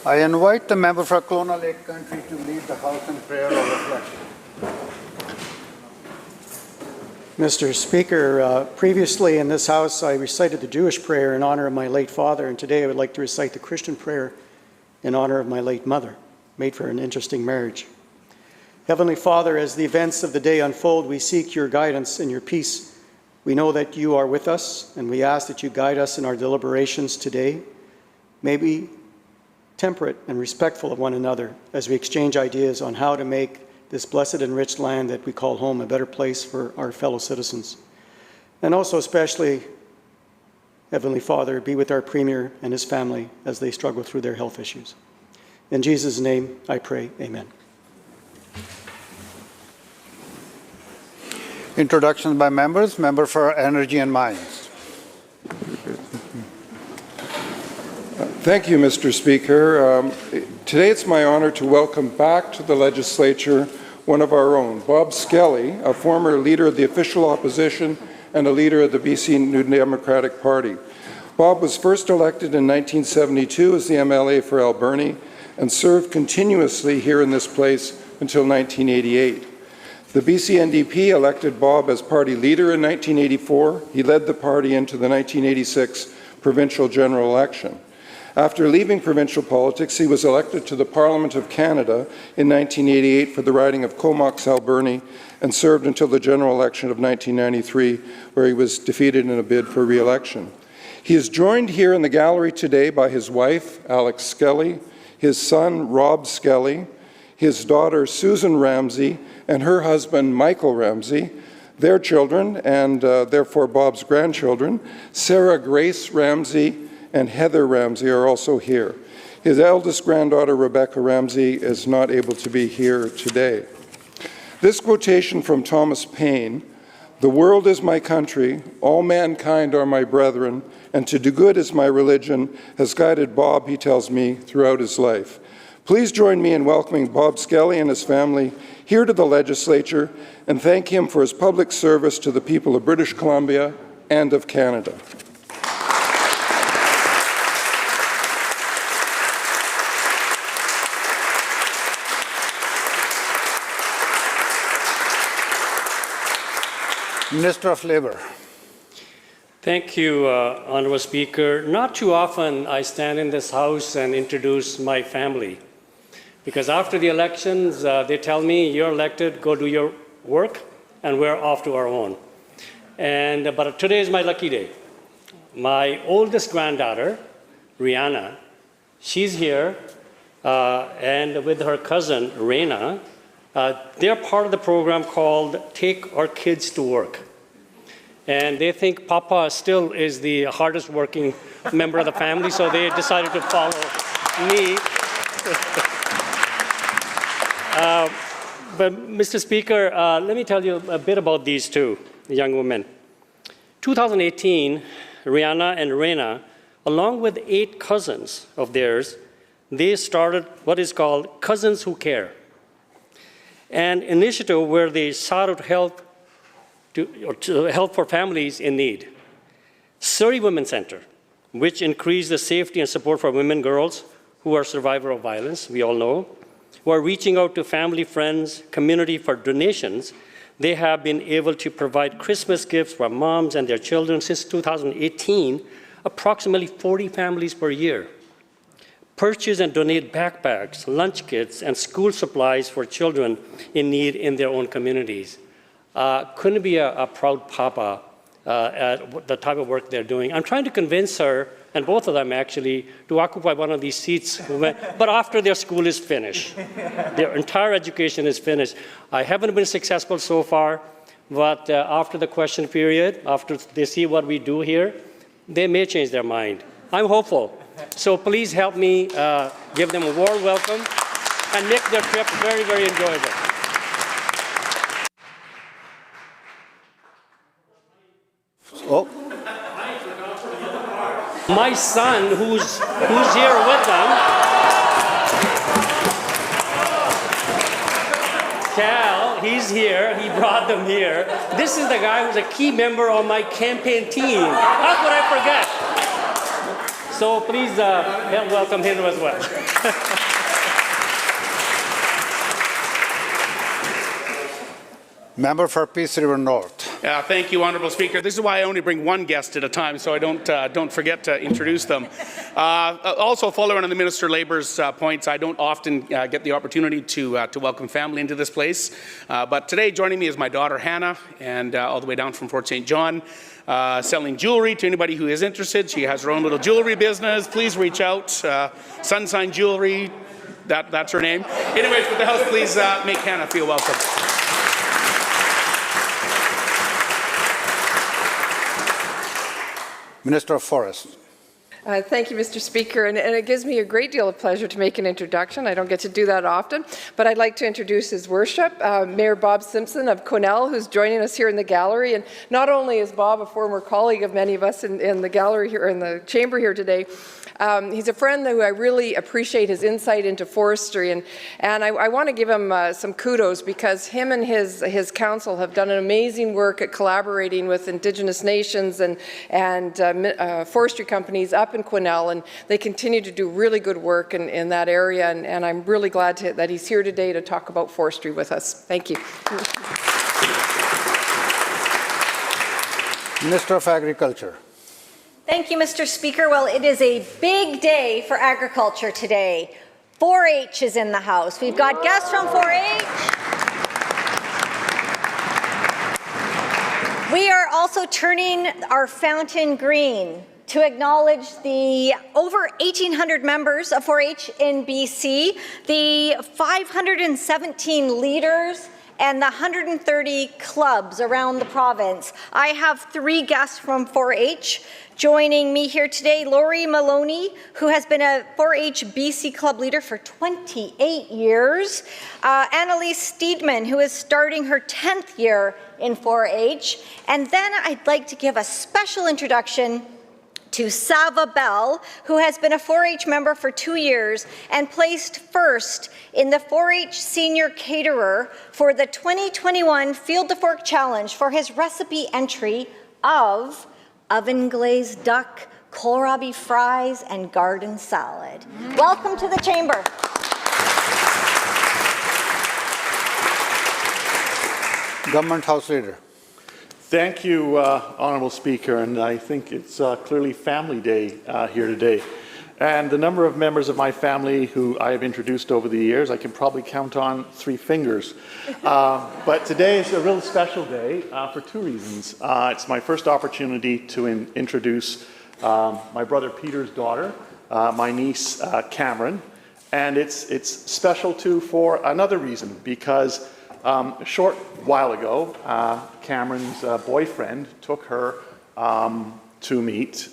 I invite the member for Kelowna Lake Country to lead the House in prayer or reflection. Mr. Speaker, previously in this House I recited the Jewish prayer in honor of my late father, and today I would like to recite the Christian prayer in honor of my late mother, made for an interesting marriage. Heavenly Father, as the events of the day unfold, we seek your guidance and your peace. We know that you are with us, and we ask that you guide us in our deliberations today. May we temperate and respectful of one another as we exchange ideas on how to make this blessed and rich land that we call home a better place for our fellow citizens. And also especially, Heavenly Father, be with our Premier and his family as they struggle through their health issues. In Jesus' name I pray, amen. Introductions by members. Member for Energy and Mines. Thank you, Mr. Speaker. Today it's my honor to welcome back to the Legislature one of our own, Bob Skelly, a former leader of the official opposition and a leader of the BC New Democratic Party. Bob was first elected in 1972 as the MLA for Alberni and served continuously here in this place until 1988. The BC NDP elected Bob as party leader in 1984. He led the party into the 1986 provincial general election. After leaving provincial politics, he was elected to the Parliament of Canada in 1988 for the riding of Comox-Alberni and served until the general election of 1993, where he was defeated in a bid for re-election. He is joined here in the gallery today by his wife, Alex Skelly, his son, Rob Skelly, his daughter, Susan Ramsey, and her husband, Michael Ramsey, their children, and therefore Bob's grandchildren, Sarah Grace Ramsey, and Heather Ramsey are also here. His eldest granddaughter, Rebecca Ramsey, is not able to be here today. This quotation from Thomas Paine, "The world is my country, all mankind are my brethren, and to do good is my religion," has guided Bob, he tells me, throughout his life. Please join me in welcoming Bob Skelly and his family here to the Legislature and thank him for his public service to the people of British Columbia and of Canada. Minister of Labour. Thank you, Honourable Speaker. Not too often I stand in this House and introduce my family, because after the elections, they tell me, you're elected, go do your work, and we're off to our own. But today is my lucky day. My oldest granddaughter, Rihanna, she's here, and with her cousin, Reina, they're part of the program called Take Our Kids to Work. And they think Papa still is the hardest working member of the family, so they decided to follow me. But Mr. Speaker, let me tell you a bit about these two young women. 2018, Rihanna and Reina, along with 8 cousins of theirs, they started what is called Cousins Who Care, an initiative where they sought out help for families in need. Surrey Women's Centre, which increased the safety and support for women, girls who are survivors of violence, we all know, who are reaching out to family, friends, community for donations. They have been able to provide Christmas gifts for moms and their children since 2018, approximately 40 families per year. Purchase and donate backpacks, lunch kits, and school supplies for children in need in their own communities. Couldn't be a proud papa at the type of work they're doing. I'm trying to convince her, and both of them actually, to occupy one of these seats, but after their school is finished. Their entire education is finished. I haven't been successful so far, but after the question period, after they see what we do here, they may change their mind. I'm hopeful. So please help me give them a warm welcome and make their trip very, very enjoyable. Oh. My son, who's here with them, Cal, he's here. He brought them here. This is the guy who's a key member of my campaign team. How could I forget? So please welcome him as well. Member for Peace River North. Thank you, Honourable Speaker. This is why I only bring one guest at a time, so I don't forget to introduce them. Also, following on the Minister of Labour's points, I don't often get the opportunity to welcome family into this place. But today, joining me is my daughter Hannah, and all the way down from Fort St. John, selling jewelry to anybody who is interested. She has her own little jewelry business. Please reach out. Sunshine Jewelry, that's her name. Anyways, would the House please make Hannah feel welcome? Minister of Forests. Thank you, Mr. Speaker, and it gives me a great deal of pleasure to make an introduction. I don't get to do that often, but I'd like to introduce His Worship, Mayor Bob Simpson of Quesnel, who's joining us here in the gallery. And not only is Bob a former colleague of many of us in the gallery here, in the chamber here today, he's a friend who I really appreciate his insight into forestry, and I want to give him some kudos, because him and his council have done an amazing work at collaborating with Indigenous nations and forestry companies up in Quesnel, and they continue to do really good work in that area, and I'm really glad that he's here today to talk about forestry with us. Thank you. Minister of Agriculture. Thank you, Mr. Speaker. Well, it is a big day for agriculture today. 4-H is in the House. We've got guests from 4-H. We are also turning our fountain green to acknowledge the over 1,800 members of 4-H in BC, the 517 leaders, and the 130 clubs around the province. I have 3 guests from 4-H. Joining me here today, Lori Maloney, who has been a 4-H BC Club leader for 28 years. Annalise Steedman, who is starting her 10th year in 4-H. And then I'd like to give a special introduction to Sava Bell, who has been a 4-H member for 2 years and placed first in the 4-H Senior Caterer for the 2021 Field to Fork Challenge for his recipe entry of oven glazed duck, kohlrabi fries, and garden salad. Welcome to the chamber. Government House Leader. Thank you, Honourable Speaker, and I think it's clearly Family Day here today. And the number of members of my family who I have introduced over the years, I can probably count on 3 fingers. But today is a real special day for 2 reasons. It's my first opportunity to introduce my brother Peter's daughter, my niece Cameron, and it's special too for another reason, because a short while ago, Cameron's boyfriend took her to meet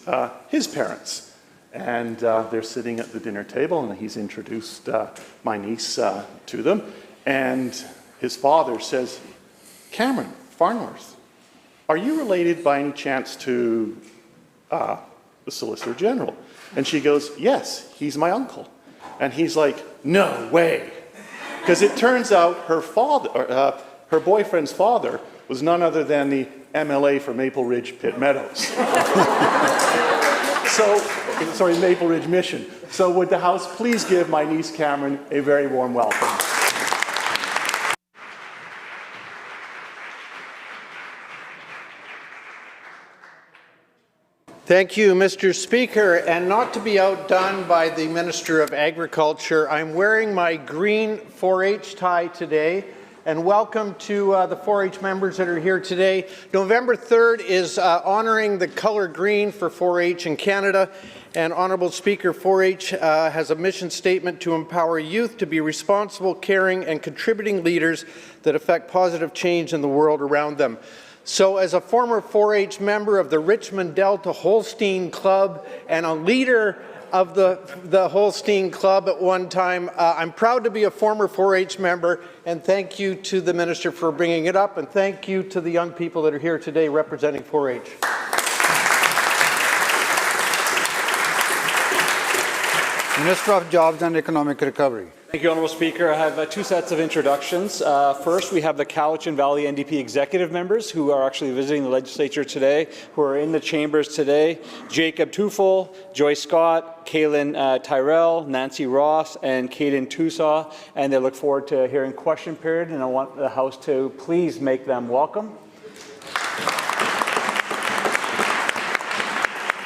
his parents. And they're sitting at the dinner table, and he's introduced my niece to them. And his father says, "Cameron Farnworth, are you related by any chance to the Solicitor General?" And she goes, "Yes, he's my uncle." And he's like, "No way." Because it turns out her father, her boyfriend's father, was none other than the MLA for Maple Ridge Pitt Meadows. Maple Ridge Mission. So would the House please give my niece Cameron a very warm welcome. Thank you, Mr. Speaker. And not to be outdone by the Minister of Agriculture, I'm wearing my green 4-H tie today. And welcome to the 4-H members that are here today. November 3rd is honouring the colour green for 4-H in Canada. And Honourable Speaker, 4-H has a mission statement to empower youth to be responsible, caring and contributing leaders that affect positive change in the world around them. So as a former 4-H member of the Richmond Delta Holstein Club and a leader of the Holstein Club at one time, I'm proud to be a former 4-H member, and thank you to the Minister for bringing it up, and thank you to the young people that are here today representing 4-H. Minister of Jobs and Economic Recovery. Thank you, Honourable Speaker. I have two sets of introductions. First, we have the Cowichan Valley NDP executive members who are actually visiting the legislature today, who are in the chambers today. Jacob Tufel, Joy Scott, Kaylin Tyrell, Nancy Ross, and Kaden Tusaw. And they look forward to hearing question period, and I want the House to please make them welcome.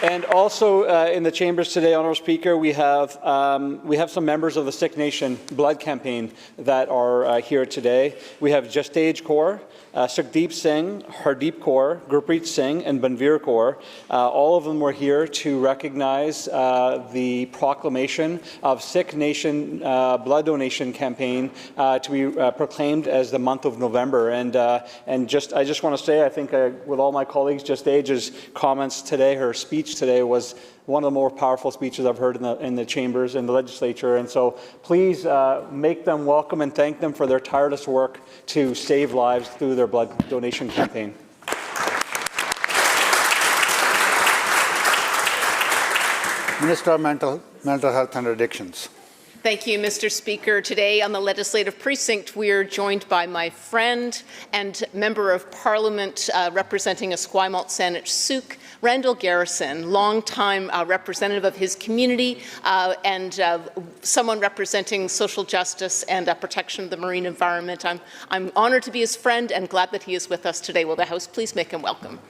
And also in the chambers today, Honourable Speaker, we have some members of the Sikh Nation Blood Campaign that are here today. We have Jastage Kaur, Sukhdeep Singh, Hardeep Kaur, Gurpreet Singh, and Banveer Kaur. All of them were here to recognize the proclamation of Sikh Nation Blood Donation Campaign to be proclaimed as the month of November. And I just want to say, I think with all my colleagues, Jastage's comments today, her speech today was one of the more powerful speeches I've heard in the chambers, in the legislature. And so please make them welcome and thank them for their tireless work to save lives through their blood donation campaign. Minister of Mental Health and Addictions. Thank you, Mr. Speaker. Today on the Legislative Precinct, we are joined by my friend and Member of Parliament representing Esquimalt Saanich Sooke, Randall Garrison, longtime representative of his community and someone representing social justice and protection of the marine environment. I'm honoured to be his friend and glad that he is with us today. Will the House please make him welcome?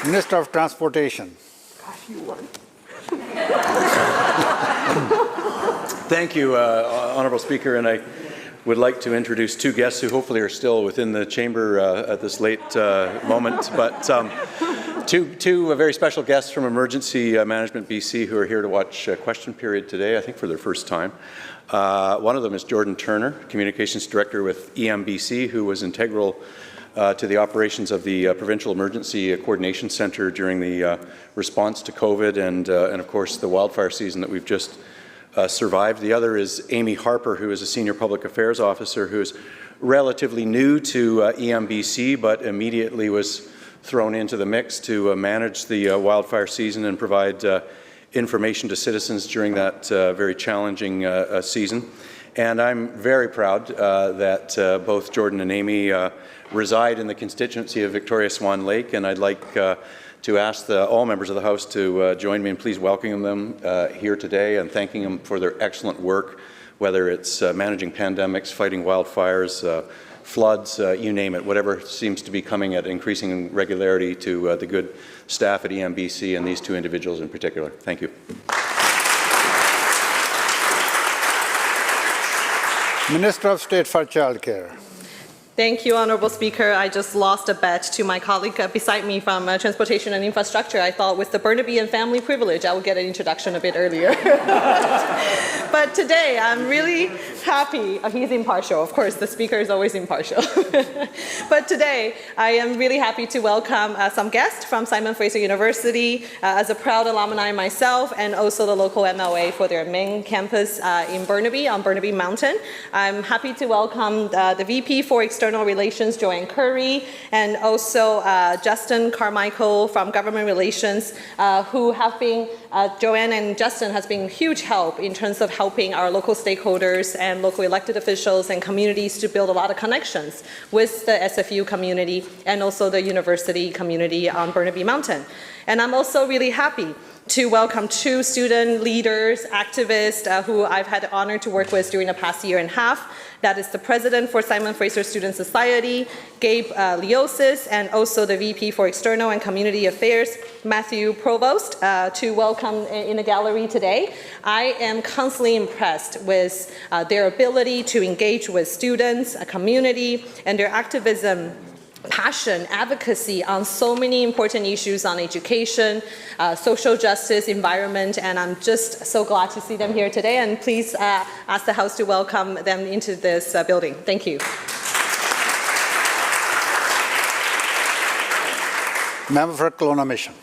Minister of Transportation. Gosh, you won. Thank you, Honourable Speaker, and I would like to introduce two guests who hopefully are still within the chamber at this late moment, but two very special guests from Emergency Management BC who are here to watch question period today, I think for their first time. One of them is Jordan Turner, Communications Director with EMBC, who was integral to the operations of the Provincial Emergency Coordination Centre during the response to COVID and of course the wildfire season that we've just survived. The other is Amy Harper, who is a Senior Public Affairs Officer who is relatively new to EMBC but immediately was thrown into the mix to manage the wildfire season and provide information to citizens during that very challenging season. And I'm very proud that both Jordan and Amy reside in the constituency of Victoria Swan Lake, and I'd like to ask all members of the House to join me in please welcoming them here today and thanking them for their excellent work, whether it's managing pandemics, fighting wildfires, floods, you name it, whatever seems to be coming at increasing regularity to the good staff at EMBC and these two individuals in particular. Thank you. Minister of State for Childcare. Thank you, Honourable Speaker. I just lost a bet to my colleague beside me from Transportation and Infrastructure. I thought with the Burnaby and family privilege, I would get an introduction a bit earlier. But today, I'm really happy. He's impartial. Of course, the Speaker is always impartial. But today, I am really happy to welcome some guests from Simon Fraser University as a proud alumni myself, and also the local MLA for their main campus in Burnaby, on Burnaby Mountain. I'm happy to welcome the VP for External Relations, Joanne Curry, and also Justin Carmichael from Government Relations, who have been, Joanne and Justin has been huge help in terms of helping our local stakeholders and local elected officials and communities to build a lot of connections with the SFU community and also the university community on Burnaby Mountain. And I'm also really happy to welcome two student leaders, activists who I've had the honor to work with during the past year and a half. That is the President for Simon Fraser Student Society, Gabe Leosis, and also the VP for External and Community Affairs, Matthew Provost, to welcome in the gallery today. I am constantly impressed with their ability to engage with students, a community, and their activism, passion, advocacy on so many important issues on education, social justice, environment, and I'm just so glad to see them here today. And please ask the House to welcome them into this building. Thank you. Member for Kelowna Mission.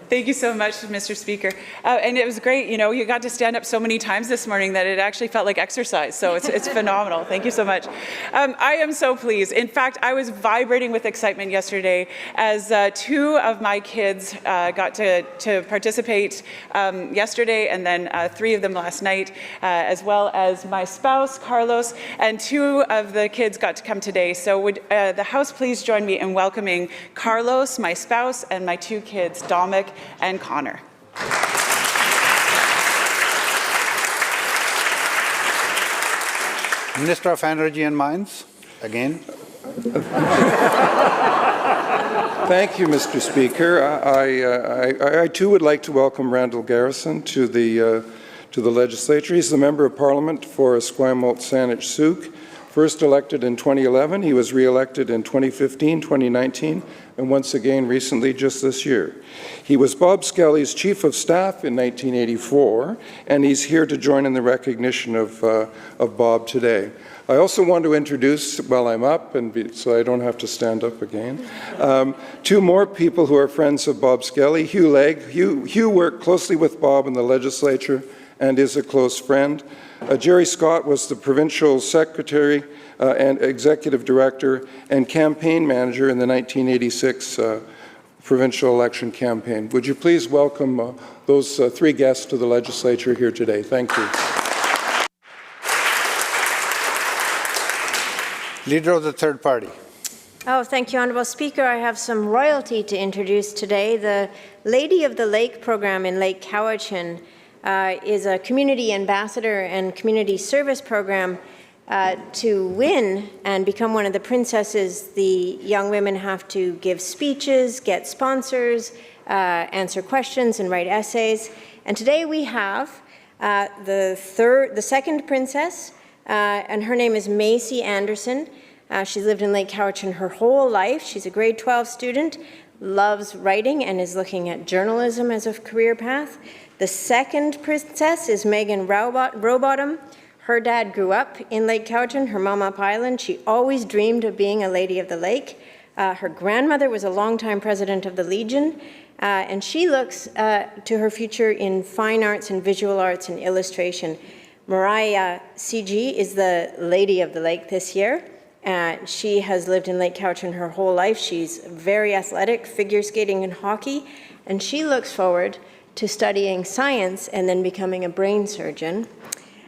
Thank you so much, Mr. Speaker. And it was great. You know, you got to stand up so many times this morning that it actually felt like exercise. So it's phenomenal. Thank you so much. I am so pleased. In fact, I was vibrating with excitement yesterday as 2 of my kids got to participate yesterday, and then 3 of them last night, as well as my spouse, Carlos, and 2 of the kids got to come today. So would the House please join me in welcoming Carlos, my spouse, and my 2 kids, Dominic and Connor. Minister of Energy and Mines, again. Thank you, Mr. Speaker. I too would like to welcome Randall Garrison to the Legislature. He's the Member of Parliament for Esquimalt-Saanich-Sooke. First elected in 2011, he was re-elected in 2015, 2019, and once again recently just this year. He was Bob Skelly's Chief of Staff in 1984, and he's here to join in the recognition of Bob today. I also want to introduce, while I'm up, so I don't have to stand up again, 2 more people who are friends of Bob Skelly. Hugh Legg. Hugh worked closely with Bob in the Legislature and is a close friend. Jerry Scott was the Provincial Secretary and Executive Director and Campaign Manager in the 1986 provincial election campaign. Would you please welcome those 3 guests to the Legislature here today? Thank you. Leader of the third party. Oh, thank you, Honourable Speaker. I have some royalty to introduce today. The Lady of the Lake program in Lake Cowichan is a community ambassador and community service program. To win and become one of the princesses, the young women have to give speeches, get sponsors, answer questions, and write essays. And today we have the second princess, and her name is Macy Anderson. She's lived in Lake Cowichan her whole life. She's a grade 12 student, loves writing, and is looking at journalism as a career path. The second princess is Megan Rowbottom. Her dad grew up in Lake Cowichan, her mom up island. She always dreamed of being a Lady of the Lake. Her grandmother was a longtime president of the Legion, and she looks to her future in fine arts and visual arts and illustration. Mariah CG is the Lady of the Lake this year. She has lived in Lake Cowichan her whole life. She's very athletic, figure skating and hockey, and she looks forward to studying science and then becoming a brain surgeon.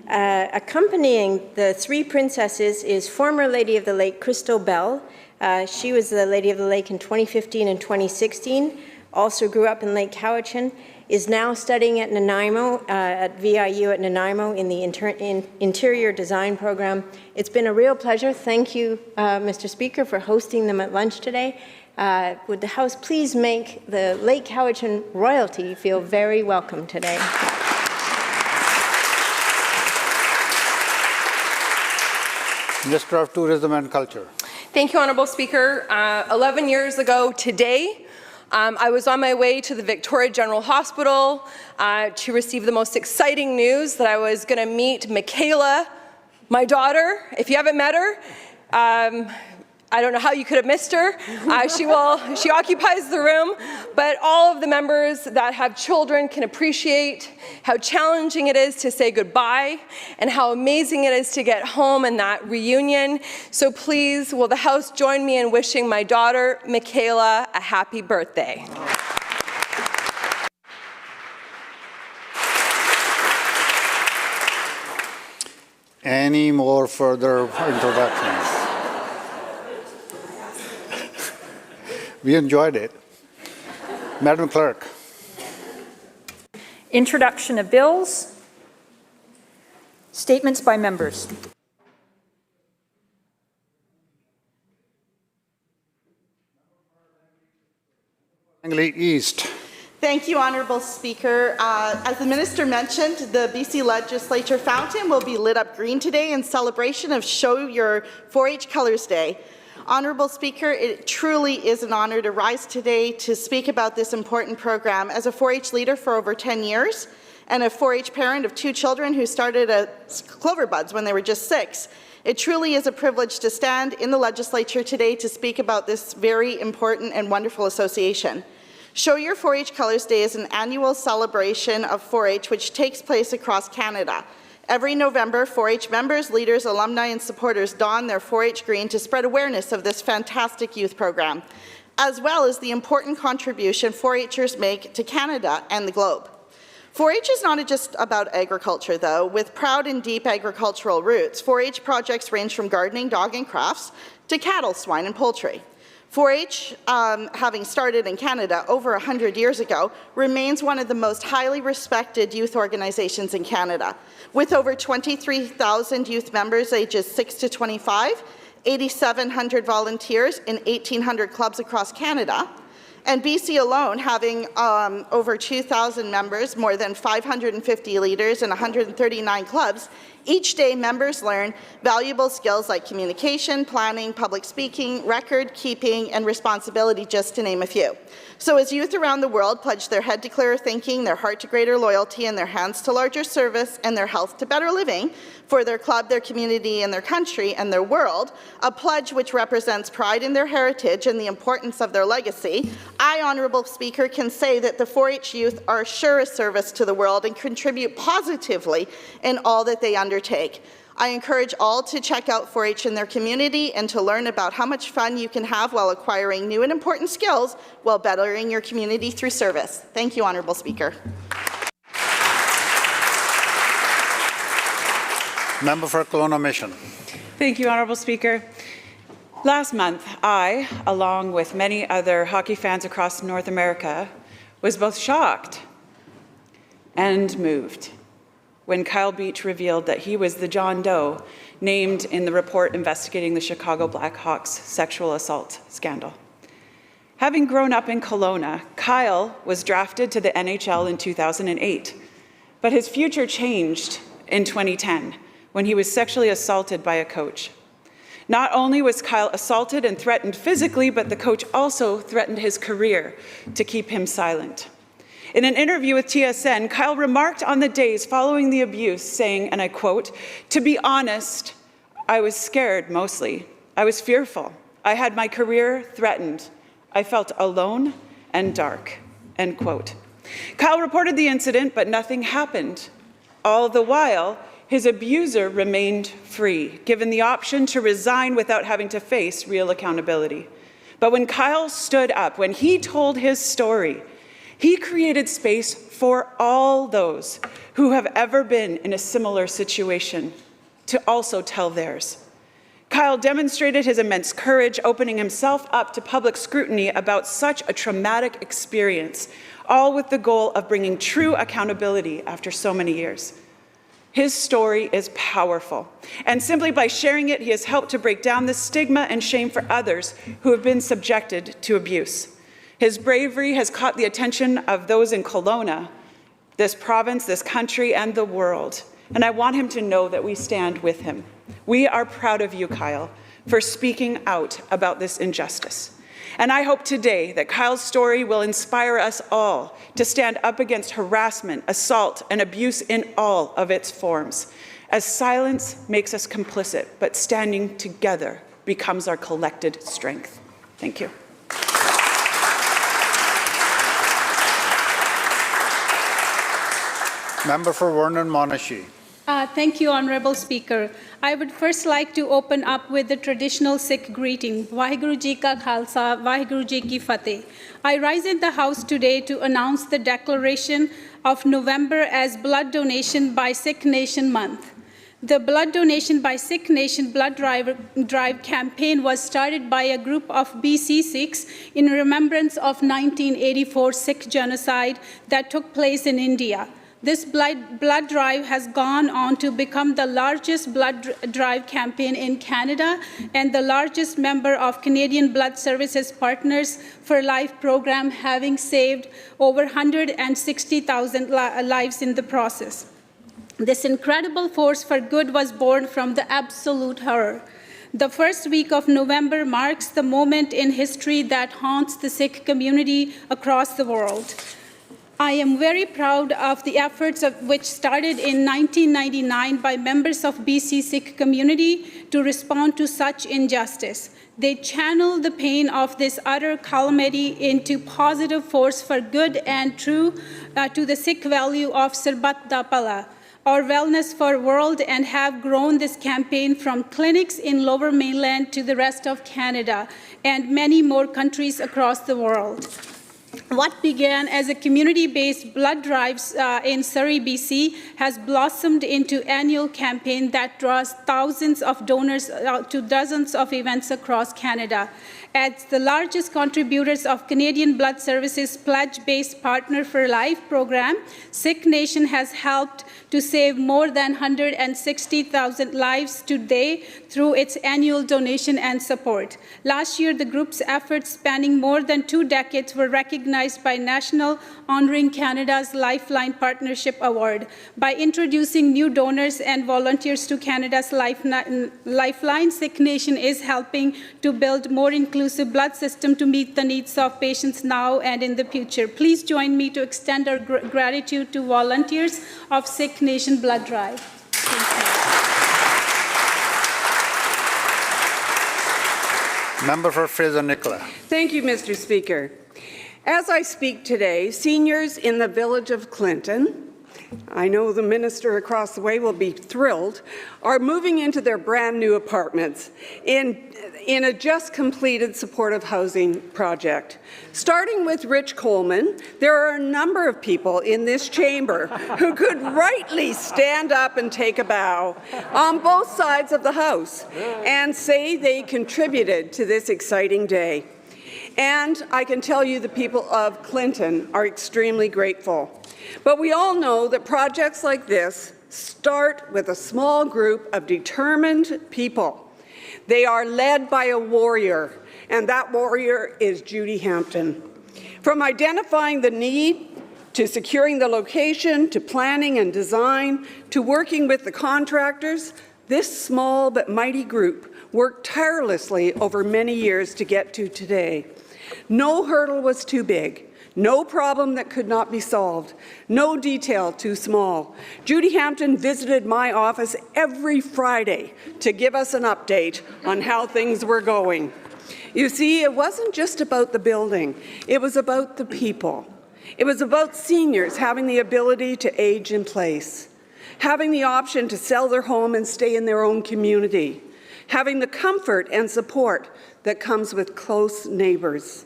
Accompanying the 3 princesses is former Lady of the Lake, Crystal Bell. She was the Lady of the Lake in 2015 and 2016, also grew up in Lake Cowichan, is now studying at Nanaimo, at VIU at Nanaimo in the interior design program. It's been a real pleasure. Thank you, Mr. Speaker, for hosting them at lunch today. Would the House please make the Lake Cowichan royalty feel very welcome today? Minister of Tourism and Culture. Thank you, Honourable Speaker. 11 years ago today, I was on my way to the Victoria General Hospital to receive the most exciting news that I was going to meet Michaela, my daughter. If you haven't met her, I don't know how you could have missed her. She occupies the room, but all of the members that have children can appreciate how challenging it is to say goodbye and how amazing it is to get home and that reunion. So please, will the House join me in wishing my daughter, Michaela, a happy birthday? Any more further introductions? We enjoyed it. Madam Clerk. Introduction of bills. Statements by members. Langley East. Thank you, Honourable Speaker. As the Minister mentioned, the BC Legislature fountain will be lit up green today in celebration of Show Your 4-H Colours Day. Honourable Speaker, it truly is an honour to rise today to speak about this important program. As a 4-H leader for over 10 years and a 4-H parent of 2 children who started at Clover Buds when they were just 6, it truly is a privilege to stand in the Legislature today to speak about this very important and wonderful association. Show Your 4-H Colors Day is an annual celebration of 4-H which takes place across Canada. Every November, 4-H members, leaders, alumni, and supporters don their 4-H green to spread awareness of this fantastic youth program, as well as the important contribution 4-Hers make to Canada and the globe. 4-H is not just about agriculture, though. With proud and deep agricultural roots, 4-H projects range from gardening, dog and crafts, to cattle, swine, and poultry. 4-H, having started in Canada over 100 years ago, remains one of the most highly respected youth organizations in Canada. With over 23,000 youth members ages 6 to 25, 8,700 volunteers in 1,800 clubs across Canada, and BC alone having over 2,000 members, more than 550 leaders, and 139 clubs, each day members learn valuable skills like communication, planning, public speaking, record keeping, and responsibility, just to name a few. So as youth around the world pledge their head to clearer thinking, their heart to greater loyalty, and their hands to larger service, and their health to better living for their club, their community, and their country, and their world, a pledge which represents pride in their heritage and the importance of their legacy, I, Honourable Speaker, can say that the 4-H youth are sure a service to the world and contribute positively in all that they undertake. I encourage all to check out 4-H in their community and to learn about how much fun you can have while acquiring new and important skills while bettering your community through service. Thank you, Honourable Speaker. Member for Kelowna Mission. Thank you, Honourable Speaker. Last month, I, along with many other hockey fans across North America, was both shocked and moved when Kyle Beach revealed that he was the John Doe named in the report investigating the Chicago Blackhawks sexual assault scandal. Having grown up in Kelowna, Kyle was drafted to the NHL in 2008, but his future changed in 2010 when he was sexually assaulted by a coach. Not only was Kyle assaulted and threatened physically, but the coach also threatened his career to keep him silent. In an interview with TSN, Kyle remarked on the days following the abuse, saying, and I quote, "To be honest, I was scared mostly. I was fearful. I had my career threatened. I felt alone and dark," end quote. Kyle reported the incident, but nothing happened. All the while, his abuser remained free, given the option to resign without having to face real accountability. But when Kyle stood up, when he told his story, he created space for all those who have ever been in a similar situation to also tell theirs. Kyle demonstrated his immense courage, opening himself up to public scrutiny about such a traumatic experience, all with the goal of bringing true accountability after so many years. His story is powerful, and simply by sharing it, he has helped to break down the stigma and shame for others who have been subjected to abuse. His bravery has caught the attention of those in Kelowna, this province, this country, and the world. And I want him to know that we stand with him. We are proud of you, Kyle, for speaking out about this injustice. And I hope today that Kyle's story will inspire us all to stand up against harassment, assault, and abuse in all of its forms, as silence makes us complicit, but standing together becomes our collected strength. Thank you. Member for Vernon-Monashee. Thank you, Honourable Speaker. I would first like to open up with the traditional Sikh greeting, Vaheguru Ji Ka Khalsa, Vaheguru Ji Ki Fateh. I rise in the House today to announce the declaration of November as Blood Donation by Sikh Nation Month. The Blood Donation by Sikh Nation Blood Drive campaign was started by a group of BC Sikhs in remembrance of 1984 Sikh genocide that took place in India. This blood drive has gone on to become the largest blood drive campaign in Canada and the largest member of Canadian Blood Services Partners for Life program, having saved over 160,000 lives in the process. This incredible force for good was born from the absolute horror. The first week of November marks the moment in history that haunts the Sikh community across the world. I am very proud of the efforts which started in 1999 by members of BC Sikh community to respond to such injustice. They channeled the pain of this utter calamity into positive force for good and true to the Sikh value of Sarbat da Pala, or wellness for world, and have grown this campaign from clinics in Lower Mainland to the rest of Canada and many more countries across the world. What began as a community-based blood drives in Surrey, BC, has blossomed into an annual campaign that draws thousands of donors to dozens of events across Canada. As the largest contributors of Canadian Blood Services Pledge-Based Partner for Life program, Sikh Nation has helped to save more than 160,000 lives today through its annual donation and support. Last year, the group's efforts spanning more than 2 decades were recognized by National Honoring Canada's Lifeline Partnership Award. By introducing new donors and volunteers to Canada's Lifeline, Sikh Nation is helping to build more inclusive blood system to meet the needs of patients now and in the future. Please join me to extend our gratitude to volunteers of Sikh Nation Blood Drive. Member for Fraser-Nicola. Thank you, Mr. Speaker. As I speak today, seniors in the village of Clinton, I know the minister across the way will be thrilled, are moving into their brand new apartments in a just completed supportive housing project. Starting with Rich Coleman, there are a number of people in this chamber who could rightly stand up and take a bow on both sides of the House and say they contributed to this exciting day. And I can tell you the people of Clinton are extremely grateful. But we all know that projects like this start with a small group of determined people. They are led by a warrior, and that warrior is Judy Hampton. From identifying the need, to securing the location, to planning and design, to working with the contractors, this small but mighty group worked tirelessly over many years to get to today. No hurdle was too big. No problem that could not be solved. No detail too small. Judy Hampton visited my office every Friday to give us an update on how things were going. You see, it wasn't just about the building. It was about the people. It was about seniors having the ability to age in place, having the option to sell their home and stay in their own community, having the comfort and support that comes with close neighbours.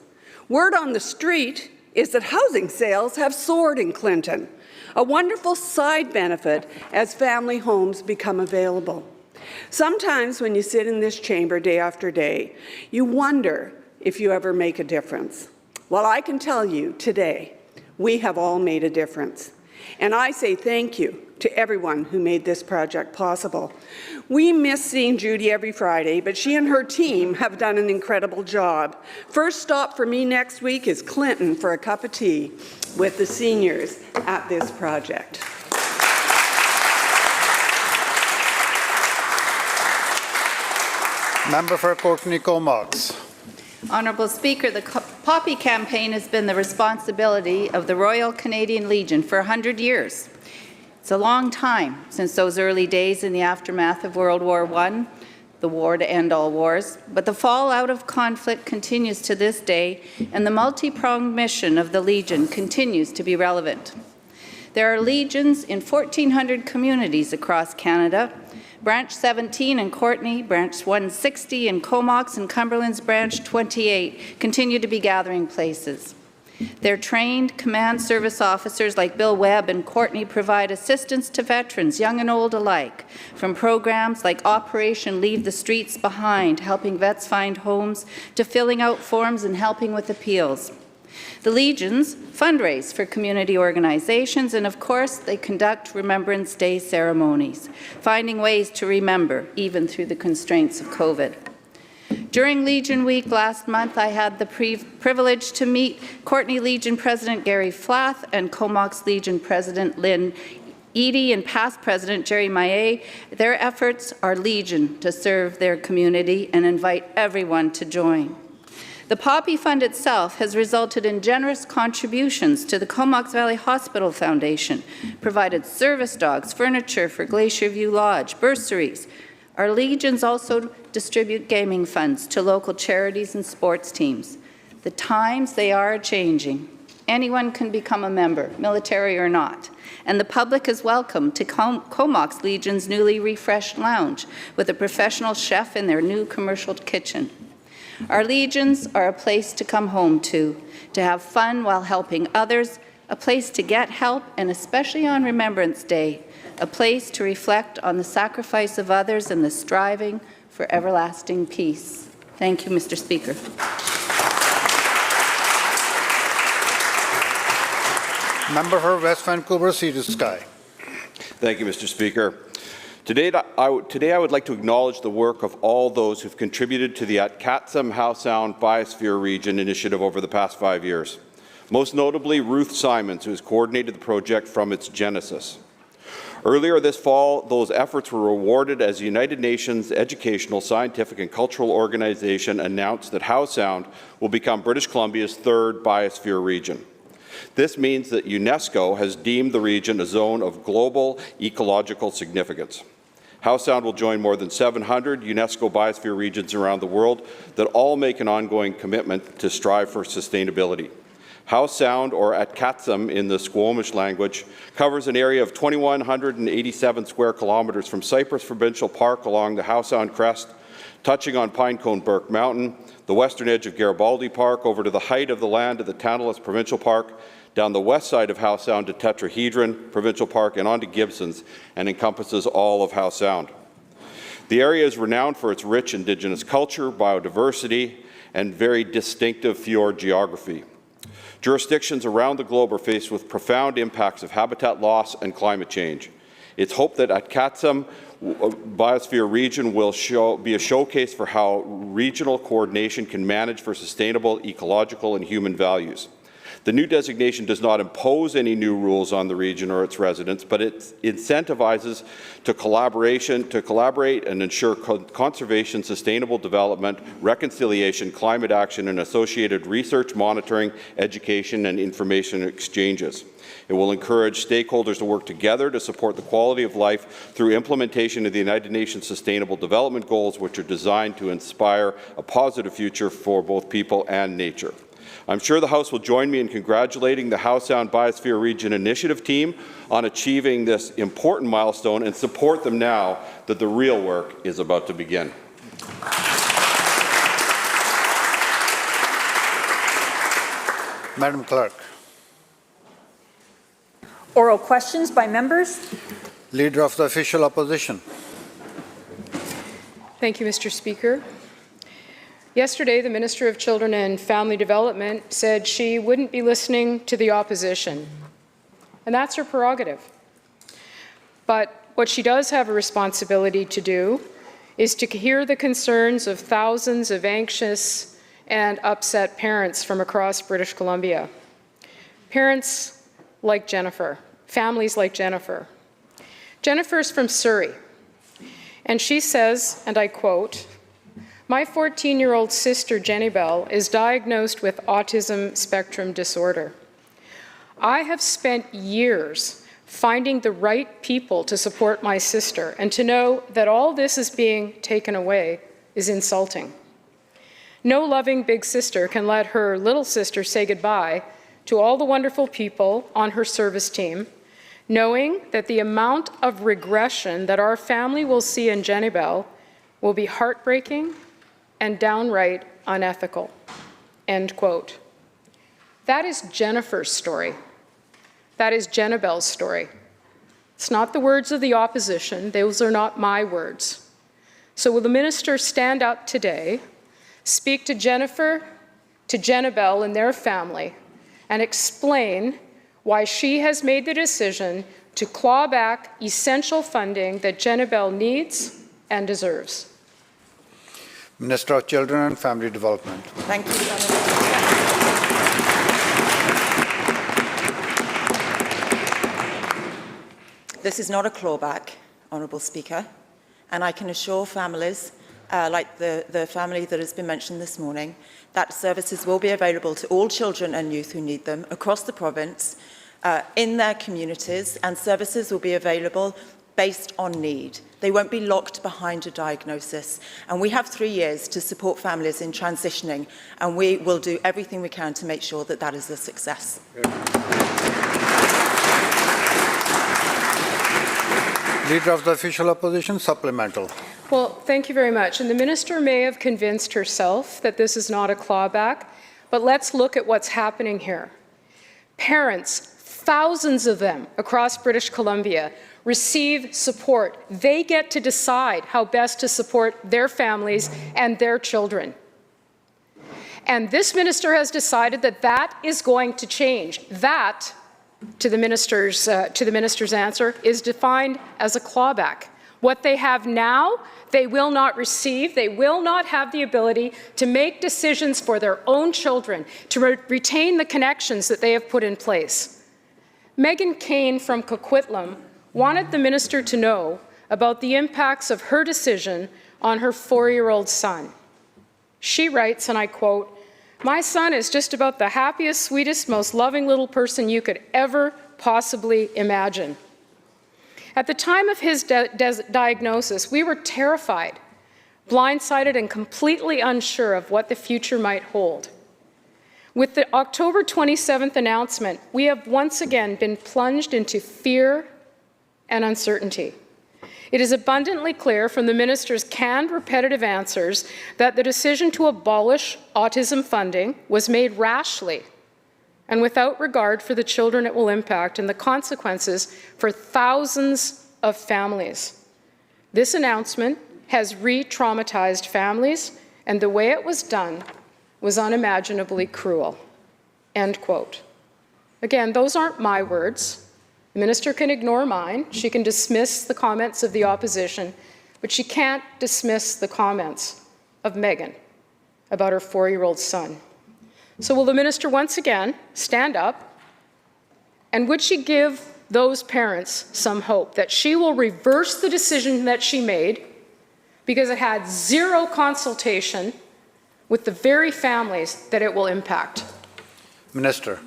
Word on the street is that housing sales have soared in Clinton, a wonderful side benefit as family homes become available. Sometimes when you sit in this chamber day after day, you wonder if you ever make a difference. Well, I can tell you today, we have all made a difference. And I say thank you to everyone who made this project possible. We miss seeing Judy every Friday, but she and her team have done an incredible job. First stop for me next week is Clinton for a cup of tea with the seniors at this project. Member for Courtenay-Comox. Honourable Speaker, the Poppy campaign has been the responsibility of the Royal Canadian Legion for 100 years. It's a long time since those early days in the aftermath of World War I, the war to end all wars, but the fallout of conflict continues to this day, and the multi-pronged mission of the Legion continues to be relevant. There are legions in 1,400 communities across Canada. Branch 17 in Courtenay, Branch 160 in Comox, and Cumberland's Branch 28 continue to be gathering places. Their trained command service officers like Bill Webb and Courtenay provide assistance to veterans, young and old alike, from programs like Operation Leave the Streets Behind, helping vets find homes, to filling out forms and helping with appeals. The Legions fundraise for community organizations, and of course, they conduct Remembrance Day ceremonies, finding ways to remember even through the constraints of COVID. During Legion Week last month, I had the privilege to meet Courtenay Legion President Gary Flath and Comox Legion President Lynn Eadie and past President Jerry Maillet. Their efforts are Legion to serve their community and invite everyone to join. The Poppy Fund itself has resulted in generous contributions to the Comox Valley Hospital Foundation, provided service dogs, furniture for Glacier View Lodge, bursaries. Our Legions also distribute gaming funds to local charities and sports teams. The times, they are changing. Anyone can become a member, military or not. And the public is welcome to Comox Legion's newly refreshed lounge with a professional chef in their new commercial kitchen. Our Legions are a place to come home to have fun while helping others, a place to get help, and especially on Remembrance Day, a place to reflect on the sacrifice of others and the striving for everlasting peace. Thank you, Mr. Speaker. Member for West Vancouver, Sea to Sky. Thank you, Mr. Speaker. Today I would like to acknowledge the work of all those who've contributed to the Atkatsam Howe Sound Biosphere Region initiative over the past 5 years. Most notably, Ruth Simons, who has coordinated the project from its genesis. Earlier this fall, those efforts were rewarded as the United Nations Educational, Scientific and Cultural Organization announced that Howe Sound will become British Columbia's 3rd biosphere region. This means that UNESCO has deemed the region a zone of global ecological significance. Howe Sound will join more than 700 UNESCO biosphere regions around the world that all make an ongoing commitment to strive for sustainability. Howe Sound, or Atkatsam in the Squamish language, covers an area of 2,187 square kilometres from Cypress Provincial Park along the Howe Sound crest, touching on Pinecone Burke Mountain, the western edge of Garibaldi Park, over to the height of the land of the Tantalus Provincial Park, down the west side of Howe Sound to Tetrahedron Provincial Park and onto Gibsons, and encompasses all of Howe Sound. The area is renowned for its rich Indigenous culture, biodiversity, and very distinctive fjord geography. Jurisdictions around the globe are faced with profound impacts of habitat loss and climate change. It's hoped that Atkatsam Biosphere Region will be a showcase for how regional coordination can manage for sustainable ecological and human values. The new designation does not impose any new rules on the region or its residents, but it incentivizes to collaborate and ensure conservation, sustainable development, reconciliation, climate action, and associated research, monitoring, education, and information exchanges. It will encourage stakeholders to work together to support the quality of life through implementation of the United Nations Sustainable Development Goals, which are designed to inspire a positive future for both people and nature. I'm sure the House will join me in congratulating the Howe Sound Biosphere Region Initiative team on achieving this important milestone and support them now that the real work is about to begin. Madam Clerk. Oral questions by members. Leader of the Official Opposition. Thank you, Mr. Speaker. Yesterday, the Minister of Children and Family Development said she wouldn't be listening to the opposition, and that's her prerogative. But what she does have a responsibility to do is to hear the concerns of thousands of anxious and upset parents from across British Columbia. Parents like Jennifer, families like Jennifer. Jennifer's from Surrey, and she says, and I quote, "My 14-year-old sister, Jenny Bell, is diagnosed with autism spectrum disorder. I have spent years finding the right people to support my sister, and to know that all this is being taken away is insulting. No loving big sister can let her little sister say goodbye to all the wonderful people on her service team, knowing that the amount of regression that our family will see in Jenny Bell will be heartbreaking and downright unethical." End quote. That is Jennifer's story. That is Jenny Bell's story. It's not the words of the opposition. Those are not my words. So will the minister stand up today, speak to Jennifer, to Jenny Bell and their family, and explain why she has made the decision to claw back essential funding that Jenny Bell needs and deserves? Minister of Children and Family Development. Thank you, This is not a clawback, Honourable Speaker, and I can assure families like the family that has been mentioned this morning, that services will be available to all children and youth who need them across the province, in their communities, and services will be available based on need. They won't be locked behind a diagnosis. And we have 3 years to support families in transitioning, and we will do everything we can to make sure that that is a success. Leader of the Official Opposition, supplemental. Well, thank you very much. And the minister may have convinced herself that this is not a clawback, but let's look at what's happening here. Parents, thousands of them across British Columbia, receive support. They get to decide how best to support their families and their children. And this minister has decided that that is going to change. That, to the minister's answer, is defined as a clawback. What they have now, they will not receive. They will not have the ability to make decisions for their own children, to retain the connections that they have put in place. Megan Kane from Coquitlam wanted the minister to know about the impacts of her decision on her 4-year-old son. She writes, and I quote, "My son is just about the happiest, sweetest, most loving little person you could ever possibly imagine. At the time of his diagnosis, we were terrified, blindsided, and completely unsure of what the future might hold. With the October 27th announcement, we have once again been plunged into fear and uncertainty. It is abundantly clear from the minister's canned, repetitive answers that the decision to abolish autism funding was made rashly and without regard for the children it will impact and the consequences for thousands of families. This announcement has re-traumatized families, and the way it was done was unimaginably cruel." End quote. Again, those aren't my words. The minister can ignore mine. She can dismiss the comments of the opposition, but she can't dismiss the comments of Megan about her 4-year-old son. So will the minister once again stand up, and would she give those parents some hope that she will reverse the decision that she made because it had zero consultation with the very families that it will impact? Minister.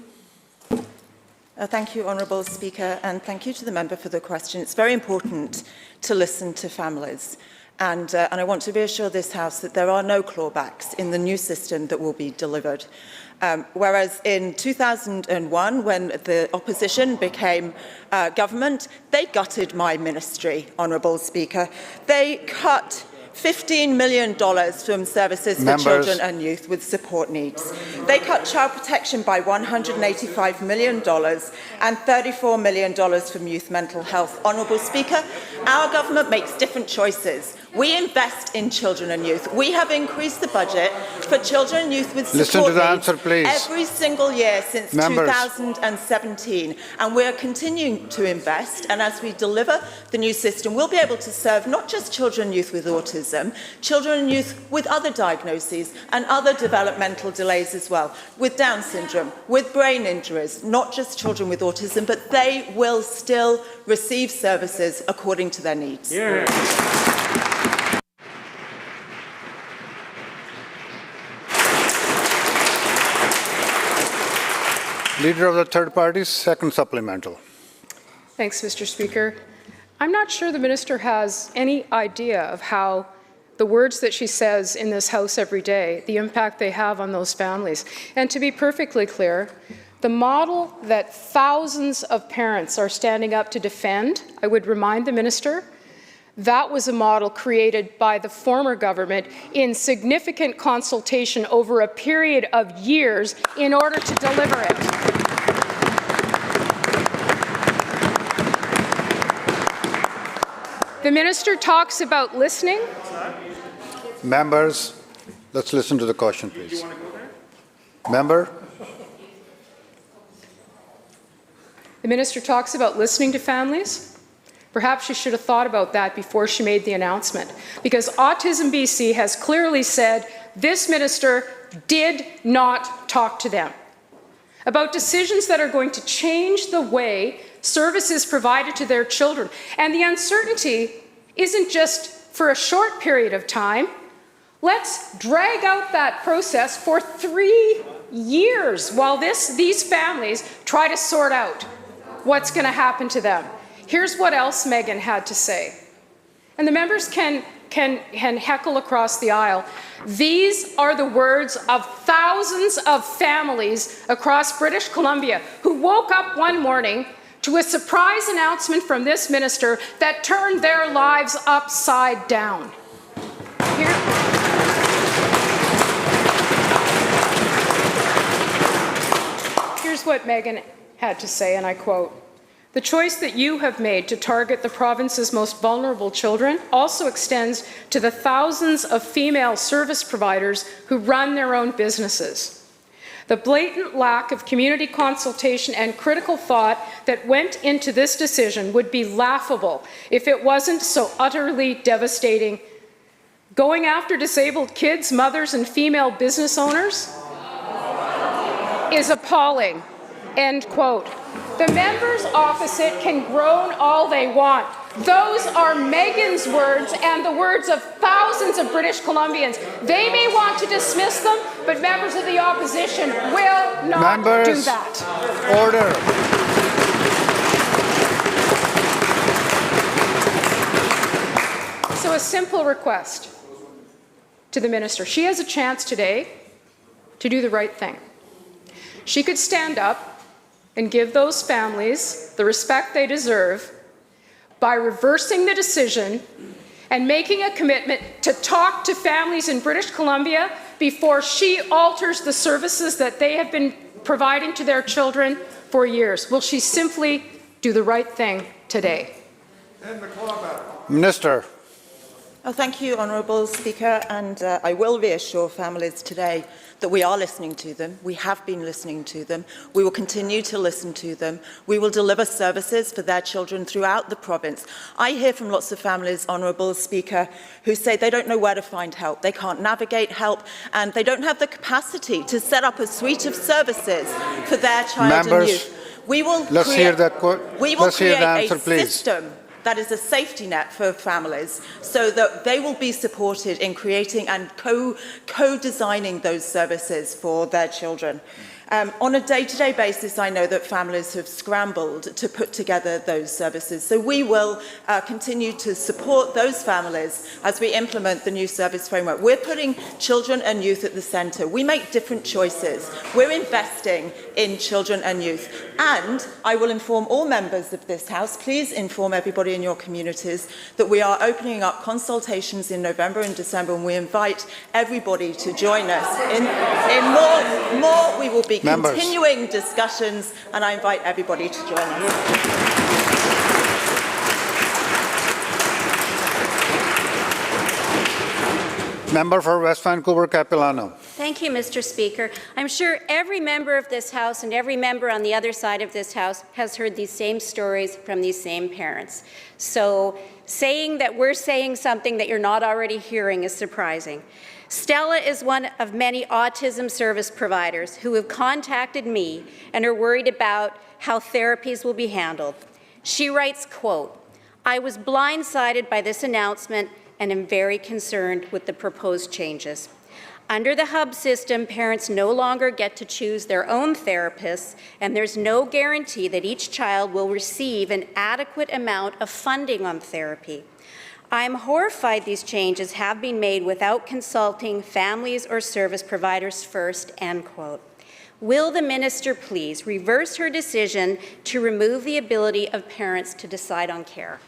Thank you, Honourable Speaker, and thank you to the member for the question. It's very important to listen to families, and I want to reassure this House that there are no clawbacks in the new system that will be delivered. Whereas in 2001, when the opposition became government, they gutted my ministry, Honourable Speaker. They cut $15 million from services for children and youth with support needs. They cut child protection by $185 million and $34 million from youth mental health. Honourable Speaker, our government makes different choices. We invest in children and youth. We have increased the budget for children and youth with support Listen to the needs answer, please. every single year since 2017. And we're continuing to invest. And as we deliver the new system, we'll be able to serve not just children and youth with autism, children and youth with other diagnoses and other developmental delays as well, with Down syndrome, with brain injuries, not just children with autism, but they will still receive services according to their needs. Yeah. Leader of the third party, second supplemental. Thanks, Mr. Speaker. I'm not sure the minister has any idea of how the words that she says in this House every day, the impact they have on those families. And to be perfectly clear, the model that thousands of parents are standing up to defend, I would remind the minister, that was a model created by the former government in significant consultation over a period of years in order to deliver it. The minister talks about listening. Members, let's listen to the question, please. Member. The minister talks about listening to families. Perhaps she should have thought about that before she made the announcement, because Autism BC has clearly said this minister did not talk to them about decisions that are going to change the way services provided to their children. And the uncertainty isn't just for a short period of time, Let's drag out that process for 3 years while these families try to sort out what's going to happen to them. Here's what else Megan had to say. And the members can heckle across the aisle. These are the words of thousands of families across British Columbia who woke up one morning to a surprise announcement from this minister that turned their lives upside down. Here's what Megan had to say, and I quote, "The choice that you have made to target the province's most vulnerable children also extends to the thousands of female service providers who run their own businesses. The blatant lack of community consultation and critical thought that went into this decision would be laughable if it wasn't so utterly devastating. Going after disabled kids, mothers, and female business owners is appalling." End quote. The members opposite can groan all they want. Those are Megan's words and the words of thousands of British Columbians. They may want to dismiss them, but members of the opposition will not do that. Order. So a simple request to the minister. She has a chance today to do the right thing. She could stand up and give those families the respect they deserve by reversing the decision and making a commitment to talk to families in British Columbia before she alters the services that they have been providing to their children for years. Will she simply do the right thing today? Minister. Oh, thank you, Honourable Speaker, and I will reassure families today that we are listening to them. We have been listening to them. We will continue to listen to them. We will deliver services for their children throughout the province. I hear from lots of families, Honourable Speaker, who say they don't know where to find help. They can't navigate help, and they don't have the capacity to set up a suite of services for their child and youth. We will create a system that is a safety net for families so that they will be supported in creating and co-designing those services for their children. On a day-to-day basis, I know that families have scrambled to put together those services. So we will continue to support those families as we implement the new service framework. We're putting children and youth at the centre. We make different choices. We're investing in children and youth. And I will inform all members of this House, please inform everybody in your communities, that we are opening up consultations in November and December, and we invite everybody to join us. In more, we will be continuing discussions, and I invite everybody to join us. Member for West Vancouver, Capilano. Thank you, Mr. Speaker. I'm sure every member of this House and every member on the other side of this House has heard these same stories from these same parents. So saying that we're saying something that you're not already hearing is surprising. Stella is one of many autism service providers who have contacted me and are worried about how therapies will be handled. She writes, quote, "I was blindsided by this announcement and am very concerned with the proposed changes. Under the hub system, parents no longer get to choose their own therapists, and there's no guarantee that each child will receive an adequate amount of funding on therapy. I'm horrified these changes have been made without consulting families or service providers first," end quote. Will the minister please reverse her decision to remove the ability of parents to decide on care?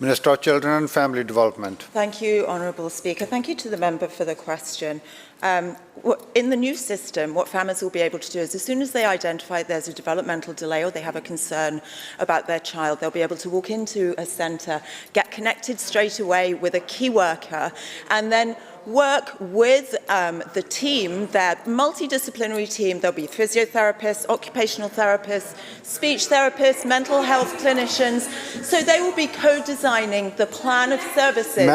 Minister of Children and Family Development. Thank you, Honourable Speaker. Thank you to the member for the question. In the new system, what families will be able to do is, as soon as they identify there's a developmental delay or they have a concern about their child, they'll be able to walk into a centre, get connected straight away with a key worker, and then work with the team, their multidisciplinary team. There'll be physiotherapists, occupational therapists, speech therapists, mental health clinicians. So they will be co-designing the plan of services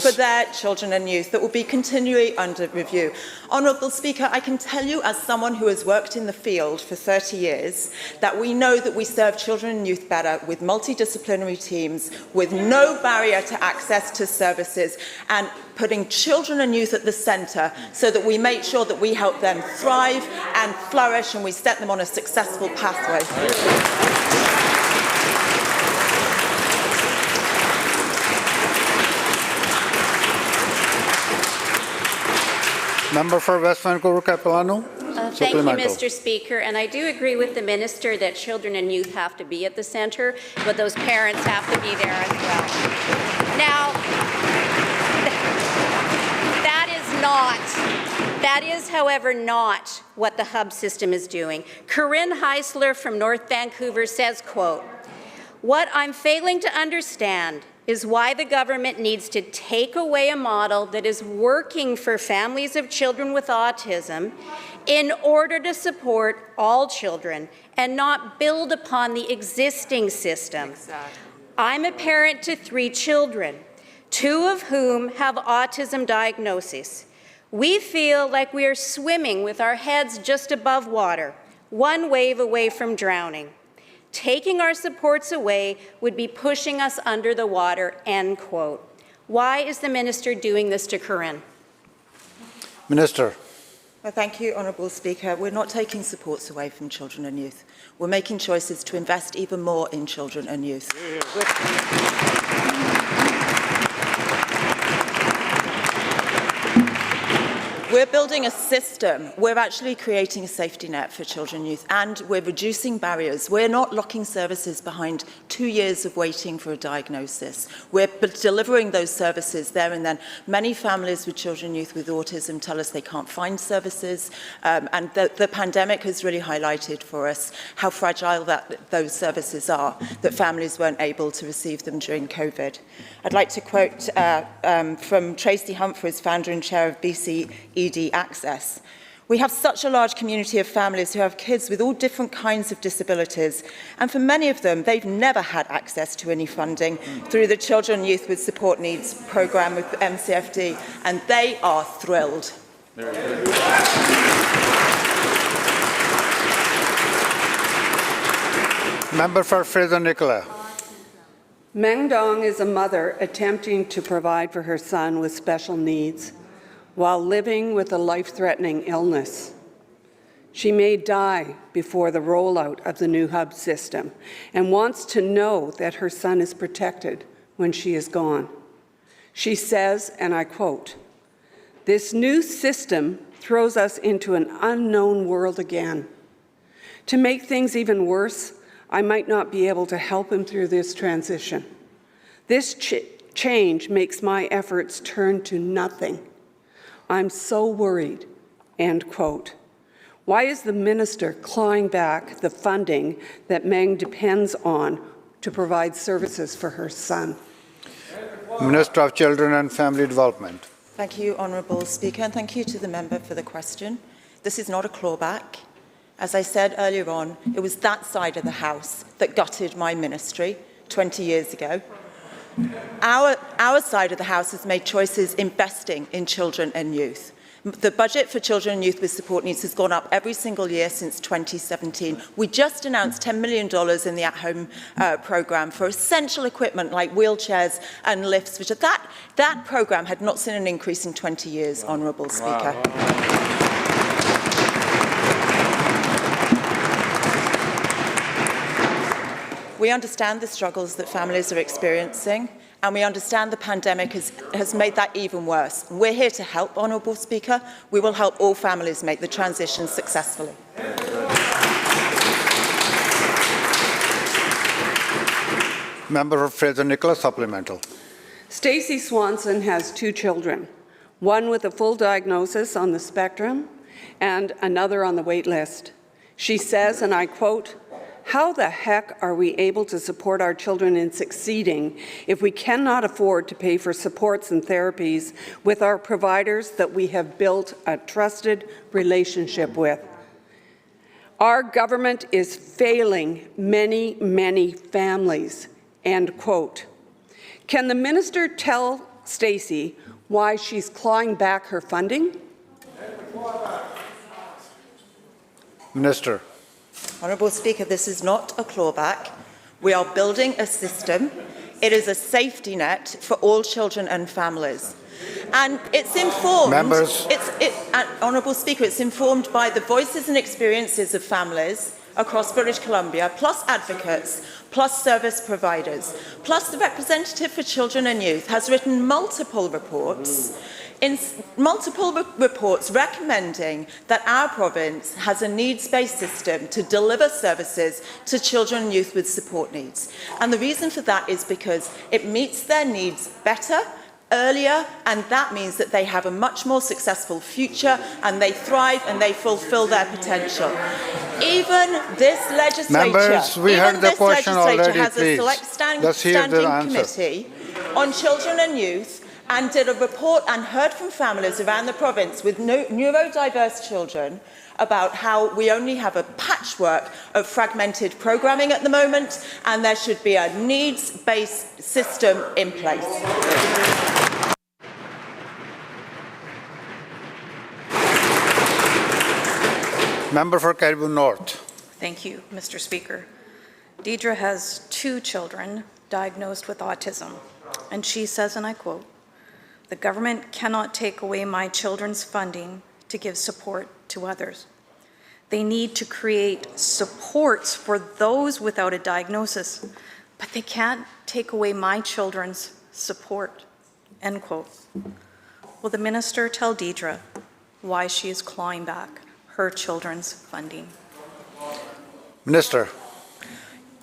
for their children and youth that will be continually under review. Honourable Speaker, I can tell you, as someone who has worked in the field for 30 years, that we know that we serve children and youth better with multidisciplinary teams, with no barrier to access to services, and putting children children and youth at the centre so that we make sure that we help them thrive and flourish and we set them on a successful pathway. Member for West Vancouver Capilano. Thank you, Mr. Speaker. And I do agree with the Minister that children and youth have to be at the centre, but those parents have to be there as well. Now, that is, however, not what the hub system is doing. Corinne Heisler from North Vancouver says, quote, "What I'm failing to understand is why the government needs to take away a model that is working for families of children with autism in order to support all children and not build upon the existing system." Exactly. I'm a parent to 3 children, 2 of whom have autism diagnoses. We feel like we are swimming with our heads just above water, one wave away from drowning. Taking our supports away would be pushing us under the water, end quote. Why is the Minister doing this to Corinne? Minister. Well, thank you, Honourable Speaker. We're not taking supports away from children and youth. We're making choices to invest even more in children and youth. We're building a system. We're actually creating a safety net for children and youth, and we're reducing barriers. We're not locking services behind 2 years of waiting for a diagnosis. We're delivering those services there and then. Many families with children and youth with autism tell us they can't find services, and the pandemic has really highlighted for us how fragile those services are, that families weren't able to receive them during COVID. I'd like to quote from Tracy Humphreys, founder and chair of BC ED Access. "We have such a large community of families who have kids with all different kinds of disabilities, and for many of them, they've never had access to any funding through the Children and Youth with Support Needs programme with MCFD, and they are thrilled." Member for Fraser-Nicola. Meng Dong is a mother attempting to provide for her son with special needs while living with a life-threatening illness. She may die before the rollout of the new hub system and wants to know that her son is protected when she is gone. She says, and I quote, "This new system throws us into an unknown world again. To make things even worse, I might not be able to help him through this transition. This change makes my efforts turn to nothing. I'm so worried," end quote. Why is the minister clawing back the funding that Meng depends on to provide services for her son? Minister of Children and Family Development. Thank you, Honourable Speaker, and thank you to the member for the question. This is not a clawback. As I said earlier on, it was that side of the House that gutted my ministry 20 years ago. Our side of the House has made choices investing in children and youth. The budget for children and youth with support needs has gone up every single year since 2017. We just announced $10 million in the at-home programme for essential equipment like wheelchairs and lifts, which that programme had not seen an increase in 20 years, Honourable Speaker. We understand the struggles that families are experiencing, and we understand the pandemic has made that even worse. We're here to help, Honourable Speaker. We will help all families make the transition successfully. Member of Fraser-Nicola, supplemental. Stacey Swanson has 2 children, one with a full diagnosis on the spectrum and another on the wait list. She says, and I quote, "How the heck are we able to support our children in succeeding if we cannot afford to pay for supports and therapies with our providers that we have built a trusted relationship with? Our government is failing many, many families," end quote. Can the minister tell Stacey why she's clawing back her funding? Minister. Honourable Speaker, this is not a clawback. We are building a system It is a safety net for all children and families. And it's informed, Honourable Speaker, it's informed by the voices and experiences of families across British Columbia, plus advocates, plus service providers, plus the representative for children and youth has written multiple reports recommending that our province has a needs-based system to deliver services to children and youth with support needs. And the reason for that is because it meets their needs better, earlier, and that means that they have a much more successful future and they thrive and they fulfill their potential. Even this legislature, Members, we heard the question already, has please. a select Let's hear the standing answer. committee on children and youth and did a report and heard from families around the province with neurodiverse children about how we only have a patchwork of fragmented programming at the moment and there should be a needs-based system in place. Member for Caribou North. Thank you, Mr. Speaker. Deidre has 2 children diagnosed with autism, and she says, and I quote, "The government cannot take away my children's funding to give support to others. They need to create supports for those without a diagnosis, but they can't take away my children's support," end quote. Will the minister tell Deidre why she is clawing back her children's funding? Minister.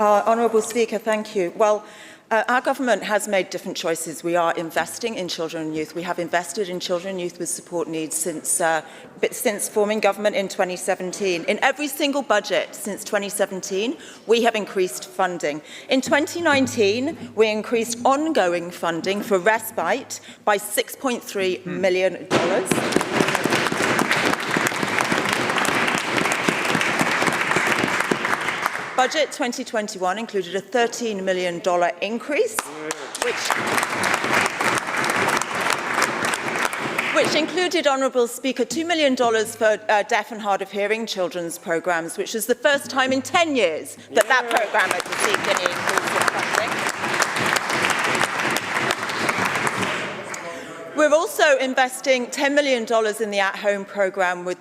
Honourable Speaker, thank you. Well, our government has made different choices. We are investing in children and youth. We have invested in children and youth with support needs since forming government in 2017. In every single budget since 2017, we have increased funding. In 2019, we increased ongoing funding for respite by $6.3 million. Budget 2021 included a $13 million increase, which included, Honourable Speaker, $2 million for deaf and hard of hearing children's programmes, which is the first time in 10 years that that programme has received any increase in funding. We're also investing $10 million in the at-home programme for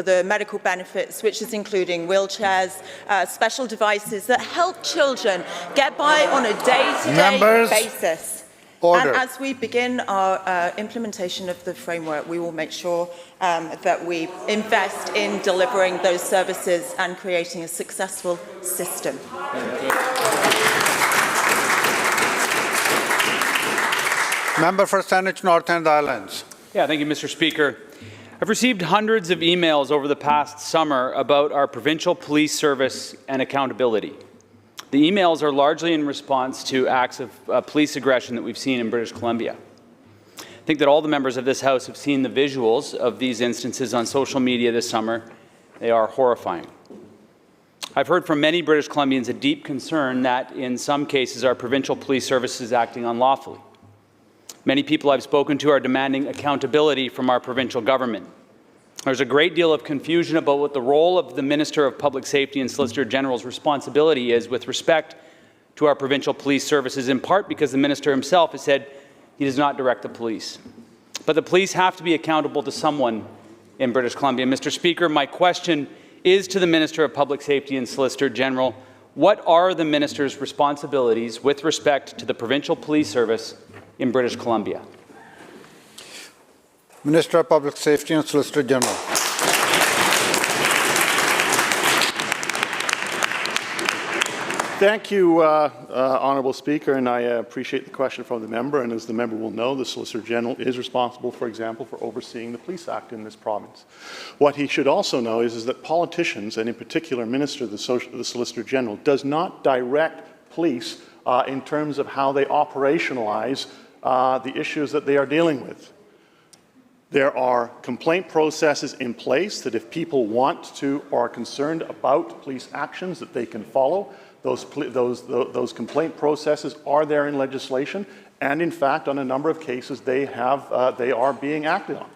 the medical benefits, which is including wheelchairs, special devices that help children get by on a day-to-day basis. Order. And as we begin our implementation of the framework, we will make sure that we invest in delivering those services and creating a successful system. Member for Saanich North and Islands. Yeah, thank you, Mr. Speaker. I've received hundreds of emails over the past summer about our provincial police service and accountability. The emails are largely in response to acts of police aggression that we've seen in British Columbia. I think that all the members of this House have seen the visuals of these instances on social media this summer. They are horrifying. I've heard from many British Columbians a deep concern that in some cases our provincial police service is acting unlawfully. Many people I've spoken to are demanding accountability from our provincial government. There's a great deal of confusion about what the role of the Minister of Public Safety and Solicitor General's responsibility is with respect to our provincial police services, in part because the Minister himself has said he does not direct the police. But the police have to be accountable to someone in British Columbia. Mr. Speaker, my question is to the Minister of Public Safety and Solicitor General. What are the Minister's responsibilities with respect to the provincial police service in British Columbia? Minister of Public Safety and Solicitor General. Thank you, Honourable Speaker, and I appreciate the question from the member. And as the member will know, the Solicitor General is responsible, for example, for overseeing the Police Act in this province. What he should also know is that politicians, and in particular Minister, the Solicitor General, does not direct police in terms of how they operationalize the issues that they are dealing with. There are complaint processes in place that if people want to or are concerned about police actions that they can follow. Those complaint processes are there in legislation, and in fact, on a number of cases, they are being acted on.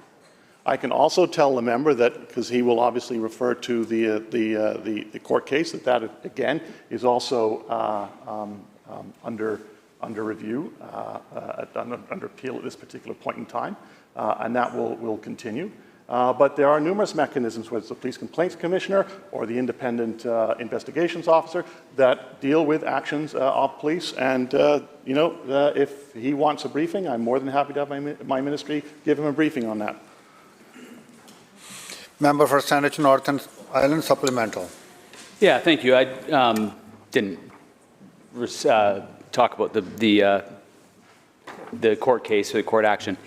I can also tell the member that, because he will obviously refer to the court case, that again is also under under review, under appeal at this particular point in time, and that will continue. But there are numerous mechanisms, whether it's the Police Complaints Commissioner or the Independent Investigations Officer, that deal with actions of police. And, if he wants a briefing, I'm more than happy to have my ministry give him a briefing on that. Member for Saanich Northern Island supplemental. Yeah, thank you. I didn't talk about the court case or the court action.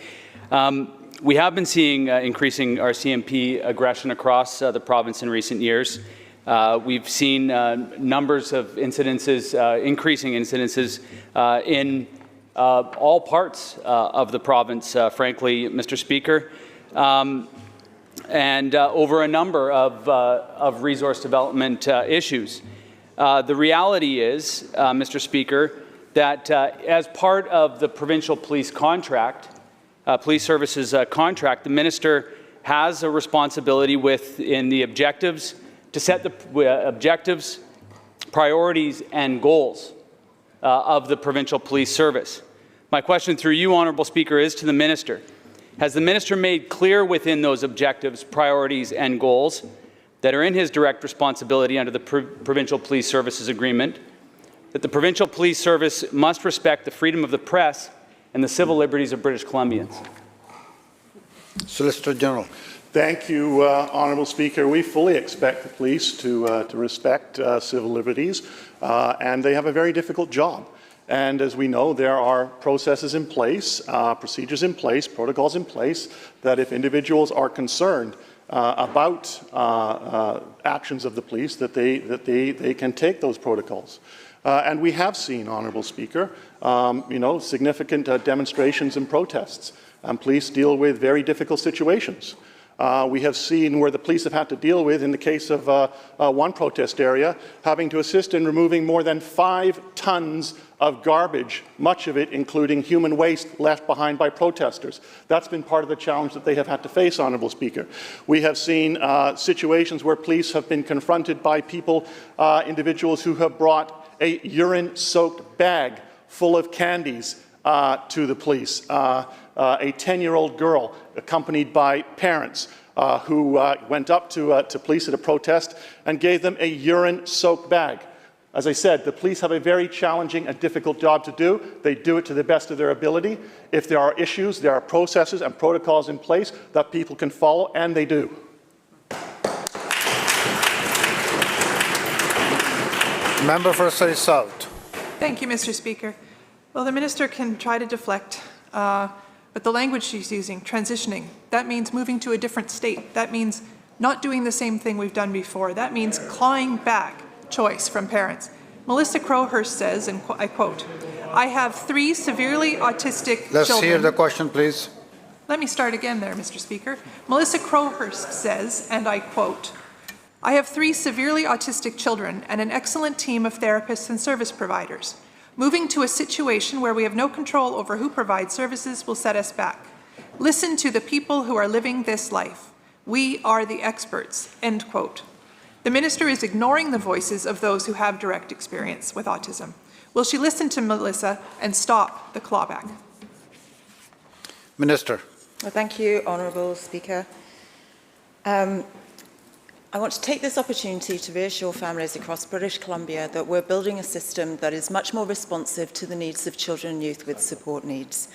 We have been seeing increasing RCMP aggression across the province in recent years. We've seen numbers of incidences, increasing incidences in all parts of the province, frankly, Mr. Speaker, and over a number of resource development issues. The reality is, Mr. Speaker, that as part of the provincial police contract, police services contract, the minister has a responsibility in the objectives to set the objectives, priorities, and goals of the provincial police service. My question through you, Honourable Speaker, is to the minister. Has the minister made clear within those objectives, priorities, and goals that are in his direct responsibility under the Provincial Police Services Agreement that the Provincial Police Service must respect the freedom of the press and the civil liberties of British Columbians? Solicitor General. Thank you, Honourable Speaker. We fully expect the police to respect civil liberties, and they have a very difficult job. And as we know, there are processes in place, procedures in place, protocols in place, that if individuals are concerned about actions of the police, that they can take those protocols. And we have seen, Honourable Speaker, significant demonstrations and protests. And police deal with very difficult situations. We have seen where the police have had to deal with, in the case of one protest area, having to assist in removing more than 5 tons of garbage, much of it including human waste left behind by protesters. That's been part of the challenge that they have had to face, Honourable Speaker. We have seen situations where police have been confronted by people, individuals who have brought a urine-soaked bag full of candies to the police. A 10-year-old girl accompanied by parents who went up to police at a protest and gave them a urine-soaked bag. As I said, the police have a very challenging and difficult job to do. They do it to the best of their ability. If there are issues, there are processes and protocols in place that people can follow, and they do. Member for Surrey South. Thank you, Mr. Speaker. Well, the minister can try to deflect, but the language she's using, transitioning, that means moving to a different state. That means not doing the same thing we've done before. That means clawing back choice from parents. Melissa Crowhurst says, and I quote, "I have 3 severely autistic children." Let's hear the question, please. Let me start again there, Mr. Speaker. Melissa Crowhurst says, and I quote, "I have 3 severely autistic children and an excellent team of therapists and service providers. Moving to a situation where we have no control over who provides services will set us back. Listen to the people who are living this life. We are the experts," end quote. The minister is ignoring the voices of those who have direct experience with autism. Will she listen to Melissa and stop the clawback? Minister. Well, thank you, Honourable Speaker. I want to take this opportunity to reassure families across British Columbia that we're building a system that is much more responsive to the needs of children and youth with support needs.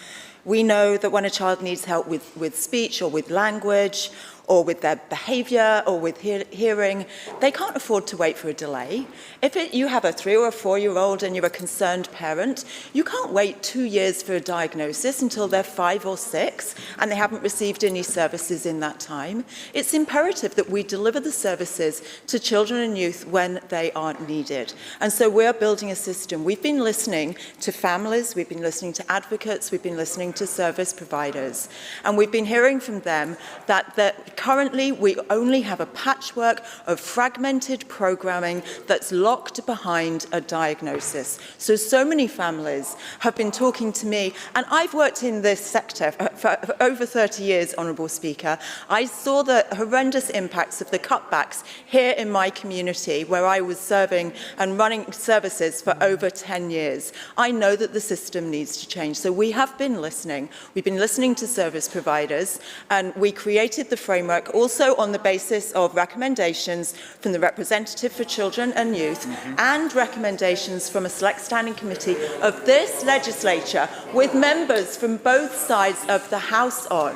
We know that when a child needs help with speech or with language or with their behaviour or with hearing, they can't afford to wait for a delay. If you have a 3 or a 4-year-old and you're a concerned parent, you can't wait 2 years for a diagnosis until they're 5 or 6 and they haven't received any services in that time. It's imperative that we deliver the services to children and youth when they are needed. And so we're building a system. We've been listening to families, we've been listening to advocates, we've been listening to service providers, and we've been hearing from them that the currently, we only have a patchwork of fragmented programming that's locked behind a diagnosis. So many families have been talking to me, and I've worked in this sector for over 30 years, Honourable Speaker. I saw the horrendous impacts of the cutbacks here in my community, where I was serving and running services for over 10 years. I know that the system needs to change. So we have been listening. We've been listening to service providers, and we created the framework also on the basis of recommendations from the Representative for Children and Youth and recommendations from a select standing committee of this legislature with members from both sides of the House on.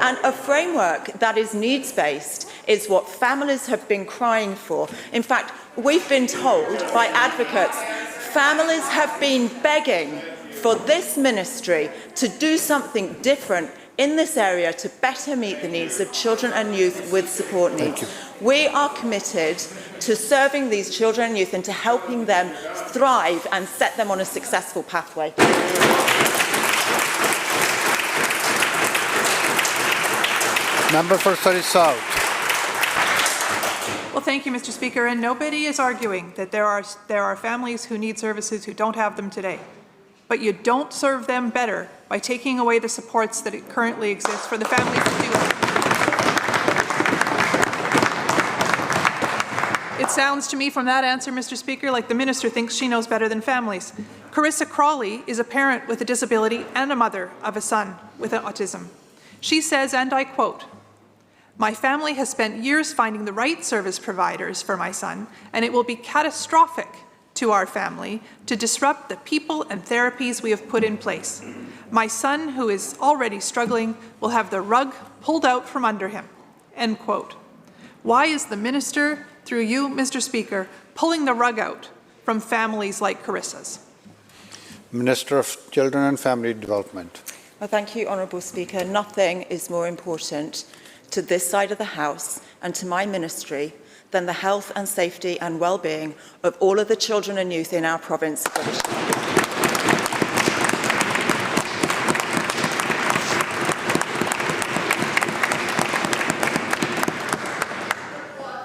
And a framework that is needs-based is what families have been crying for. In fact, we've been told by advocates, families have been begging for this ministry to do something different in this area to better meet the needs of children and youth with support needs. We are committed to serving these children and youth and to helping them thrive and set them on a successful pathway. Member for Surrey South. Well, thank you, Mr. Speaker. And nobody is arguing that there are families who need services who don't have them today. But you don't serve them better by taking away the supports that currently exist for the families that do. It sounds to me from that answer, Mr. Speaker, like the minister thinks she knows better than families. Carissa Crawley is a parent with a disability and a mother of a son with autism. She says, and I quote, "My family has spent years finding the right service providers for my son, and it will be catastrophic to our family to disrupt the people and therapies we have put in place. My son, who is already struggling, will have the rug pulled out from under him." End quote. Why is the minister, through you, Mr. Speaker, pulling the rug out from families like Carissa's? Minister of Children and Family Development. Well, thank you, Honourable Speaker. Nothing is more important to this side of the House and to my ministry than the health and safety and well-being of all of the children and youth in our province.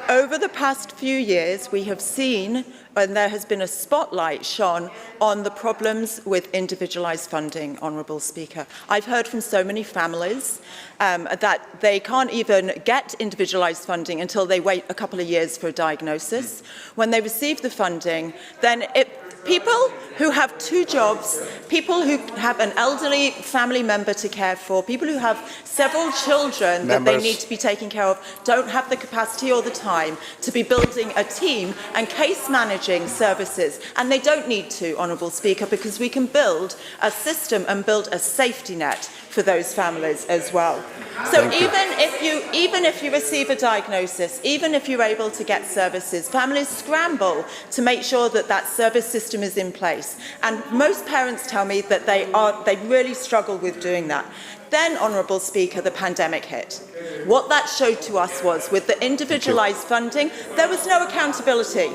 Over the past few years, we have seen, and there has been a spotlight shone on the problems with individualised funding, Honourable Speaker. I've heard from so many families that they can't even get individualised funding until they wait a couple of years for a diagnosis. When they receive the funding, then people who have 2 jobs, people who have an elderly family member to care for, people who have several children that they need to be taking care of, don't have the capacity or the time to be building a team and case managing services. And they don't need to, Honourable Speaker, because we can build a system and build a safety net for those families as well. So even if you receive a diagnosis, even if you're able to get services, families scramble to make sure that that service system is in place. And most parents tell me that they really struggle with doing that. Then, Honourable Speaker, the pandemic hit. What that showed to us was, with the individualised funding, there was no accountability.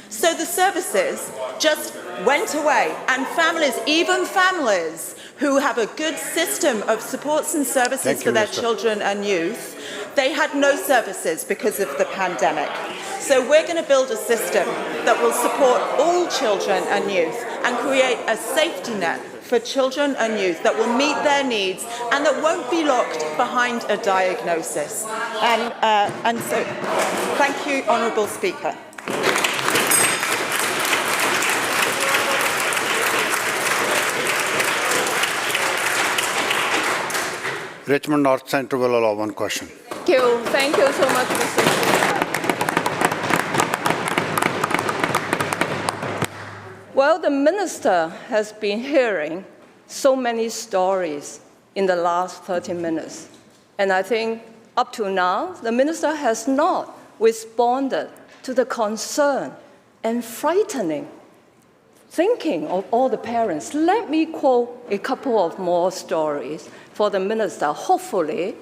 So the services just went away, and families, even families who have a good system of supports and services for their children and youth, they had no services because of the pandemic. So we're going to build a system that will support all children and youth and create a safety net for children and youth that will meet their needs and that won't be locked behind a diagnosis. And so, thank you, Honourable Speaker. Richmond North Centre will allow 1 question. Thank you so much, Mr. Speaker. Well, the minister has been hearing so many stories in the last 30 minutes. And I think up to now, the minister has not responded to the concern and frightening thinking of all the parents. Let me quote a couple of more stories for the minister. Hopefully,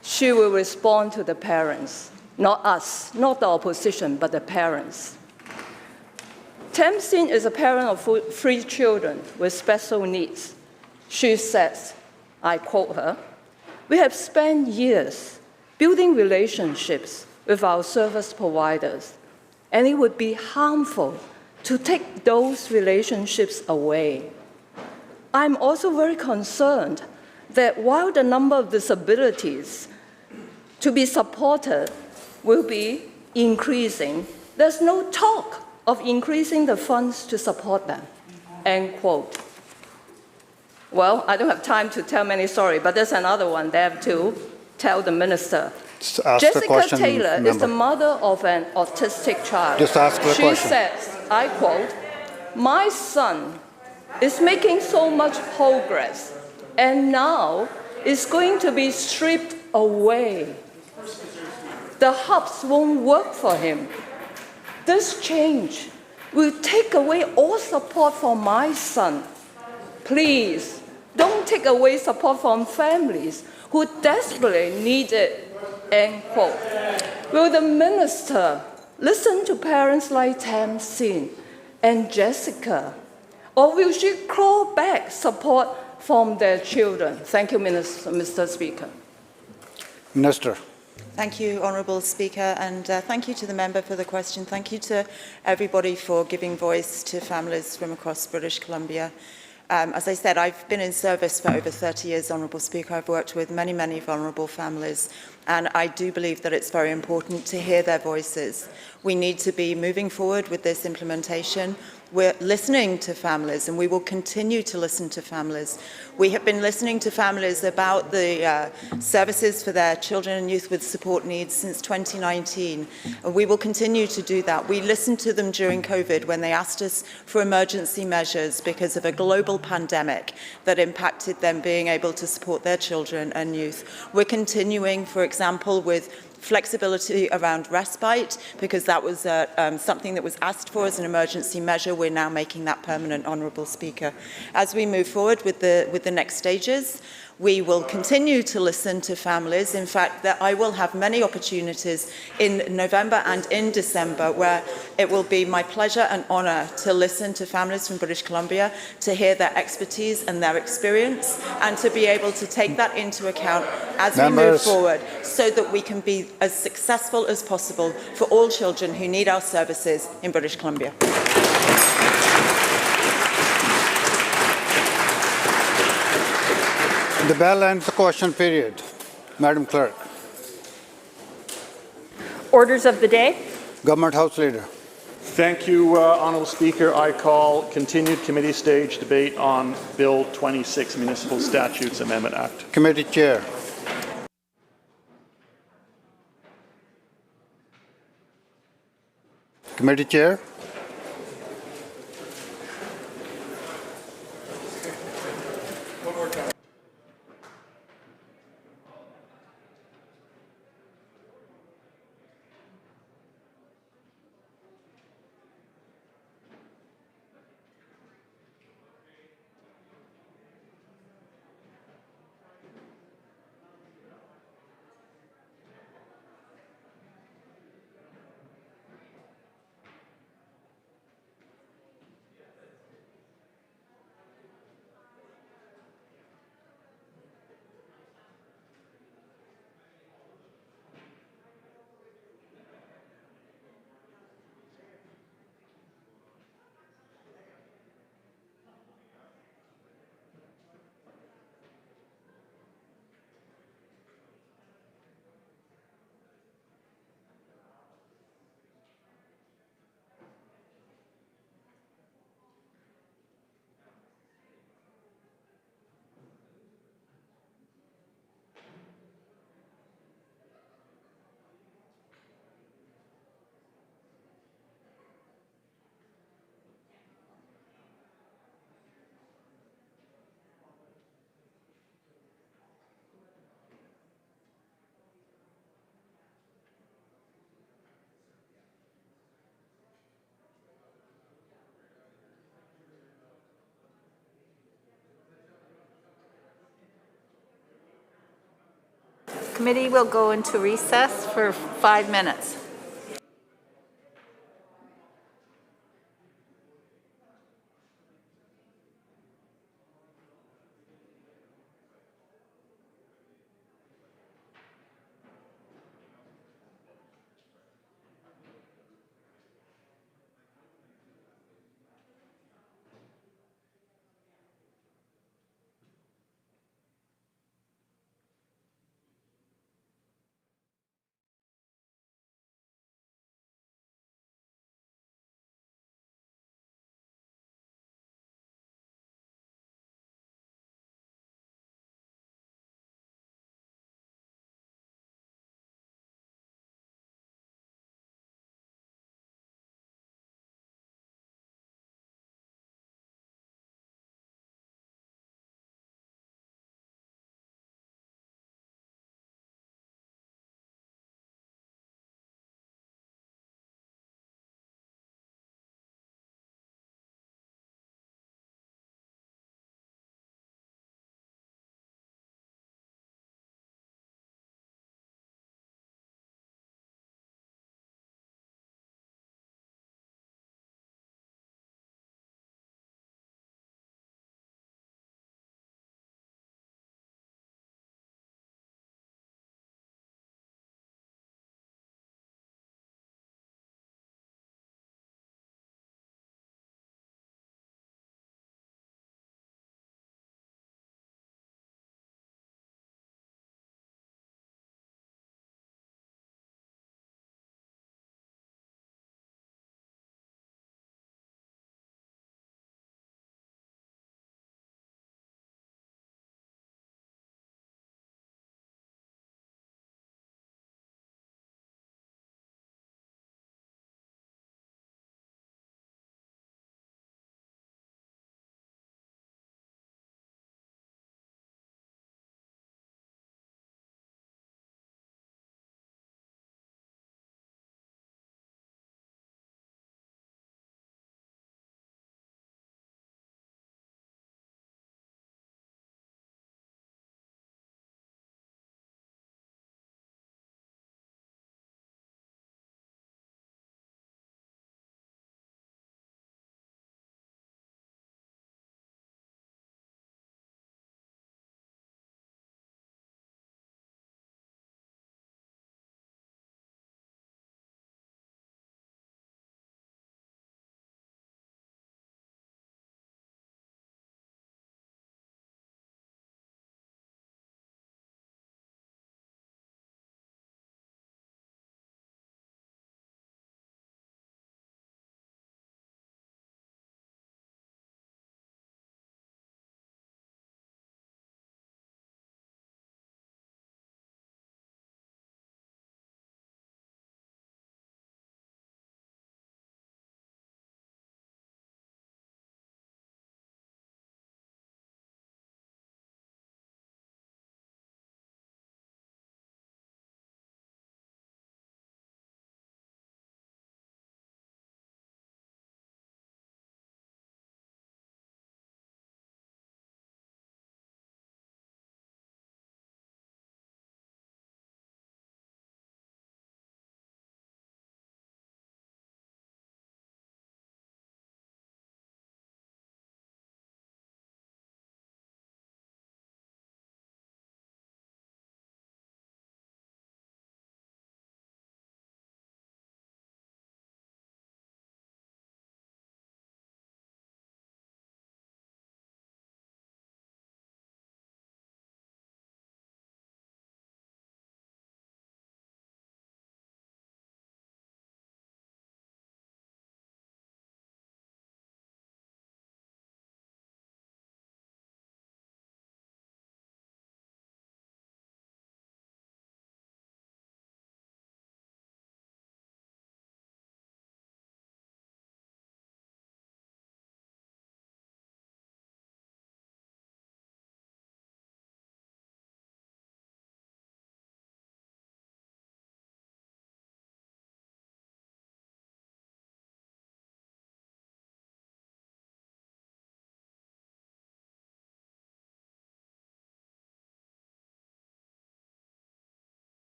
she will respond to the parents, not us, not the opposition, but the parents. Tamsin is a parent of 3 children with special needs. She says, I quote her, "We have spent years building relationships with our service providers, and it would be harmful to take those relationships away. I'm also very concerned that while the number of disabilities to be supported will be increasing, there's no talk of increasing the funds to support them, end quote. Well, I don't have time to tell many stories, but there's another one there to tell the minister. Jessica Taylor is the mother of an autistic child. Just ask the question. She says, I quote, "My son is making so much progress and now is going to be stripped away. The hubs won't work for him. This change will take away all support for my son. Please, don't take away support from families who desperately need it," end quote. Will the minister listen to parents like Tamsin and Jessica, or will she claw back support from their children? Thank you, Mr. Speaker. Minister. Thank you, Honourable Speaker, and thank you to the member for the question. Thank you to everybody for giving voice to families from across British Columbia. As I said, I've been in service for over 30 years, Honourable Speaker. I've worked with many, many vulnerable families, and I do believe that it's very important to hear their voices. We need to be moving forward with this implementation. We're listening to families, and we will continue to listen to families. We have been listening to families about the services for their children and youth with support needs since 2019, and we will continue to do that. We listened to them during COVID when they asked us for emergency measures because of a global pandemic that impacted them being able to support their children and youth. We're continuing, for example, with flexibility around respite, because that was something that was asked for as an emergency measure. We're now making that permanent, Honourable Speaker. As we move forward with the next stages, we will continue to listen to families. In fact, I will have many opportunities in November and in December where it will be my pleasure and honour to listen to families from British Columbia, to hear their expertise and their experience, and to be able to take that into account as we move forward, so that we can be as successful as possible for all children who need our services in British Columbia. The bell ends the question period. Madam Clerk. Orders of the day. Government House Leader. Thank you, Honourable Speaker. I call continued committee stage debate on Bill 26, Municipal Statutes Amendment Act. Committee Chair. Committee Chair. Committee will go into recess for 5 minutes.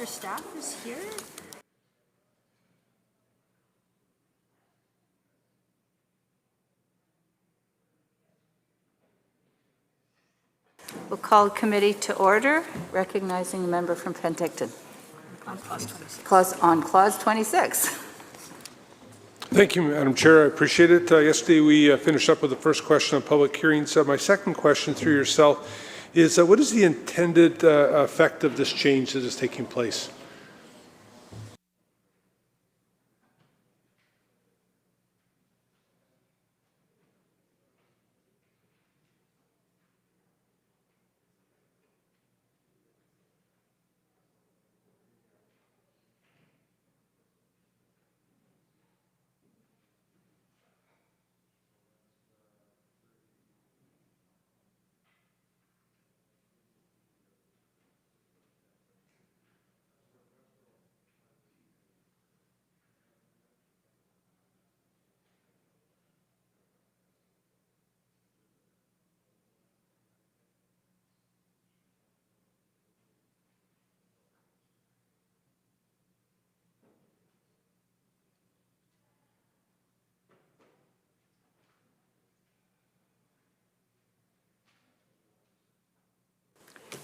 Legislature staff is here. We'll call committee to order, recognizing the member from Penticton. On clause 26. On clause 26. Thank you, Madam Chair. I appreciate it. Yesterday we finished up with the first question on public hearings. My second question through yourself is what is the intended effect of this change that is taking place?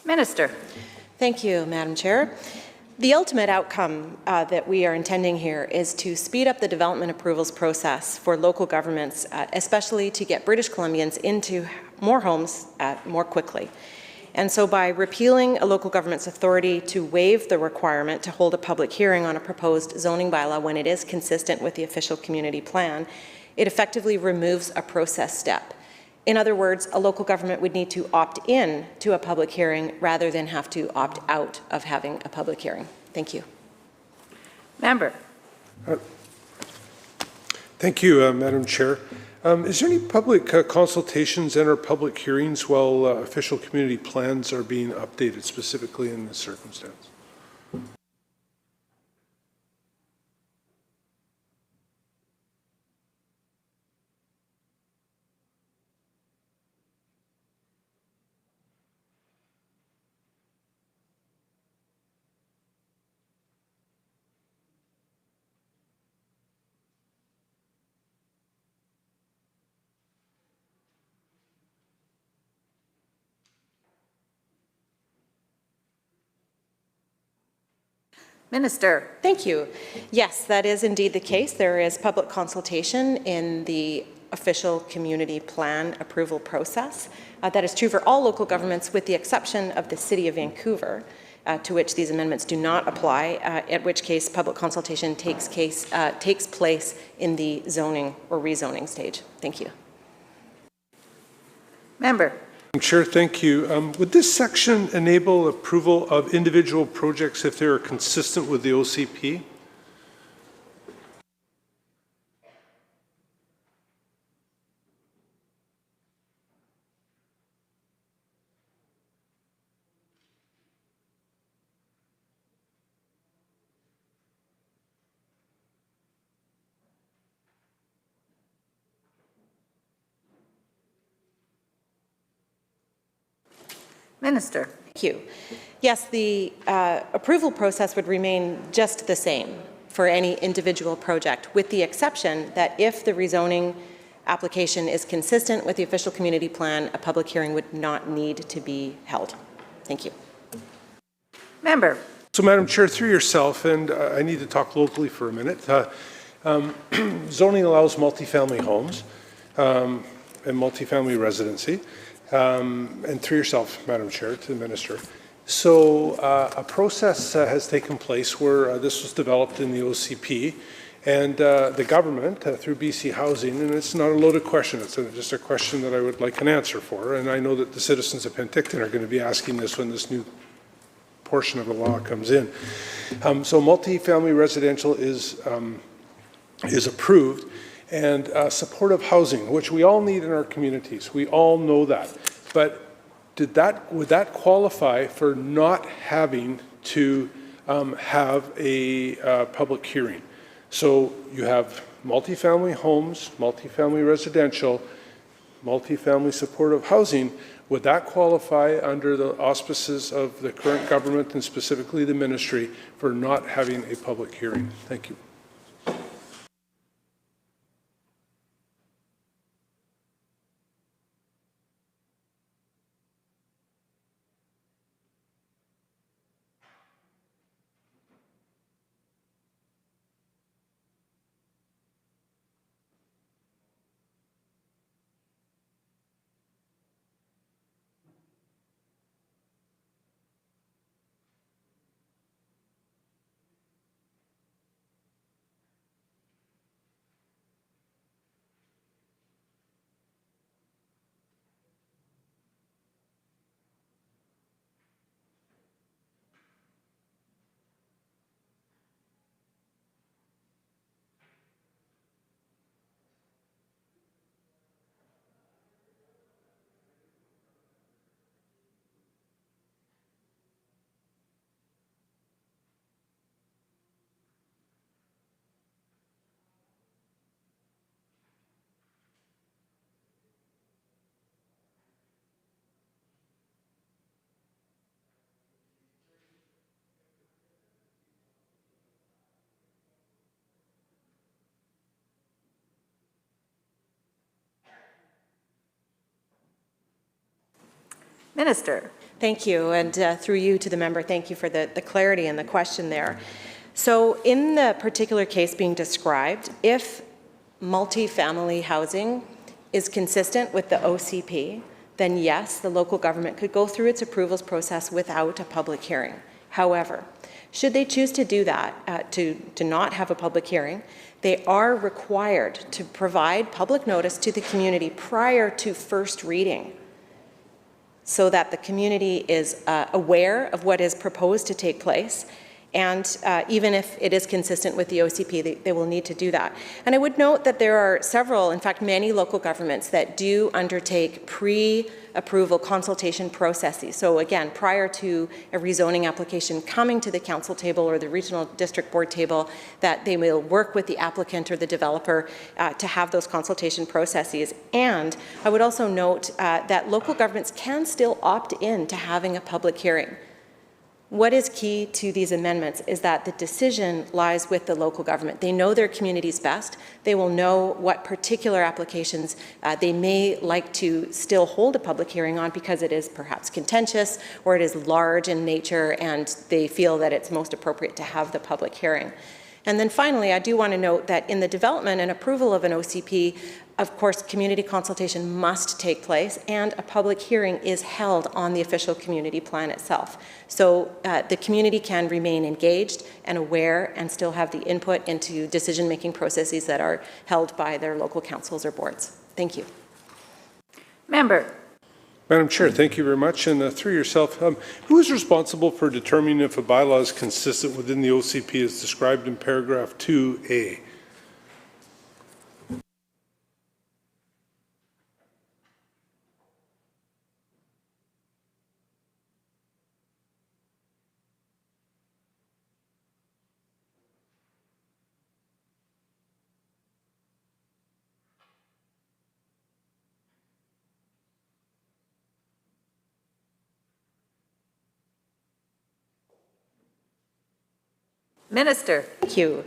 Minister. Thank you, Madam Chair. The ultimate outcome that we are intending here is to speed up the development approvals process for local governments, especially to get British Columbians into more homes more quickly. And so by repealing a local government's authority to waive the requirement to hold a public hearing on a proposed zoning bylaw when it is consistent with the official community plan, it effectively removes a process step. In other words, a local government would need to opt in to a public hearing rather than have to opt out of having a public hearing. Thank you. Member. Thank you, Madam Chair. Is there any public consultations and or public hearings while official community plans are being updated specifically in this circumstance? Minister. Thank you. Yes, that is indeed the case. There is public consultation in the official community plan approval process. That is true for all local governments with the exception of the City of Vancouver, to which these amendments do not apply, at which case public consultation takes place in the zoning or rezoning stage. Thank you. Member. Chair, thank you. Would this section enable approval of individual projects if they are consistent with the OCP? Minister. Thank you. Yes, the approval process would remain just the same for any individual project, with the exception that if the rezoning application is consistent with the official community plan, a public hearing would not need to be held. Thank you. Member. So, Madam Chair, through yourself, and I need to talk locally for a minute. Zoning allows multifamily homes and multifamily residency. And through yourself, Madam Chair, to the Minister. So a process has taken place where this was developed in the OCP, and the government, through BC Housing, and it's not a loaded question, it's just a question that I would like an answer for, and I know that the citizens of Penticton are going to be asking this when this new portion of the law comes in. So multifamily residential is approved, and supportive housing, which we all need in our communities. We all know that. But would that qualify for not having to have a public hearing? So you have multifamily homes, multifamily residential, multifamily supportive housing. Would that qualify under the auspices of the current government and specifically the ministry for not having a public hearing? Thank you. Minister. Thank you, and through you to the member, thank you for the clarity and the question there. So in the particular case being described, if multi-family housing is consistent with the OCP, then yes, the local government could go through its approvals process without a public hearing. However, should they choose to do that, to not have a public hearing, they are required to provide public notice to the community prior to first reading, so that the community is aware of what is proposed to take place. And even if it is consistent with the OCP, they will need to do that. And I would note that there are several, in fact, many local governments that do undertake pre-approval consultation processes. So again, prior to a rezoning application coming to the council table or the regional district board table, that they will work with the applicant or the developer to have those consultation processes. And I would also note that local governments can still opt in to having a public hearing. What is key to these amendments is that the decision lies with the local government. They know their communities best. They will know what particular applications they may like to still hold a public hearing on because it is perhaps contentious or it is large in nature and they feel that it's most appropriate to have the public hearing. And then finally, I do want to note that in the development and approval of an OCP, of course, community consultation must take place and a public hearing is held on the official community plan itself. So the community can remain engaged and aware and still have the input into decision-making processes that are held by their local councils or boards. Thank you. Member. Madam Chair, thank you very much. And through yourself, who is responsible for determining if a bylaw is consistent within the OCP as described in paragraph 2A? Minister. Thank you.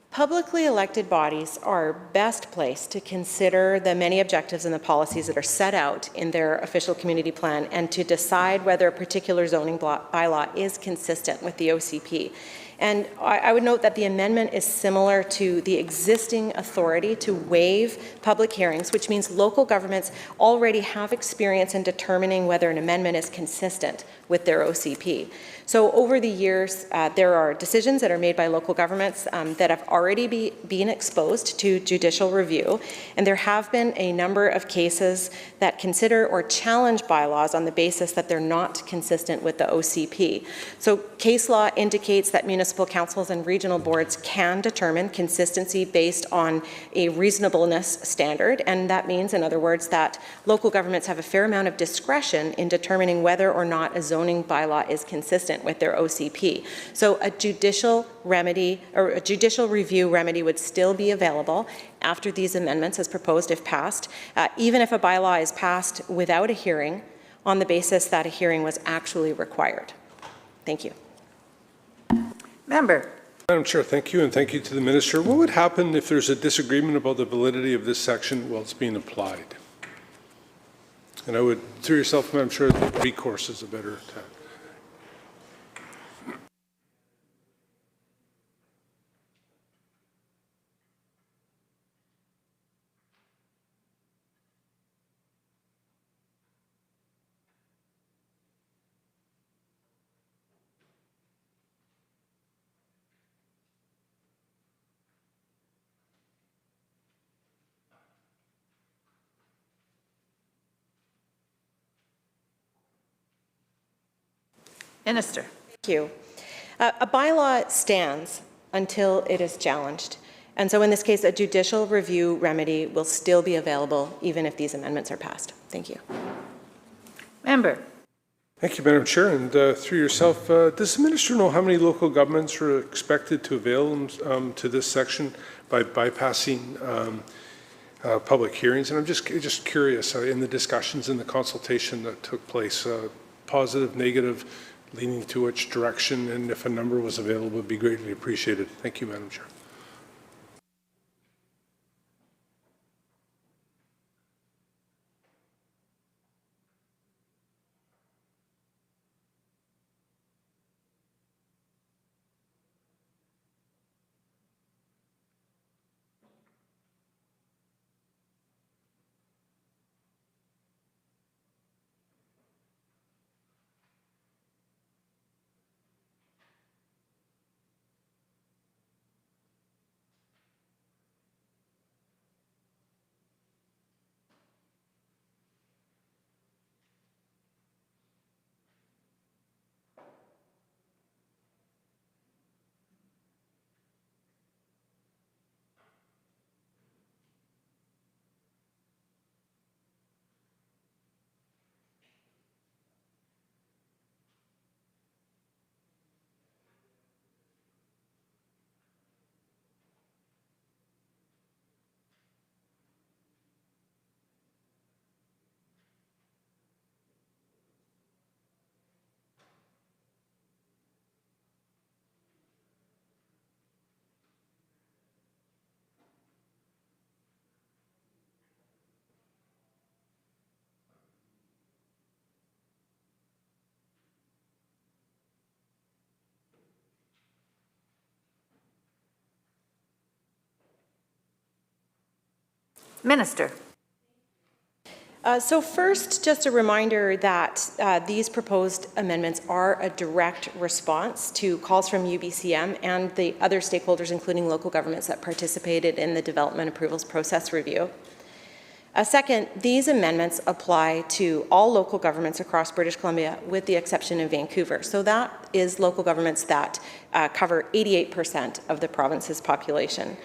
Publicly elected bodies are best placed to consider the many objectives and the policies that are set out in their official community plan and to decide whether a particular zoning bylaw is consistent with the OCP. And I would note that the amendment is similar to the existing authority to waive public hearings, which means local governments already have experience in determining whether an amendment is consistent with their OCP. So over the years, there are decisions that are made by local governments that have already been exposed to judicial review, and there have been a number of cases that consider or challenge bylaws on the basis that they're not consistent with the OCP. So case law indicates that municipal municipal councils and regional boards can determine consistency based on a reasonableness standard, and that means, in other words, that local governments have a fair amount of discretion in determining whether or not a zoning bylaw is consistent with their OCP. So a judicial remedy or a judicial review remedy would still be available after these amendments as proposed if passed, even if a bylaw is passed without a hearing on the basis that a hearing was actually required. Thank you. Member. Madam Chair, thank you, and thank you to the Minister. What would happen if there's a disagreement about the validity of this section while it's being applied? And I would, through yourself, Madam Chair, recourse is a better attack. Minister. Thank you. A bylaw stands until it is challenged. And so in this case, a judicial review remedy will still be available even if these amendments are passed. Thank you. Member. Thank you, Madam Chair. And through yourself, does the Minister know how many local governments are expected to avail to this section by bypassing public hearings? And I'm just curious, in the discussions in the consultation that took place, positive, negative, leaning to which direction, and if a number was available, would be greatly appreciated. Thank you, Madam Chair. Minister. So first, just a reminder that these proposed amendments are a direct response to calls from UBCM and the other stakeholders, including local governments that participated in the development approvals process review. Second, these amendments apply to all local governments across British Columbia with the exception of Vancouver. So that is local governments that cover 88% of the province's population.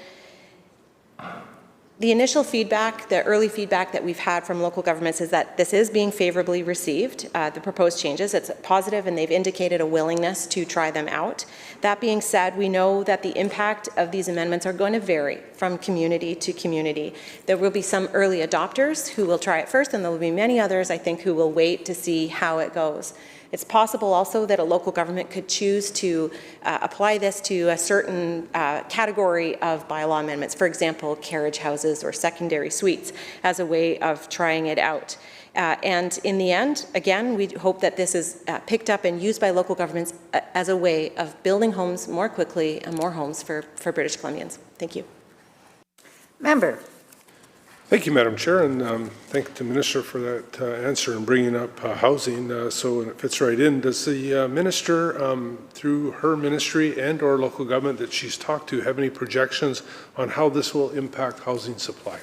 The initial feedback, the early feedback that we've had from local governments is that this is being favorably received, the proposed changes. It's positive and they've indicated a willingness to try them out. That being said, we know that the impact of these amendments are going to vary from community to community. There will be some early adopters who will try it first, and there will be many others, I think, who will wait to see how it goes. It's possible also that a local government could choose to apply this to a certain category of bylaw amendments, for example, carriage houses or secondary suites, as a way of trying it out. And in the end, again, we hope that this is picked up and used by local governments as a way of building homes more quickly and more homes for British Columbians. Thank you. Member. Thank you, Madam Chair, and thank the Minister for that answer and bringing up housing. So it fits right in. Does the Minister, through her ministry and or local government that she's talked to, have any projections on how this will impact housing supply?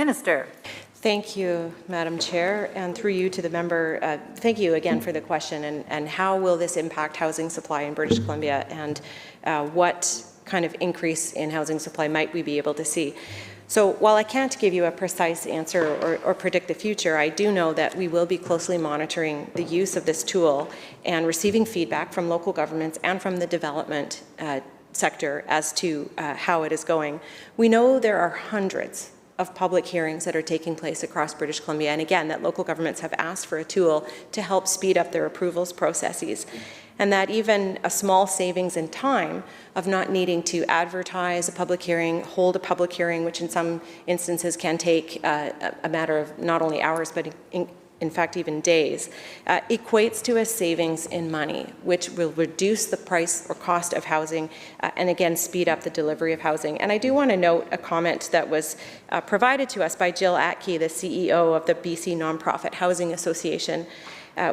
Minister. Thank you, Madam Chair, and through you to the member, thank you again for the question, and how will this impact housing supply in British Columbia, and what kind of increase in housing supply might we be able to see? So while I can't give you a precise answer or predict the future, I do know that we will be closely monitoring the use of this tool and receiving feedback from local governments and from the development sector as to how it is going. We know there are hundreds of public hearings that are taking place across British Columbia, and again, that local governments have asked for a tool to help speed up their approvals processes, and that even a small savings in time of not needing to advertise a public hearing, hold a public hearing, which in some instances can take a matter of not only hours, but in fact even days, equates to a savings in money, which will reduce the price or cost of housing and again speed up the delivery of housing. And I do want to note a comment that was provided to us by Jill Atke, the CEO of the BC Nonprofit Housing Association,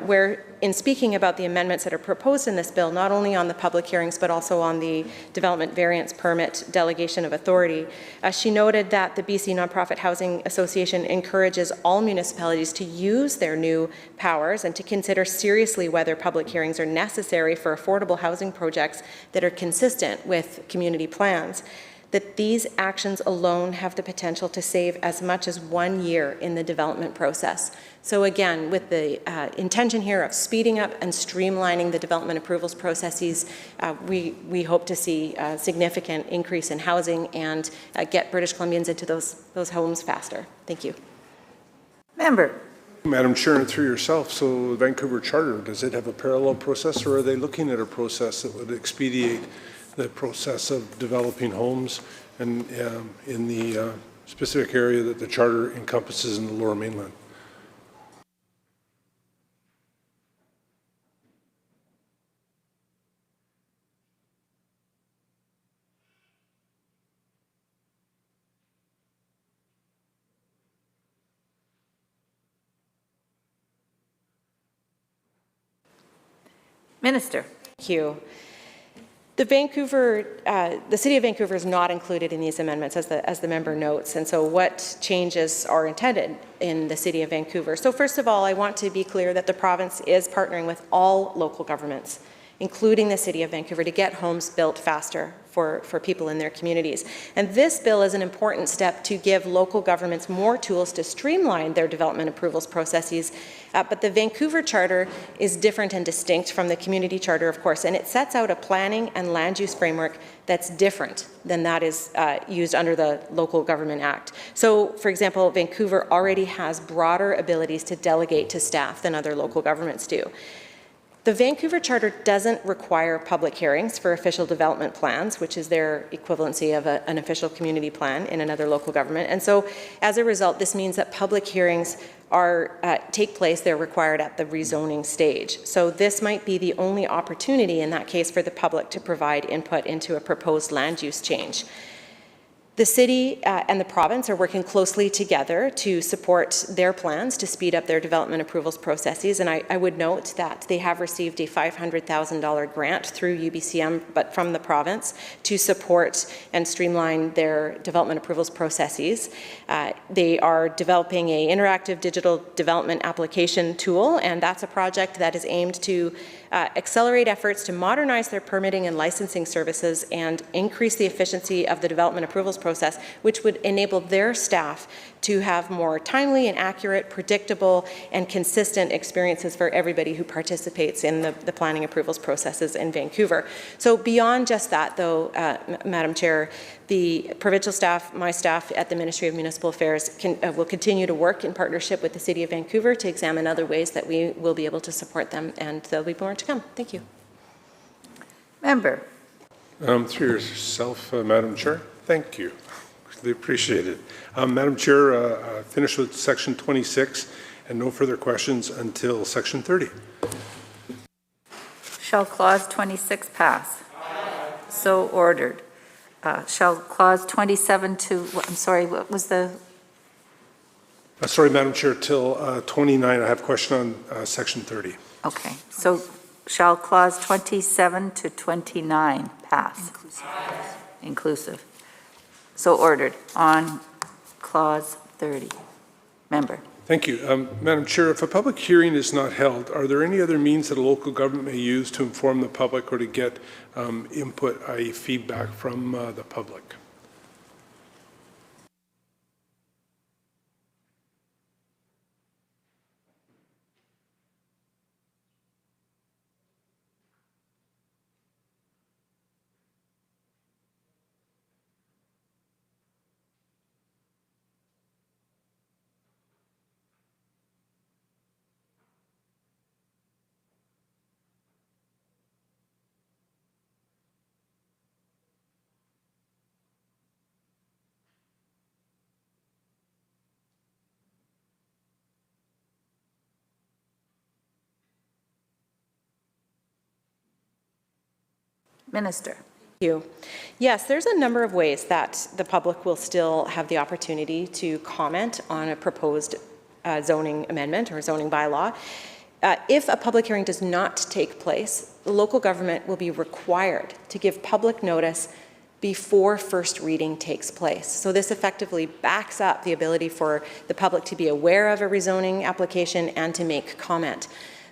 where in speaking about the amendments that are proposed in this bill, not only on the public hearings but also on the development variance permit delegation of authority, she noted that the BC Nonprofit Housing Association encourages all municipalities to use their new powers and to consider seriously whether public hearings are necessary for affordable housing projects that are consistent with community plans, that these actions alone have the potential to save as much as 1 year in the development process. So again, with the intention here of speeding up and streamlining the development approvals processes, we hope to see a significant increase in housing and get British Columbians into those homes faster. Thank you. Member. Madam Chair, and through yourself, so the Vancouver Charter, does it have a parallel process, or are they looking at a process that would expedite the process of developing homes and in the specific area that the Charter encompasses in the Lower Mainland? Minister. Thank you. The City of Vancouver is not included in these amendments, as the member notes, and so what changes are intended in the City of Vancouver? So first of all, I want to be clear that the province is partnering with all local governments, including the City of Vancouver, to get homes built faster for people in their communities. And this bill is an important step to give local governments more tools to streamline their development approvals processes. But the Vancouver Charter is different and distinct from the Community Charter, of course, and it sets out a planning and land use framework that's different than that is used under the Local Government Act. So, for example, Vancouver already has broader abilities to delegate to staff than other local governments do. The Vancouver Charter doesn't require public hearings for official development plans, which is their equivalency of an official community plan in another local government. And so, as a result, this means that public hearings take place, they're required at the rezoning stage. So this might be the only opportunity in that case for the public to provide input into a proposed land use change. The city and the province are working closely together to support their plans to speed up their development approvals processes, and I would note that they have received a $500,000 grant through UBCM, but from the province, to support and streamline their development approvals processes. They are developing an interactive digital development application tool, and that's a project that is aimed to accelerate efforts to modernize their permitting and licensing services and increase the efficiency of the development approvals process, which would enable their staff to have more timely and accurate, predictable, and consistent experiences for everybody who participates in the planning approvals processes in Vancouver. So beyond just that, though, Madam Chair, the provincial staff, my staff at the Ministry of Municipal Affairs will continue to work in partnership with the City of Vancouver to examine other ways that we will be able to support them, and there'll be more to come. Thank you. Member. Through yourself, Madam Chair. Thank you. Really appreciate it. Madam Chair, finish with Section 26 and no further questions until Section 30. Shall Clause 26 pass? So ordered. Shall Clause 27 to, I'm sorry, what was the? Sorry, Madam Chair, till 29, I have a question on Section 30. Okay, so shall Clause 27 to 29 pass? Inclusive. So ordered. On Clause 30. Member. Thank you. Madam Chair, if a public hearing is not held, are there any other means that a local government may use to inform the public or to get input, i.e. feedback from the public? Minister. Thank you. Yes, there's a number of ways that the public will still have the opportunity to comment on a proposed zoning amendment or zoning bylaw. If a public hearing does not take place, the local government will be required to give public notice before first reading takes place. So this effectively backs up the ability for the public to be aware of a rezoning application and to make comment.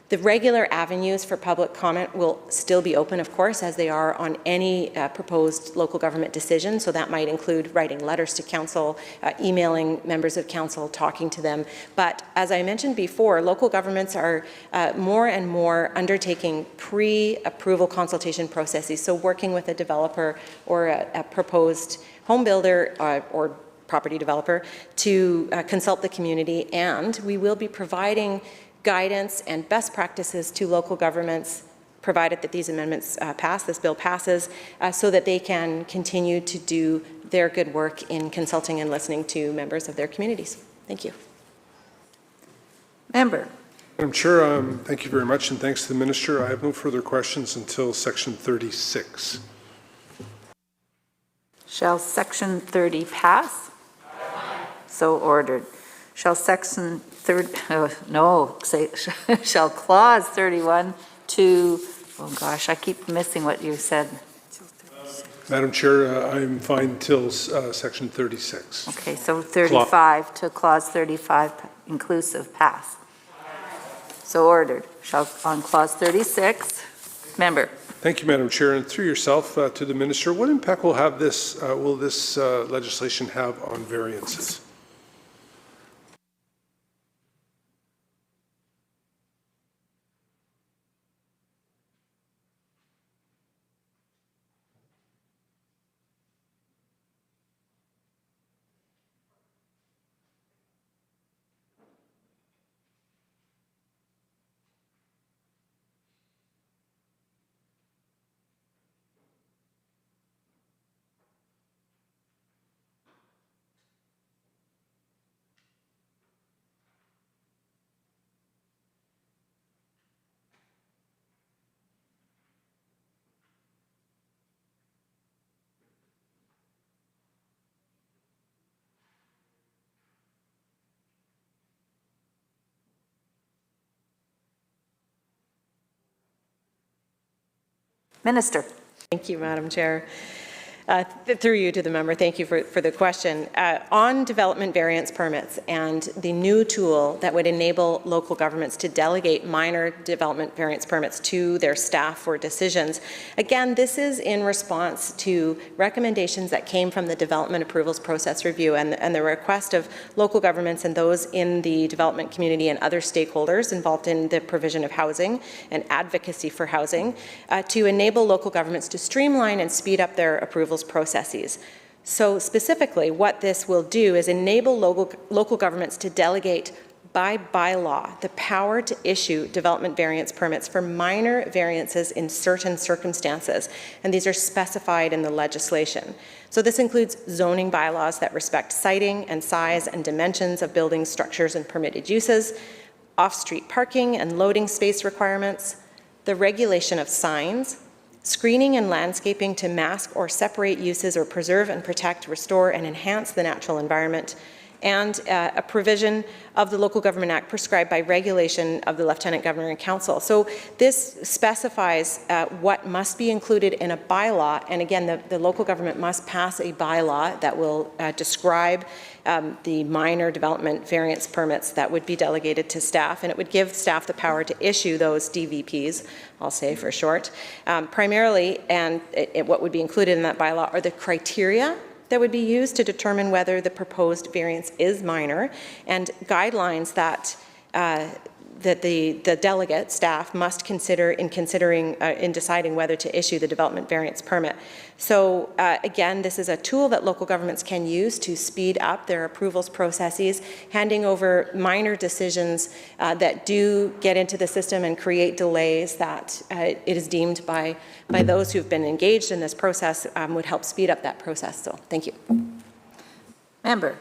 The regular avenues for public comment will still be open, of course, as they are on any proposed local government decision. So that might include writing letters to council, emailing members of council, talking to them. But as I mentioned before, local governments are more and more undertaking pre-approval consultation processes. So working with a developer or a proposed home builder or property developer to consult the community. And we will be providing guidance and best practices to local governments, provided that these amendments pass, this bill passes, so that they can continue to do their good work in consulting and listening to members of their communities. Thank you. Member. Madam Chair, thank you very much, and thanks to the Minister. I have no further questions until Section 36. Shall Section 30 pass? So ordered. Shall Section 30, shall Clause 31 to, oh gosh, I keep missing what you said. Madam Chair, I'm fine till Section 36. Okay, so 35 to Clause 35 inclusive pass. So ordered. Shall on Clause 36, member. Thank you, Madam Chair, and through yourself to the Minister, what impact will this legislation have on variances? Minister. Thank you, Madam Chair. Through you to the member, thank you for the question. On development variance permits and the new tool that would enable local governments to delegate minor development variance permits to their staff for decisions, again, this is in response to recommendations that came from the development approvals process review and the request of local governments and those in the development community and other stakeholders involved in the provision of housing and advocacy for housing to enable local governments to streamline and speed up their approvals processes. So specifically, what this will do is enable local governments to delegate by bylaw the power to issue development variance permits for minor variances in certain circumstances, and these are specified in the legislation. So this includes zoning bylaws that respect siting and size and dimensions of buildings, structures, and permitted uses, off-street parking and loading space requirements, the regulation of signs, screening and landscaping to mask or separate uses or preserve and protect, restore and enhance the natural environment, and a provision of the Local Government Act prescribed by regulation of the Lieutenant Governor and Council. So this specifies what must be included in a bylaw, and again, the local government must pass a bylaw that will describe the minor development variance permits that would be delegated to staff, and it would give staff the power to issue those DVPs, I'll say for short. Primarily, and what would be included in that bylaw are the criteria that would be used to determine whether the proposed variance is minor, and guidelines that the delegate staff must consider in deciding whether to issue the development variance permit. So again, this is a tool that local governments can use to speed up their approvals processes, handing over minor decisions that do get into the system and create delays that it is deemed by those who've been engaged in this process would help speed up that process. So thank you. Member.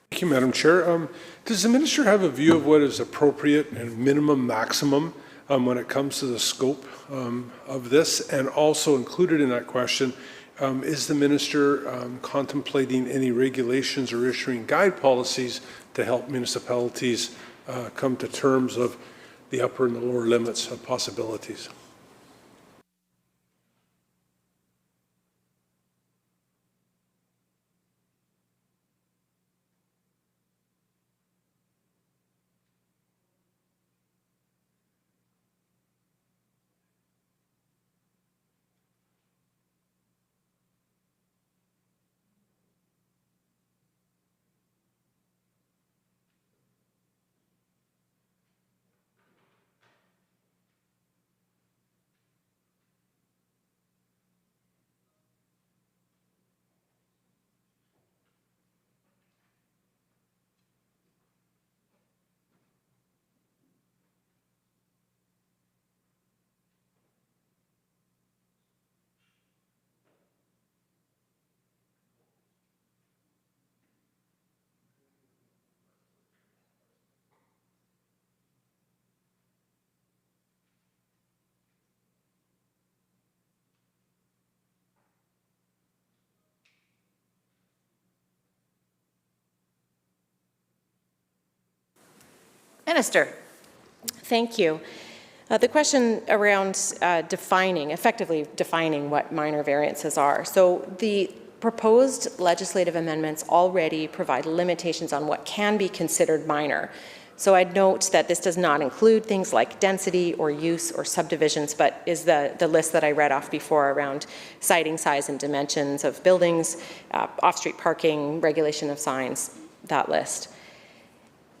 Thank you, Madam Chair. Does the Minister have a view of what is appropriate and minimum maximum when it comes to the scope of this? And also included in that question, is the Minister contemplating any regulations or issuing guide policies to help municipalities come to terms of the upper and the lower limits of possibilities? Minister. Thank you. The question around effectively defining what minor variances are. So the proposed legislative amendments already provide limitations on what can be considered minor. So I'd note that this does not include things like density or use or subdivisions, but is the list that I read off before around siding size and dimensions of buildings, off-street parking, regulation of signs, that list.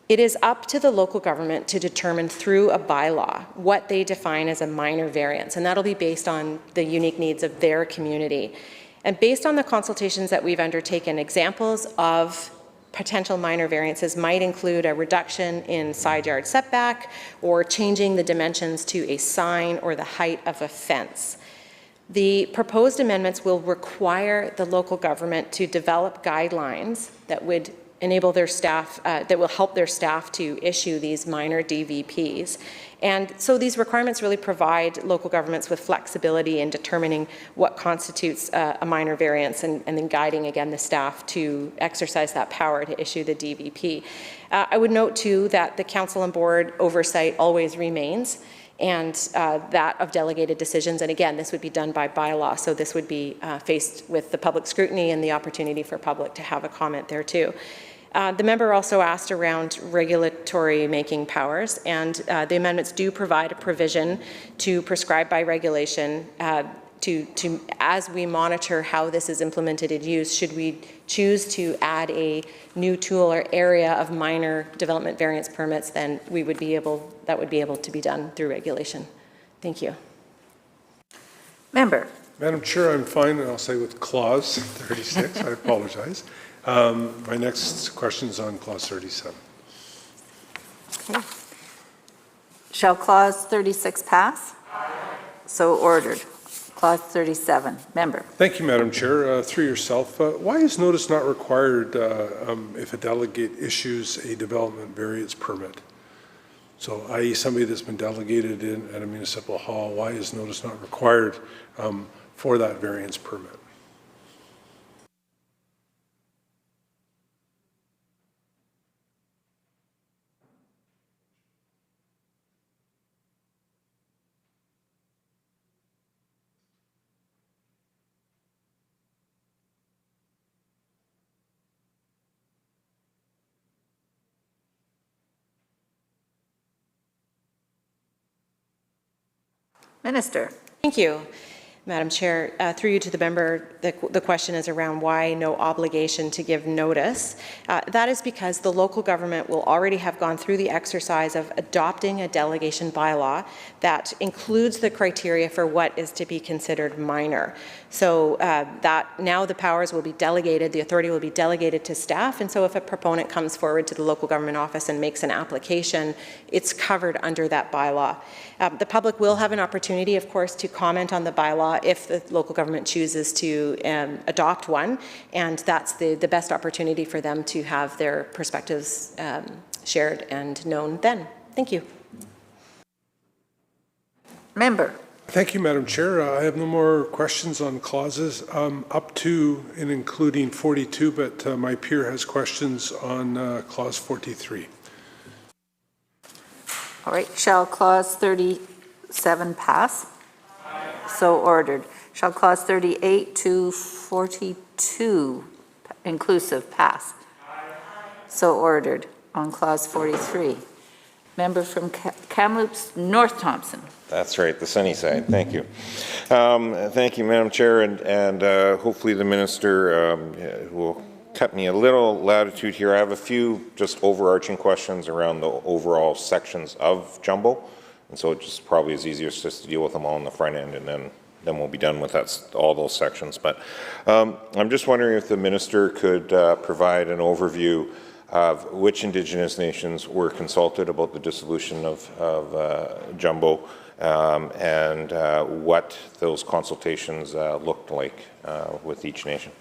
It is up to the local government to determine through a bylaw what they define as a minor variance, and that'll be based on the unique needs of their community. And based on the consultations that we've undertaken, examples of potential minor variances might include a reduction in side yard setback or changing the dimensions to a sign or the height of a fence. The proposed amendments will require the local government to develop guidelines that would enable their staff, that will help their staff to issue these minor DVPs. And so these requirements really provide local governments with flexibility in determining what constitutes a minor variance and then guiding, again, the staff to exercise that power to issue the DVP. I would note, too, that the council and board oversight always remains, and that of delegated decisions. And again, this would be done by bylaw, so this would be faced with the public scrutiny and the opportunity for public to have a comment there too. The member also asked around regulatory making powers, and the amendments do provide a provision to prescribe by regulation as we monitor how this is implemented and used, should we choose to add a new tool or area of minor development variance permits, then that would be able to be done through regulation. Thank you. Member. Madam Chair, I'm fine, and I'll say with clause 36. I apologize. My next question is on clause 37. Okay. Shall clause 36 pass? So ordered. Clause 37. Member. Thank you, Madam Chair. Through yourself, why is notice not required if a delegate issues a development variance permit? So, i.e. somebody that's been delegated in at a municipal hall, why is notice not required for that variance permit? Minister. Thank you, Madam Chair. Through you to the member, the question is around why no obligation to give notice. That is because the local government will already have gone through the exercise of adopting a delegation bylaw that includes the criteria for what is to be considered minor. So that now the powers will be delegated, the authority will be delegated to staff, and so if a proponent comes forward to the local government office and makes an application, it's covered under that bylaw. The public will have an opportunity, of course, to comment on the bylaw if the local government chooses to adopt one, and that's the best opportunity for them to have their perspectives shared and known then. Thank you. Member. Thank you, Madam Chair. I have no more questions on clauses up to and including 42, but my peer has questions on clause 43. All right. Shall clause 37 pass? So ordered. Shall clause 38 to 42 inclusive pass? So ordered. On clause 43. Member from Kamloops, North Thompson. That's right, the sunny side. Thank you. Thank you, Madam Chair, and hopefully the minister will cut me a little latitude here. I have a few just overarching questions around the overall sections of Jumbo, and so it just probably is easiest just to deal with them all on the front end, and then we'll be done with all those sections. But I'm just wondering if the minister could provide an overview of which Indigenous nations were consulted about the dissolution of Jumbo and what those consultations looked like with each nation.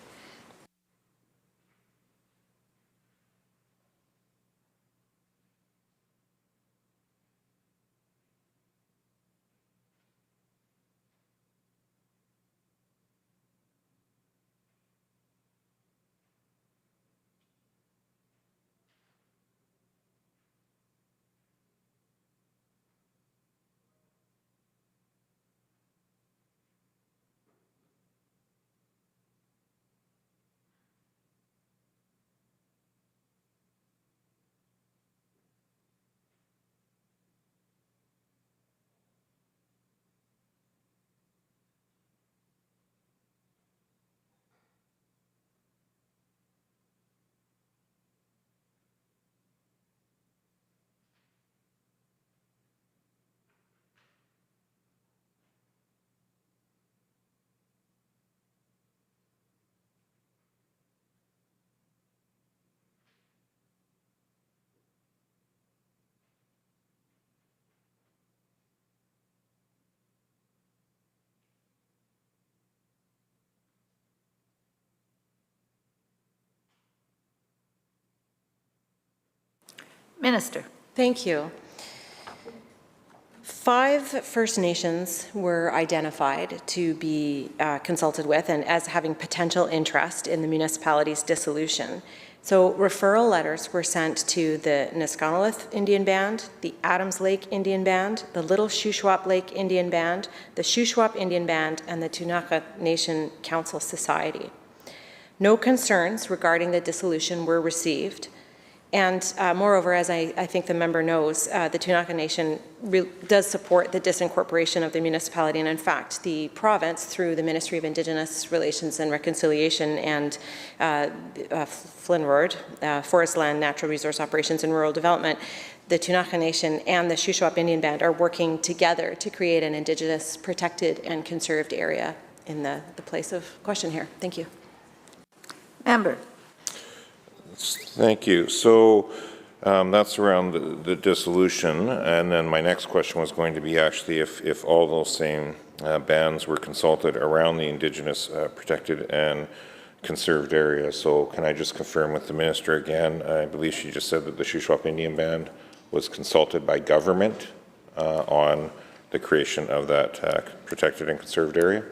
Minister. Thank you. 5 First Nations were identified to be consulted with and as having potential interest in the municipality's dissolution. So referral letters were sent to the Niskonawith Indian Band, the Adams Lake Indian Band, the Little Shuswap Lake Indian Band, the Shuswap Indian Band, and the Tunaqa Nation Council Society. No concerns regarding the dissolution were received. And moreover, as I think the member knows, the Tunaqa Nation does support the disincorporation of the municipality. And in fact, the province, through the Ministry of Indigenous Relations and Reconciliation and FLNRORD, Forest Land, Natural Resource Operations and Rural Development, the Tunaqa Nation and the Shuswap Indian Band are working together to create an Indigenous protected and conserved area in the place of question here. Thank you. Member. Thank you. So that's around the dissolution, and then my next question was going to be actually if all those same bands were consulted around the Indigenous protected and conserved area. So can I just confirm with the minister again? I believe she just said that the Shuswap Indian Band was consulted by government on the creation of that protected and conserved area.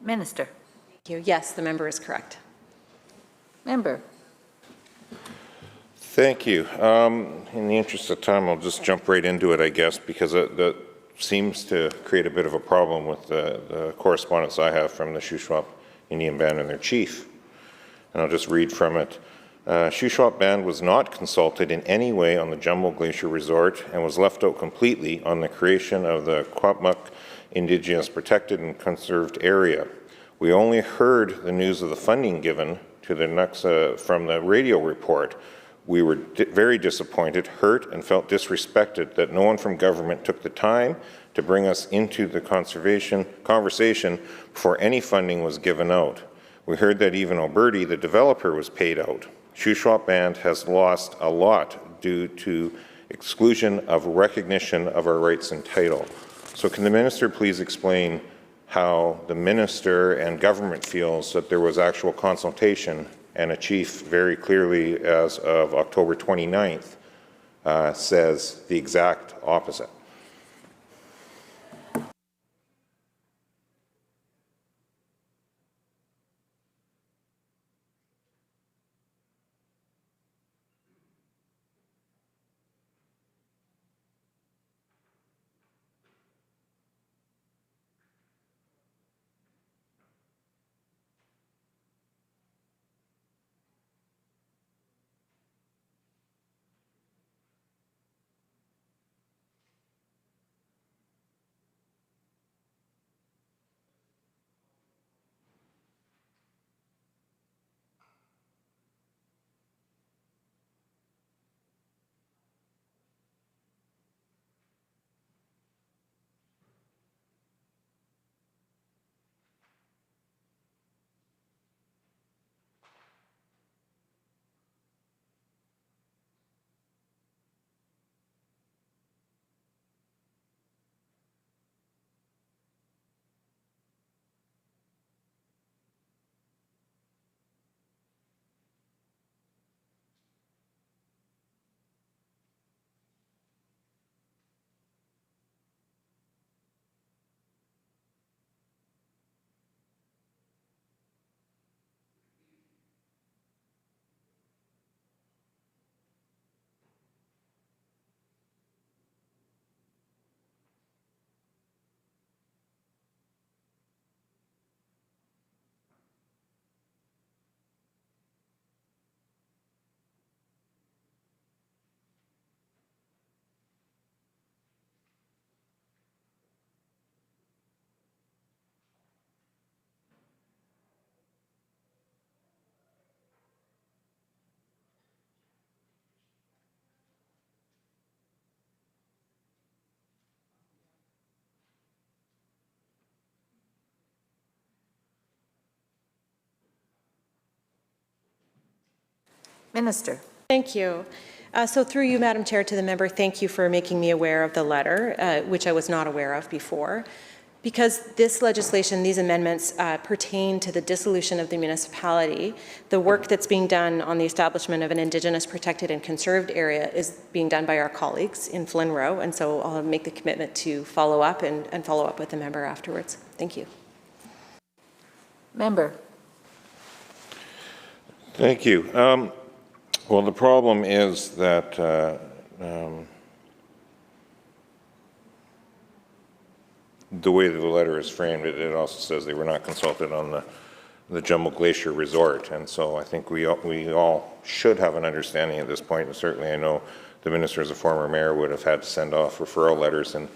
Minister. Thank you. Yes, the member is correct. Member. Thank you. In the interest of time, I'll just jump right into it, I guess, because that seems to create a bit of a problem with the correspondence I have from the Shuswap Indian Band and their chief. And I'll just read from it. Shuswap Band was not consulted in any way on the Jumbo Glacier Resort and was left out completely on the creation of the Kwapmuk Indigenous Protected and Conserved Area. We only heard the news of the funding given to the NUXA from the radio report. We were very disappointed, hurt, and felt disrespected that no one from government took the time to bring us into the conversation before any funding was given out. We heard that even Alberti, the developer, was paid out. Shuswap Band has lost a lot due to exclusion of recognition of our rights and title. So can the minister please explain how the minister and government feels that there was actual consultation, and a chief very clearly as of October 29th says the exact opposite? Minister. Thank you. So through you, Madam Chair, to the member, thank you for making me aware of the letter, which I was not aware of before. Because this legislation, these amendments pertain to the dissolution of the municipality, the work that's being done on the establishment of an Indigenous protected and conserved area is being done by our colleagues in Flynn Row, and so I'll make the commitment to follow up and follow up with the member afterwards. Thank you. Member. Thank you. Well, the problem is that the way the letter is framed, it also says they were not consulted on the Jumbo Glacier Resort, and so I think we all should have an understanding at this point, and certainly I know the minister as a former mayor would have had to send off referral letters and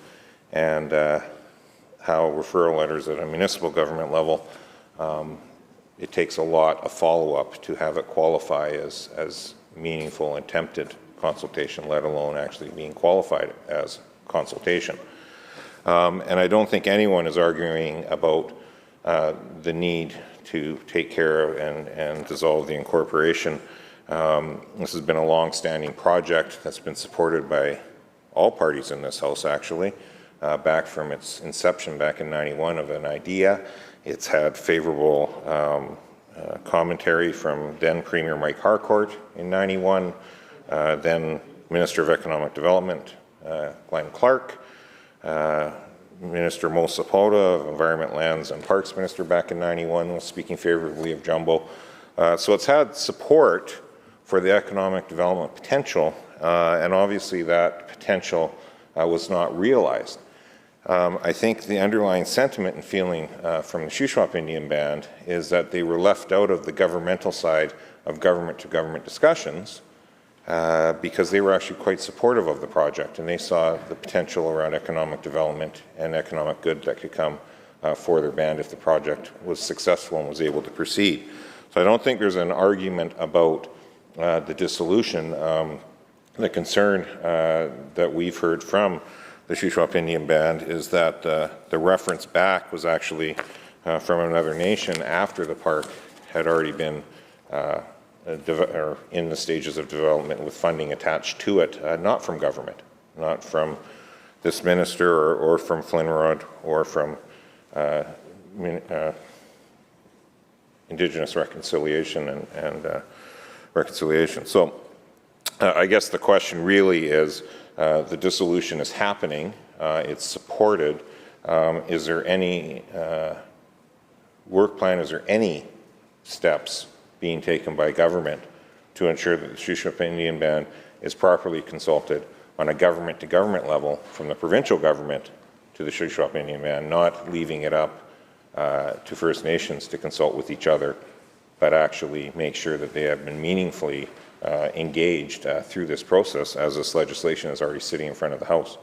how referral letters at a municipal government level, it takes a lot of follow-up to have it qualify as meaningful attempted consultation, let alone actually being qualified as consultation. And I don't think anyone is arguing about the need to take care of and dissolve the incorporation. This has been a long-standing project that's been supported by all parties in this House, actually, back from its inception back in '91 of an idea. It's had favorable commentary from then Premier Mike Harcourt in '91, then Minister of Economic Development Glenn Clark, Minister Mo Sapota of Environment, Lands and Parks Minister back in '91 was speaking favorably of Jumbo. So it's had support for the economic development potential, and obviously that potential was not realized. I think the underlying sentiment and feeling from the Shuswap Indian Band is that they were left out of the governmental side of government-to-government discussions because they were actually quite supportive of the project, and they saw the potential around economic development and economic good that could come for their band if the project was successful and was able to proceed. So I don't think there's an argument about the dissolution. The concern that we've heard from the Shuswap Indian Band is that the reference back was actually from another nation after the park had already been or in the stages of development with funding attached to it, not from government, not from this minister or from Flinrod or from Indigenous reconciliation and reconciliation. So I guess the question really is, the dissolution is happening, it's supported. Is there any work plan, is there any steps being taken by government to ensure that the Shuswap Indian Band is properly consulted on a government-to-government level from the provincial government to the Shuswap Indian Band, not leaving it up to First Nations to consult with each other, but actually make sure that they have been meaningfully engaged through this process as this legislation is already sitting in front of the House.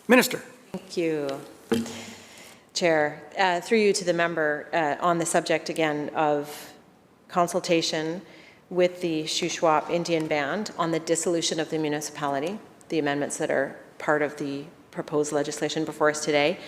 Minister. Thank you, Chair. Through you to the member on the subject again of consultation with the Shuswap Indian Band on the dissolution of the municipality, the amendments that are part of the proposed legislation before us today.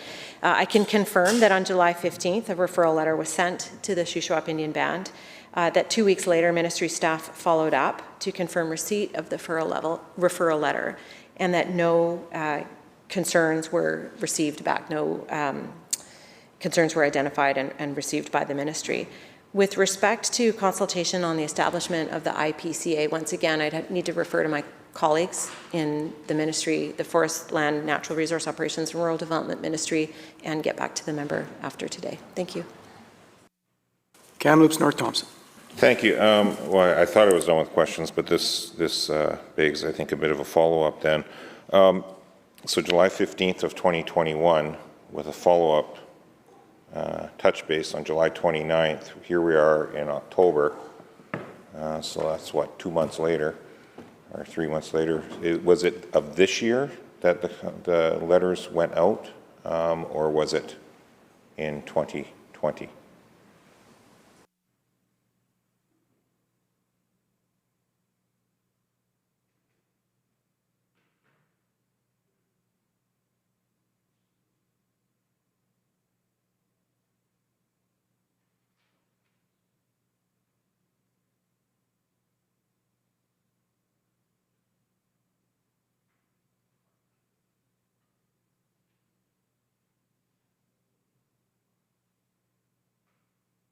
I can confirm that on July 15th, a referral letter was sent to the Shuswap Indian Band, that 2 weeks later, ministry staff followed up to confirm receipt of the referral letter, and that no concerns were received back, no concerns were identified and received by the ministry. With respect to consultation on the establishment of the IPCA, once again, I'd need to refer to my colleagues in the Ministry, the Forest, Land, Natural Resource Operations and Rural Development Ministry, and get back to the member after today. Thank you. Kamloops North Thompson. Thank you. Well, I thought I was done with questions, but this begs, I think, a bit of a follow-up then. So July 15th of 2021, with a follow-up touch base on July 29th. Here we are in October. So that's what, 2 months later, or 3 months later. Was it of this year that the letters went out, or was it in 2020?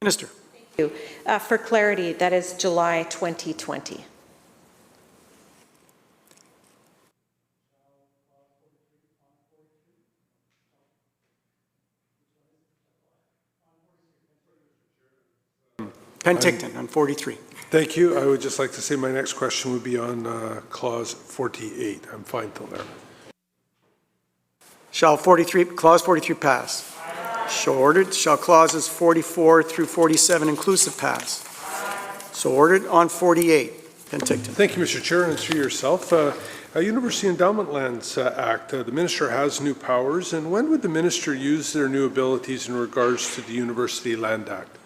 Minister. Thank you. For clarity, that is July 2020. Penticton on 43. Thank you. I would just like to say my next question would be on clause 48. I'm fine till there. Shall clause 43 pass? So ordered. Shall clauses 44 through 47 inclusive pass? So ordered. On 48. Penticton. Thank you, Mr. Chair, and through yourself. University Endowment Lands Act, the Minister has new powers, and when would the Minister use their new abilities in regards to the University Land Act?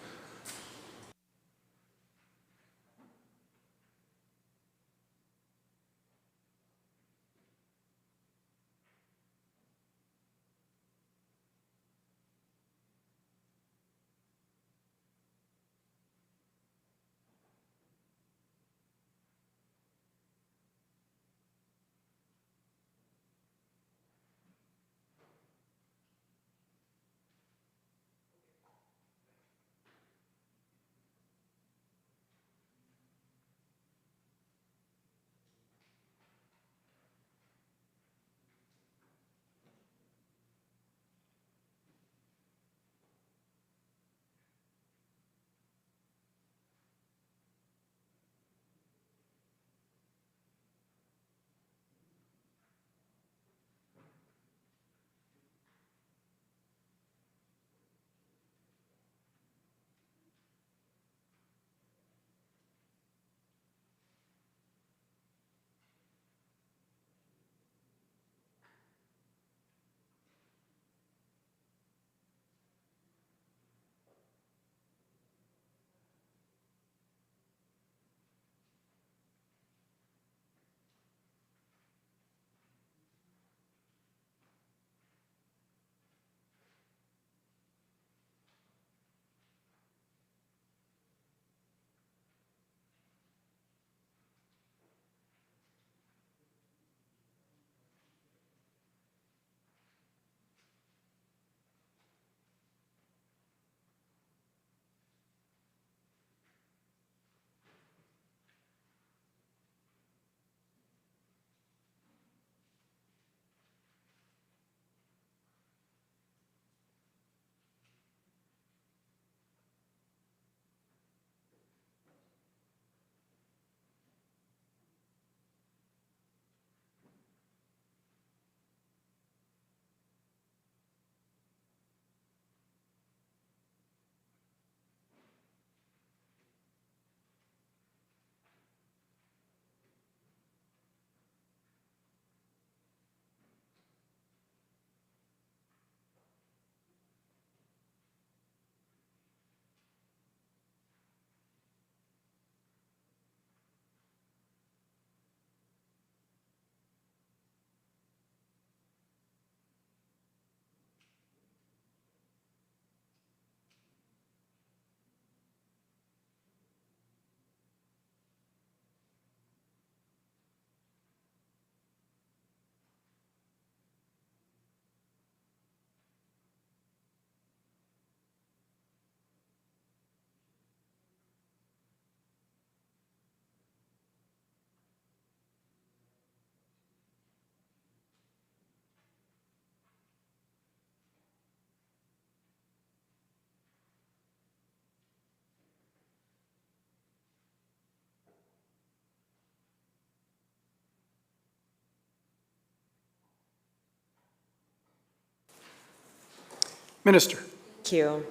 Minister. Thank you.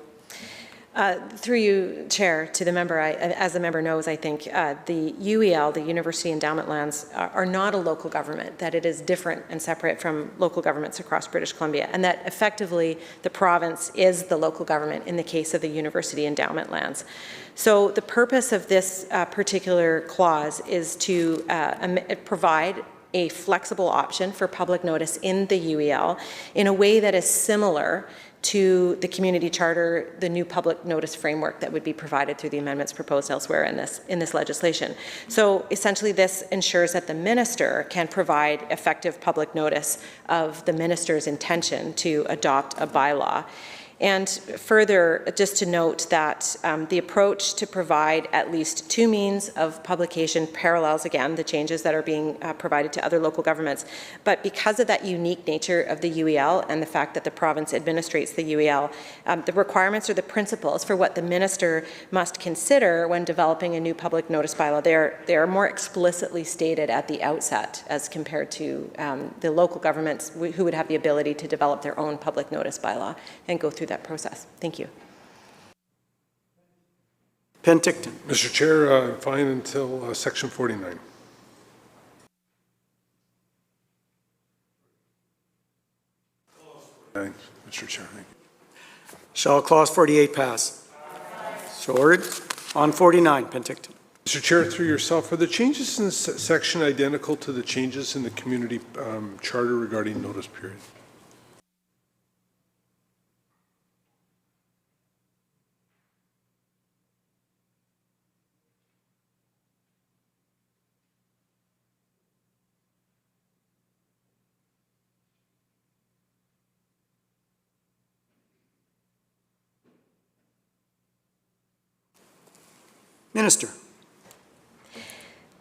Through you, Chair, to the member, as the member knows, I think the UEL, the University Endowment Lands, are not a local government, that it is different and separate from local governments across British Columbia, and that effectively the province is the local government in the case of the University Endowment Lands. So the purpose of this particular clause is to provide a flexible option for public notice in the UEL in a way that is similar to the community charter, the new public notice framework that would be provided through the amendments proposed elsewhere in this legislation. So essentially this ensures that the minister can provide effective public notice of the minister's intention to adopt a bylaw. And further, just to note that the approach to provide at least 2 means of publication parallels, again, the changes that are being provided to other local governments. But because of that unique nature of the UEL and the fact that the province administrates the UEL, the requirements or the principles for what the minister must consider when developing a new public notice bylaw, they are more explicitly stated at the outset as compared to the local governments who would have the ability to develop their own public notice bylaw and go through that process. Thank you. Penticton. Mr. Chair, I'm fine until section 49. Mr. Chair, thank you. Shall clause 48 pass? So ordered. On 49, Penticton. Mr. Chair, through yourself, are the changes in this section identical to the changes in the community charter regarding notice period? Minister.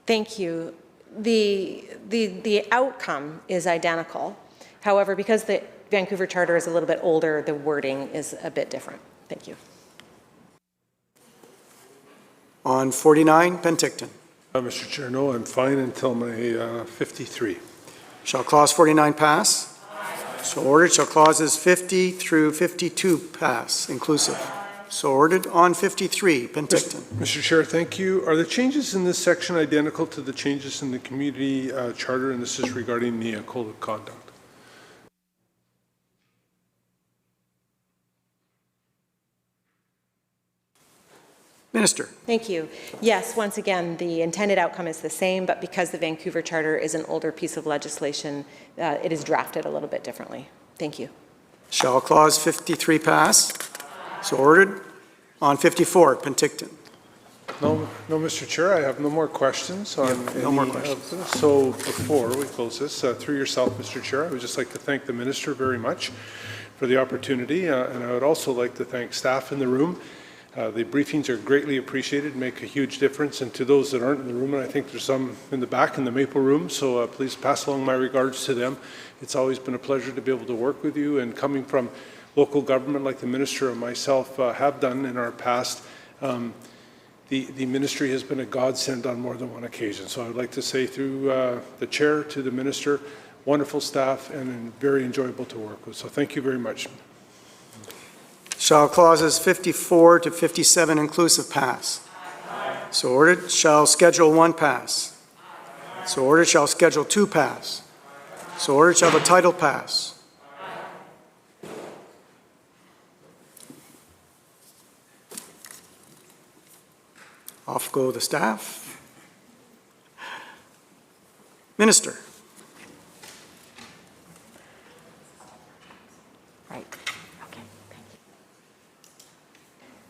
Thank you. The outcome is identical. However, because the Vancouver Charter is a little bit older, the wording is a bit different. Thank you. On 49, Penticton. Mr. Chair, no, I'm fine until my 53. Shall clause 49 pass? So ordered. Shall clauses 50 through 52 pass, inclusive? So ordered. On 53, Penticton. Mr. Chair, thank you. Are the changes in this section identical to the changes in the community charter, and this is regarding the code of conduct? Minister. Thank you. Yes, once again, the intended outcome is the same, but because the Vancouver Charter is an older piece of legislation, it is drafted a little bit differently. Thank you. Shall clause 53 pass? So ordered. On 54, Penticton. No, Mr. Chair, I have no more questions on no more questions. So before we close this, through yourself, Mr. Chair, I would just like to thank the Minister very much for the opportunity, and I would also like to thank staff in the room. The briefings are greatly appreciated, make a huge difference, and to those that aren't in the room, and I think there's some in the back in the Maple Room, so please pass along my regards to them. It's always been a pleasure to be able to work with you, and coming from local government like the Minister and myself have done in our past, the Ministry has been a godsend on more than one occasion. So I would like to say through the Chair to the Minister, wonderful staff and very enjoyable to work with. So thank you very much. Shall clauses 54 to 57 inclusive pass? So ordered. Shall Schedule 1 pass? So ordered. Shall Schedule 2 pass? So ordered. Shall the title pass? Off go the staff. Minister. Right. Okay.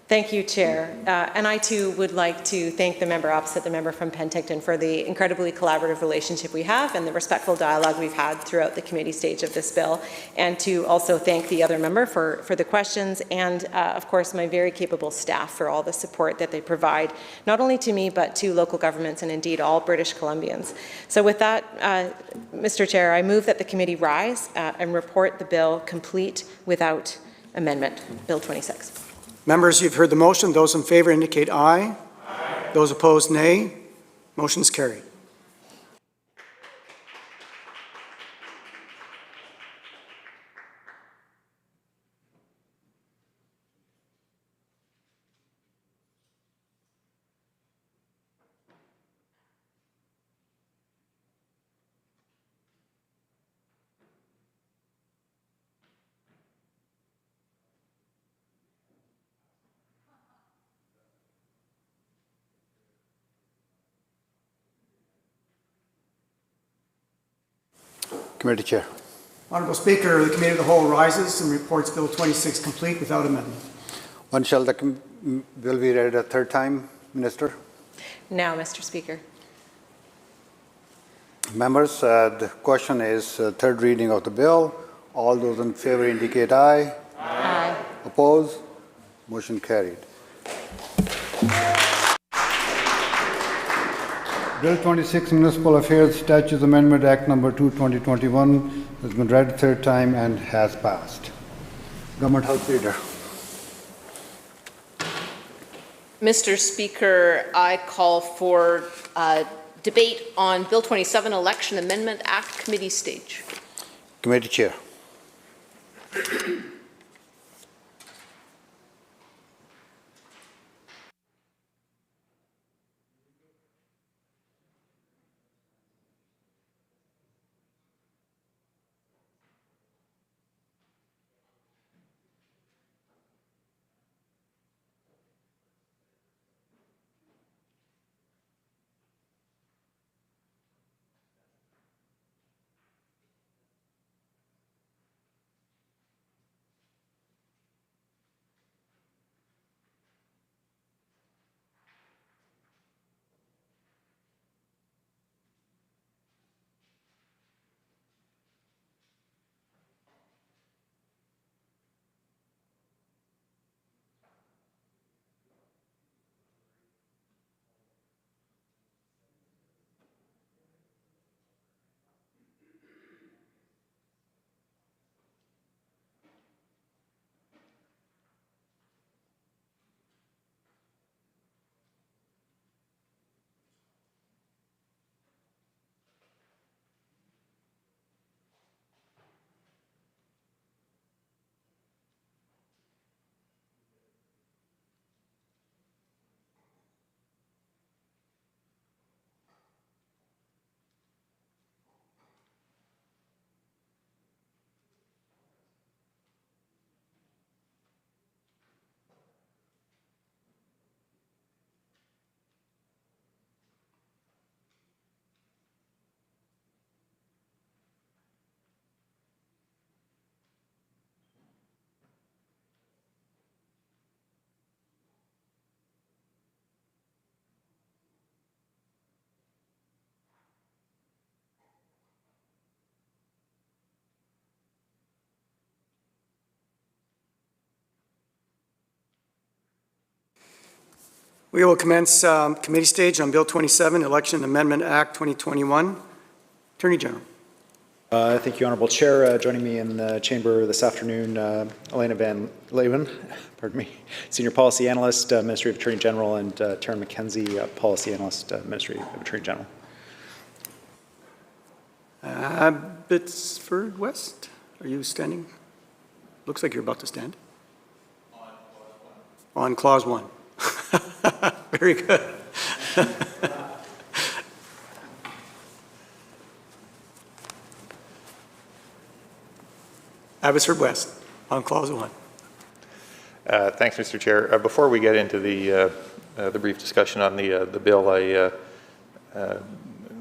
Thank you, Chair. And I too would like to thank the member opposite, the member from Penticton, for the incredibly collaborative relationship we have and the respectful dialogue we've had throughout the committee stage of this bill, and to also thank the other member for the questions, and of course my very capable staff for all the support that they provide, not only to me but to local governments and indeed all British Columbians. So with that, Mr. Chair, I move that the committee rise and report the bill complete without amendment, Bill 26. Members, you've heard the motion. Those in favour indicate aye. Aye. Those opposed, nay. Motion is carried. Committee Chair. Honourable Speaker, the Committee of the Whole rises and reports Bill 26 complete without amendment. When shall the bill be read a third time, Minister? Now, Mr. Speaker. Members, the question is third reading of the bill. All those in favour indicate aye. Aye. Opposed? Motion carried. Bill 26, Municipal Affairs Statutes Amendment Act Number 2, 2021 has been read third time and has passed. Government House Leader. Mr. Speaker, I call for debate on Bill 27, Election Amendment Act, committee stage. Committee Chair. We will commence committee stage on Bill 27, Election Amendment Act 2021. Attorney General. Thank you, Honourable Chair. Joining me in the chamber this afternoon, Elena Van Leeuwen, pardon me, Senior Policy Analyst, Ministry of Attorney General, and Taryn McKenzie, Policy Analyst, Ministry of Attorney General. Abbotsford West, are you standing? Looks like you're about to stand. On Clause 1. Very good. Abbotsford West, on Clause 1. Thanks, Mr. Chair. Before we get into the brief discussion on the bill, I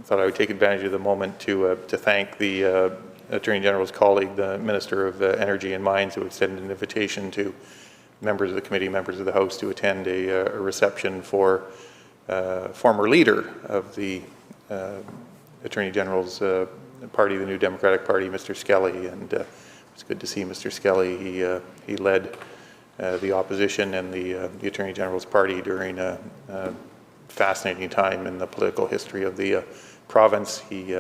thought I would take advantage of the moment to thank the Attorney General's colleague, the Minister of Energy and Mines, who extended an invitation to members of the committee, members of the House, to attend a reception for former leader of the Attorney General's party, the New Democratic Party, Mr. Skelly, and it's good to see Mr. Skelly. He led the opposition and the Attorney General's party during a fascinating time in the political history of the province. He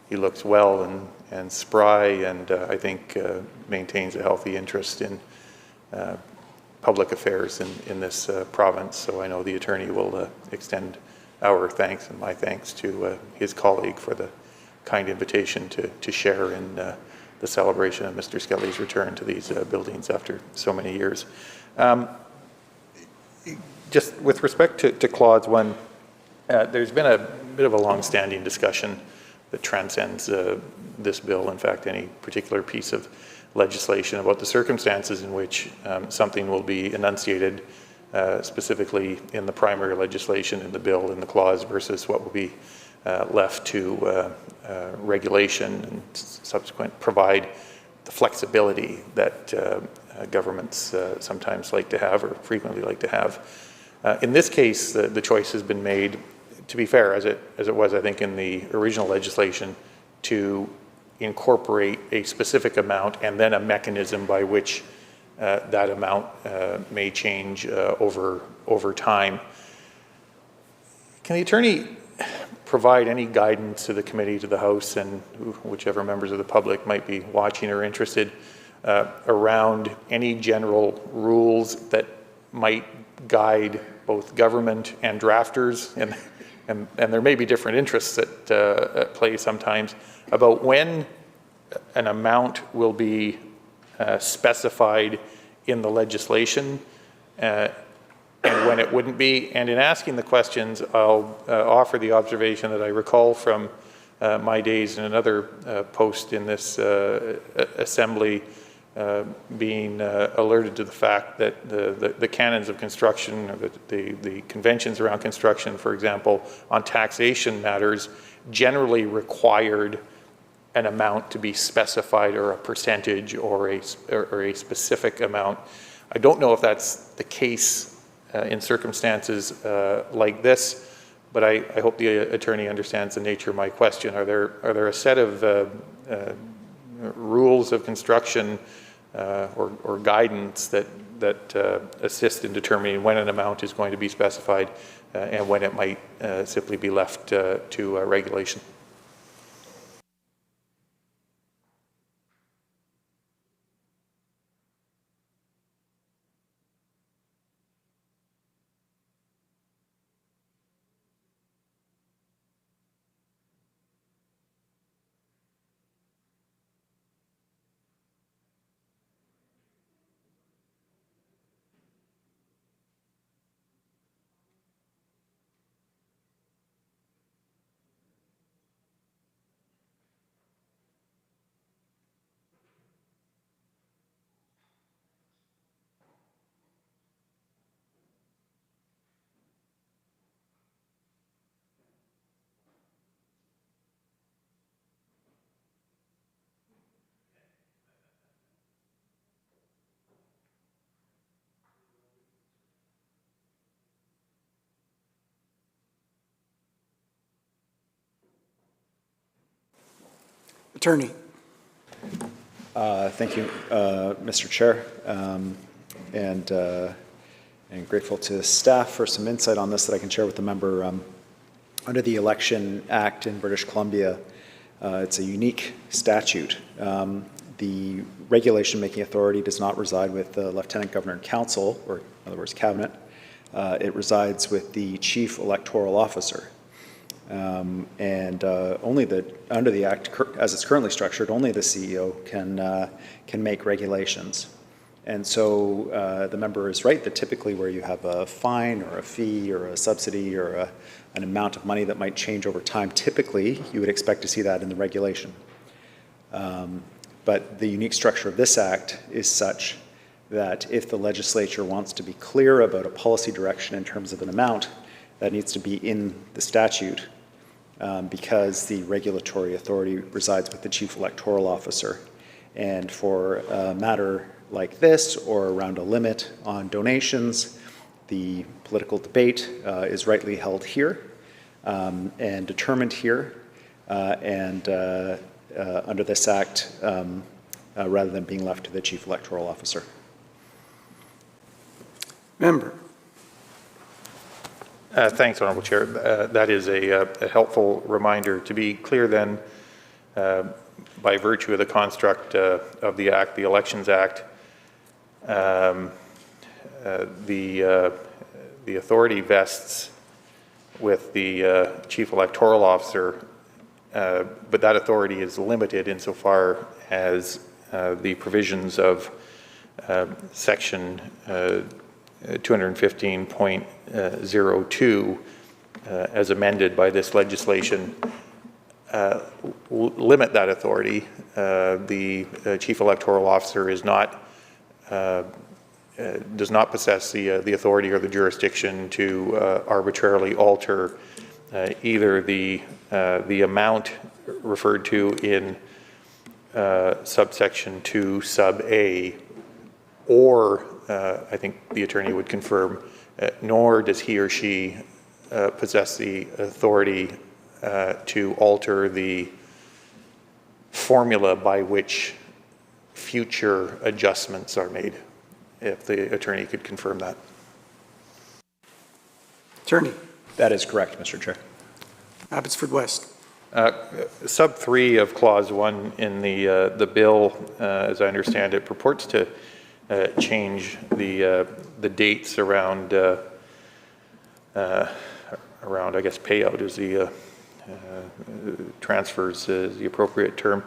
looks well and spry, and I think maintains a healthy interest in public affairs in this province. So I know the attorney will extend our thanks and my thanks to his colleague for the kind invitation to share in the celebration of Mr. Skelly's return to these buildings after so many years. Just with respect to Clause 1, there's been a bit of a long-standing discussion that transcends this bill, in fact, any particular piece of legislation, about the circumstances in which something will be enunciated specifically in the primary legislation in the bill, in the clause, versus what will be left to regulation and subsequent provide the flexibility that governments sometimes like to have or frequently like to have. In this case, the choice has been made, to be fair, as it was, I think, in the original legislation, to incorporate a specific amount and then a mechanism by which that amount may change over time. Can the attorney provide any guidance to the committee, to the House, and whichever members of the public might be watching or interested around any general rules that might guide both government and drafters, and there may be different interests at play sometimes, about when an amount will be specified in the legislation and when it wouldn't be. And in asking the questions, I'll offer the observation that I recall from my days in another post in this assembly, being alerted to the fact that the canons of construction, or the conventions around construction, for example, on taxation matters, generally required an amount to be specified, or a percentage, or a specific amount. I don't know if that's the case in circumstances like this, but I hope the attorney understands the nature of my question. Are there a set of rules of construction or guidance that assist in determining when an amount is going to be specified and when it might simply be left to regulation? Attorney. Thank you, Mr. Chair, and grateful to staff for some insight on this that I can share with the member. Under the Election Act in British Columbia, it's a unique statute. The regulation-making authority does not reside with the Lieutenant Governor and Council, or in other words, Cabinet. It resides with the Chief Electoral Officer. Under the Act, as it's currently structured, only the CEO can make regulations. And so the member is right that typically where you have a fine or a fee or a subsidy or an amount of money that might change over time, typically you would expect to see that in the regulation. But the unique structure of this Act is such that if the legislature wants to be clear about a policy direction in terms of an amount, that needs to be in the statute because the regulatory authority resides with the Chief Electoral Officer. And for a matter like this, or around a limit on donations, the political debate is rightly held here and determined here, under this Act, rather than being left to the Chief Electoral Officer. Member. Thanks, Honourable Chair. That is a helpful reminder. To be clear then, by virtue of the construct of the Act, the Elections Act, the authority vests with the Chief Electoral Officer, but that authority is limited insofar as the provisions of Section 215.02 as amended by this legislation limit that authority. The Chief Electoral Officer is not does not possess the authority or the jurisdiction to arbitrarily alter either the amount referred to in subsection 2 sub A, or I think the attorney would confirm, nor does he or she possess the authority to alter the formula by which future adjustments are made, if the attorney could confirm that. Attorney. That is correct, Mr. Chair. Abbotsford West. Sub 3 of clause 1 in the bill, as I understand it, purports to change the dates around I guess payout is the transfers is the appropriate term.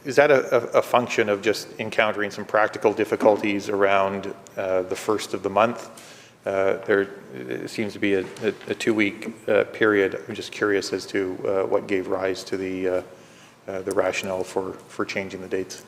Is that a function of just encountering some practical difficulties around the first of the month? There seems to be a 2-week period. I'm just curious as to what gave rise to the rationale for changing the dates.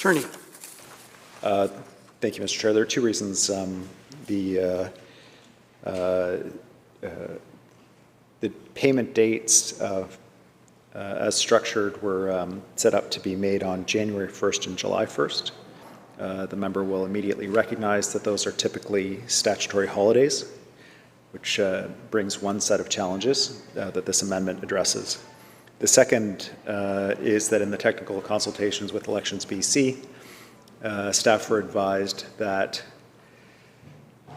Attorney. Thank you, Mr. Chair. There are two reasons. The payment dates as structured were set up to be made on January 1st and July 1st. The member will immediately recognize that those are typically statutory holidays, which brings one set of challenges that this amendment addresses. The second is that in the technical consultations with Elections BC, staff were advised that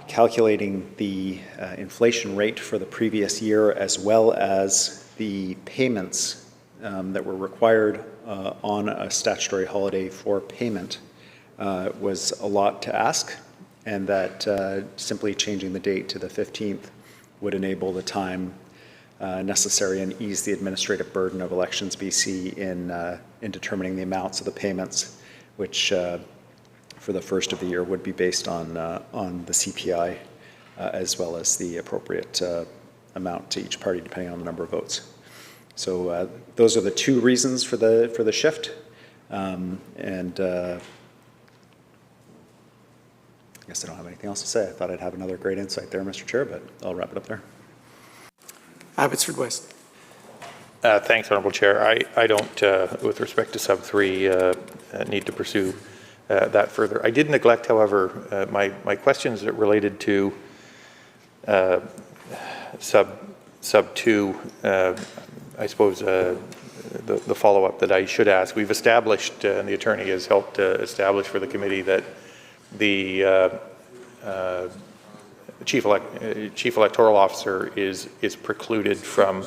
calculating the inflation rate for the previous year as well as the payments that were required on a statutory holiday for payment was a lot to ask, and that simply changing the date to the 15th would enable the time necessary and ease the administrative burden of Elections BC in determining the amounts of the payments, which for the first of the year would be based on the CPI as well as the appropriate amount to each party depending on the number of votes. So those are the two reasons for the shift, and I guess I don't have anything else to say. I thought I'd have another great insight there, Mr. Chair, but I'll wrap it up there. Abbotsford West. Thanks, Honourable Chair. I don't, with respect to sub 3, need to pursue that further. I did neglect, however, my questions that related to sub 2. I suppose the follow-up that I should ask. We've established, and the attorney has helped establish for the committee, that the chief electoral officer is precluded from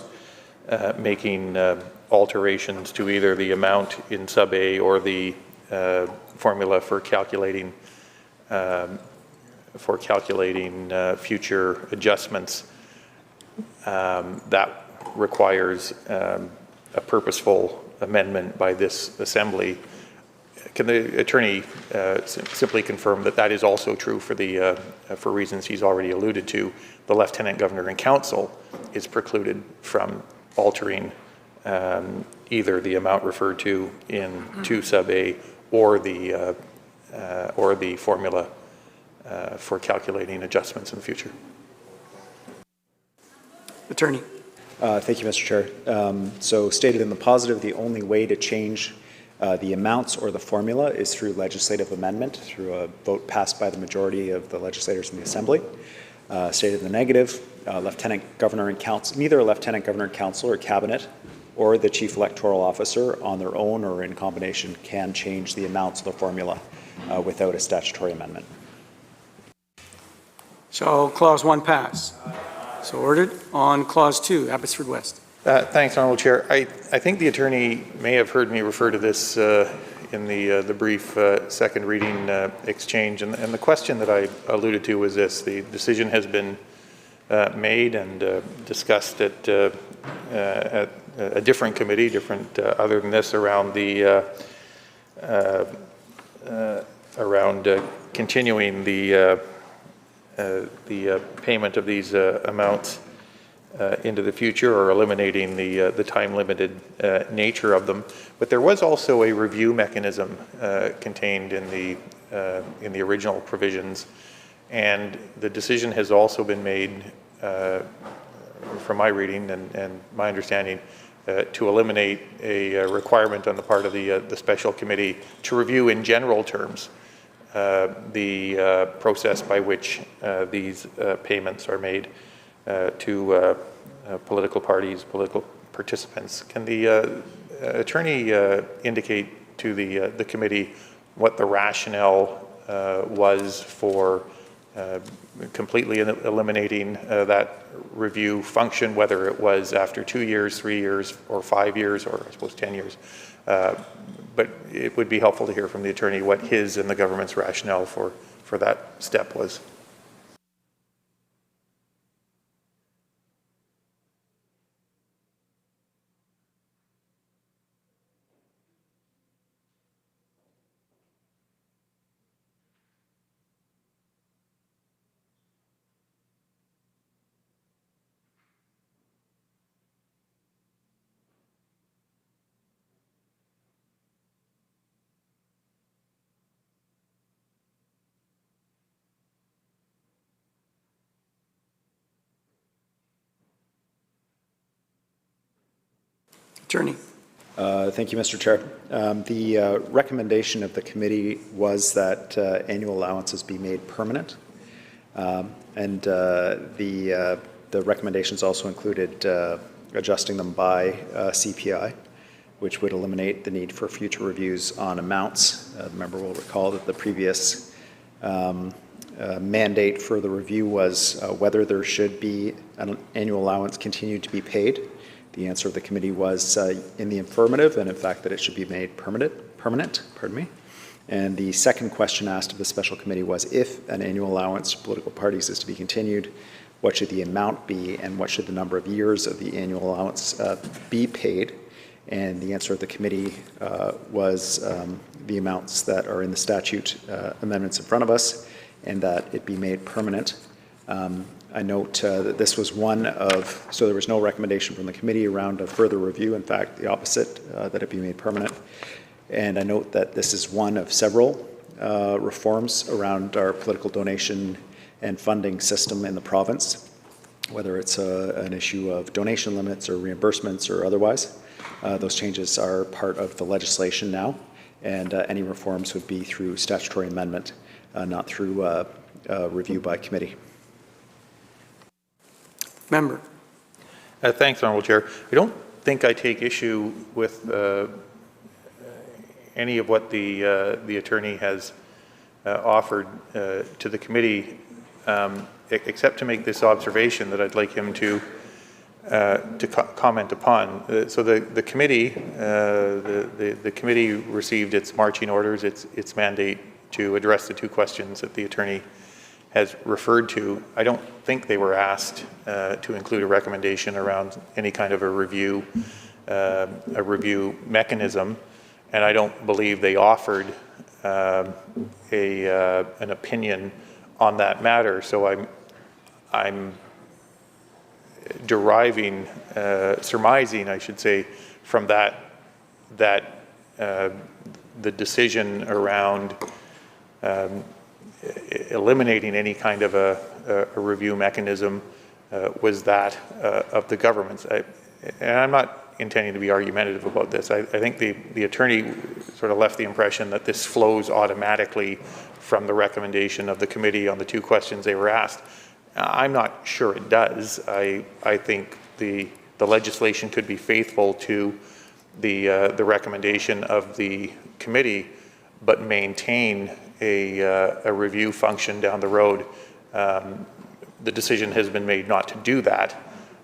making alterations to either the amount in sub A or the formula for calculating future adjustments. That requires a purposeful amendment by this assembly. Can the attorney simply confirm that that is also true for the for reasons he's already alluded to? The Lieutenant Governor and Council is precluded from altering either the amount referred to in 2 sub A or the formula for calculating adjustments in the future. Attorney. Thank you, Mr. Chair. So stated in the positive, the only way to change the amounts or the formula is through legislative amendment, through a vote passed by the majority of the legislators in the Assembly. Stated in the negative, Lieutenant Governor and Council, neither a Lieutenant Governor and Council or Cabinet or the Chief Electoral Officer on their own or in combination can change the amounts of the formula without a statutory amendment. Shall Clause 1 pass? So ordered. On Clause 2, Abbotsford West. Thanks, Honourable Chair. I think the attorney may have heard me refer to this in the brief second reading exchange, and the question that I alluded to was this: the decision has been made and discussed at a different committee, other than this, around the continuing the payment of these amounts into the future, or eliminating the time-limited nature of them. But there was also a review mechanism contained in the original provisions, and the decision has also been made, from my reading and my understanding, to eliminate a requirement on the part of the special committee to review in general terms the process by which these payments are made to political parties, political participants. Can the attorney indicate to the committee what the rationale was for completely eliminating that review function, whether it was after 2 years, 3 years, or 5 years, or I suppose 10 years? But it would be helpful to hear from the attorney what his and the government's rationale for that step was. Attorney. Thank you, Mr. Chair. The recommendation of the committee was that annual allowances be made permanent, and the recommendations also included adjusting them by CPI, which would eliminate the need for future reviews on amounts. The member will recall that the previous mandate for the review was whether there should be an annual allowance continue to be paid. The answer of the committee was in the affirmative, and in fact that it should be made permanent. And the second question asked of the special committee was, if an annual allowance to political parties is to be continued, what should the amount be, and what should the number of years of the annual allowance be paid? And the answer of the committee was the amounts that are in the statute amendments in front of us, and that it be made permanent. I note that this was one of, so there was no recommendation from the committee around a further review, in fact the opposite, that it be made permanent. And I note that this is one of several reforms around our political donation and funding system in the province, whether it's an issue of donation limits or reimbursements or otherwise. Those changes are part of the legislation now, and any reforms would be through statutory amendment, not through review by committee. Member. Thanks, Honourable Chair. I don't think I take issue with any of what the attorney has offered to the committee, except to make this observation that I'd like him to comment upon. So the committee, the committee received its marching orders, its mandate to address the two questions that the attorney has referred to. I don't think they were asked to include a recommendation around any kind of a review mechanism, and I don't believe they offered an opinion on that matter. So I'm deriving, surmising, I should say, from that the decision around eliminating any kind of a review mechanism was that of the government's. And I'm not intending to be argumentative about this. I think the attorney sort of left the impression that this flows automatically from the recommendation of the committee on the two questions they were asked. I'm not sure it does. I think the legislation could be faithful to the recommendation of the committee, but maintain a review function down the road. The decision has been made not to do that,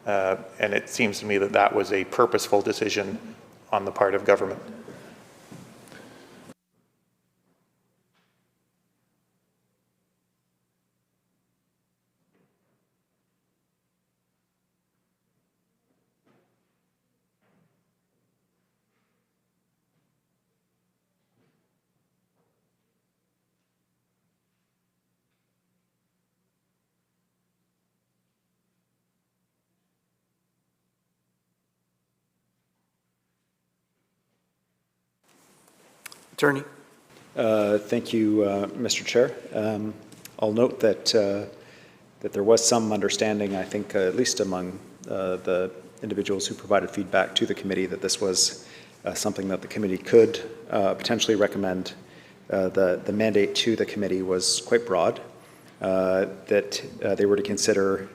And it seems to me that that was a purposeful decision on the part of government. Attorney. Thank you, Mr. Chair. I'll note that that there was some understanding, I think, at least among the individuals who provided feedback to the committee, that this was something that the committee could potentially recommend. The mandate to the committee was quite broad, that they were to consider,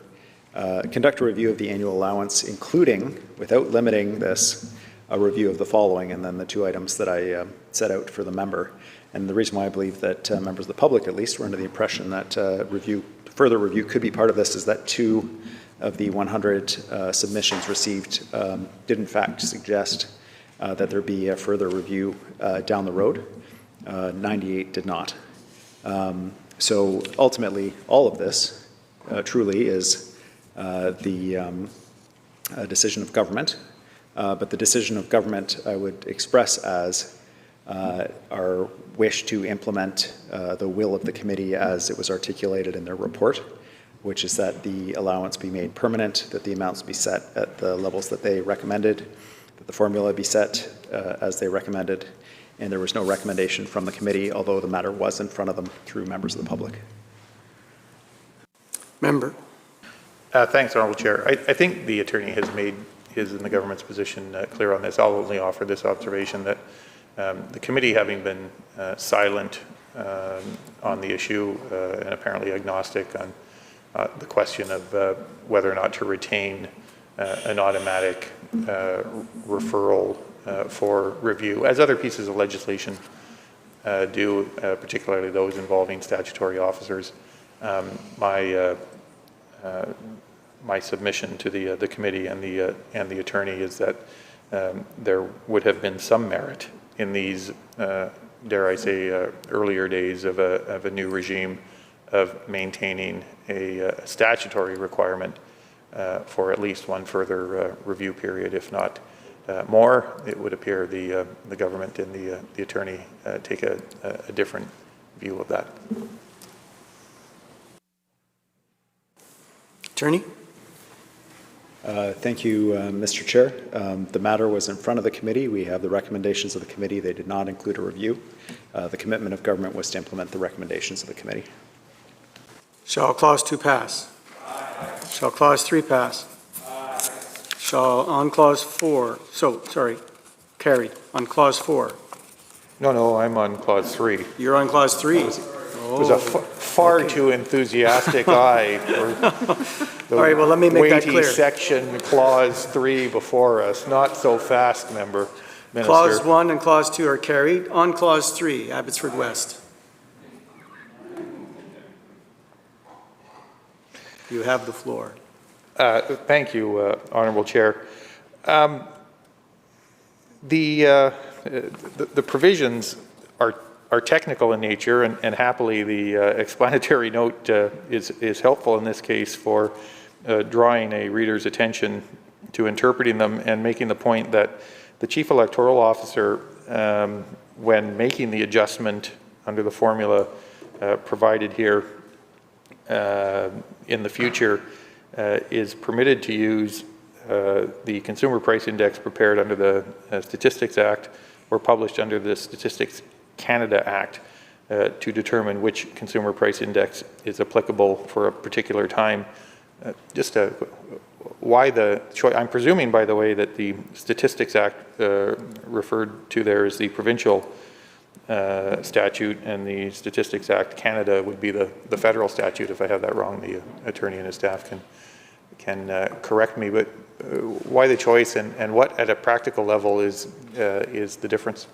conduct a review of the annual allowance, including, without limiting this, a review of the following, and then the two items that I set out for the member. And the reason why I believe that members of the public, at least, were under the impression that further review could be part of this is that 2 of the 100 submissions received did in fact suggest that there be a further review down the road. 98 did not. So ultimately, all of this truly is the decision of government. But the decision of government I would express as our wish to implement the will of the committee as it was articulated in their report, which is that the allowance be made permanent, that the amounts be set at the levels that they recommended, that the formula be set as they recommended, and there was no recommendation from the committee, although the matter was in front of them through members of the public. Member. Thanks, Honourable Chair. I think the attorney has made his and the government's position clear on this. I'll only offer this observation that the committee, having been silent on the issue and apparently agnostic on the question of whether or not to retain an automatic referral for review, as other pieces of legislation do, particularly those involving statutory officers, my submission to the committee and the attorney is that there would have been some merit in these, dare I say, earlier days of a new regime of maintaining a statutory requirement for at least one further review period, if not more. It would appear the government and the attorney take a different view of that. Attorney. Thank you, Mr. Chair. The matter was in front of the committee. We have the recommendations of the committee. They did not include a review. The commitment of government was to implement the recommendations of the committee. Shall Clause 2 pass? Aye. Shall Clause 3 pass? Aye. Shall on Clause 4, carried. On Clause 4? No, I'm on Clause 3. You're on Clause 3? It was a far too enthusiastic eye for the all right, well, let me make that clear. section Clause 3 before us. Not so fast, Minister. Clause 1 and Clause 2 are carried. On Clause 3, Abbotsford West. You have the floor. Thank you, Honourable Chair. The provisions are technical in nature, and happily the explanatory note is helpful in this case for drawing a reader's attention to interpreting them and making the point that the Chief Electoral Officer, when making the adjustment under the formula provided here in the future, is permitted to use the Consumer Price Index prepared under the Statistics Act or published under the Statistics Canada Act to determine which consumer price index is applicable for a particular time. Why the choice? I'm presuming, by the way, that the Statistics Act referred to there is the provincial statute, and the Statistics Act Canada would be the federal statute. If I have that wrong, the attorney and his staff can correct me. But why the choice, and what at a practical level is the difference?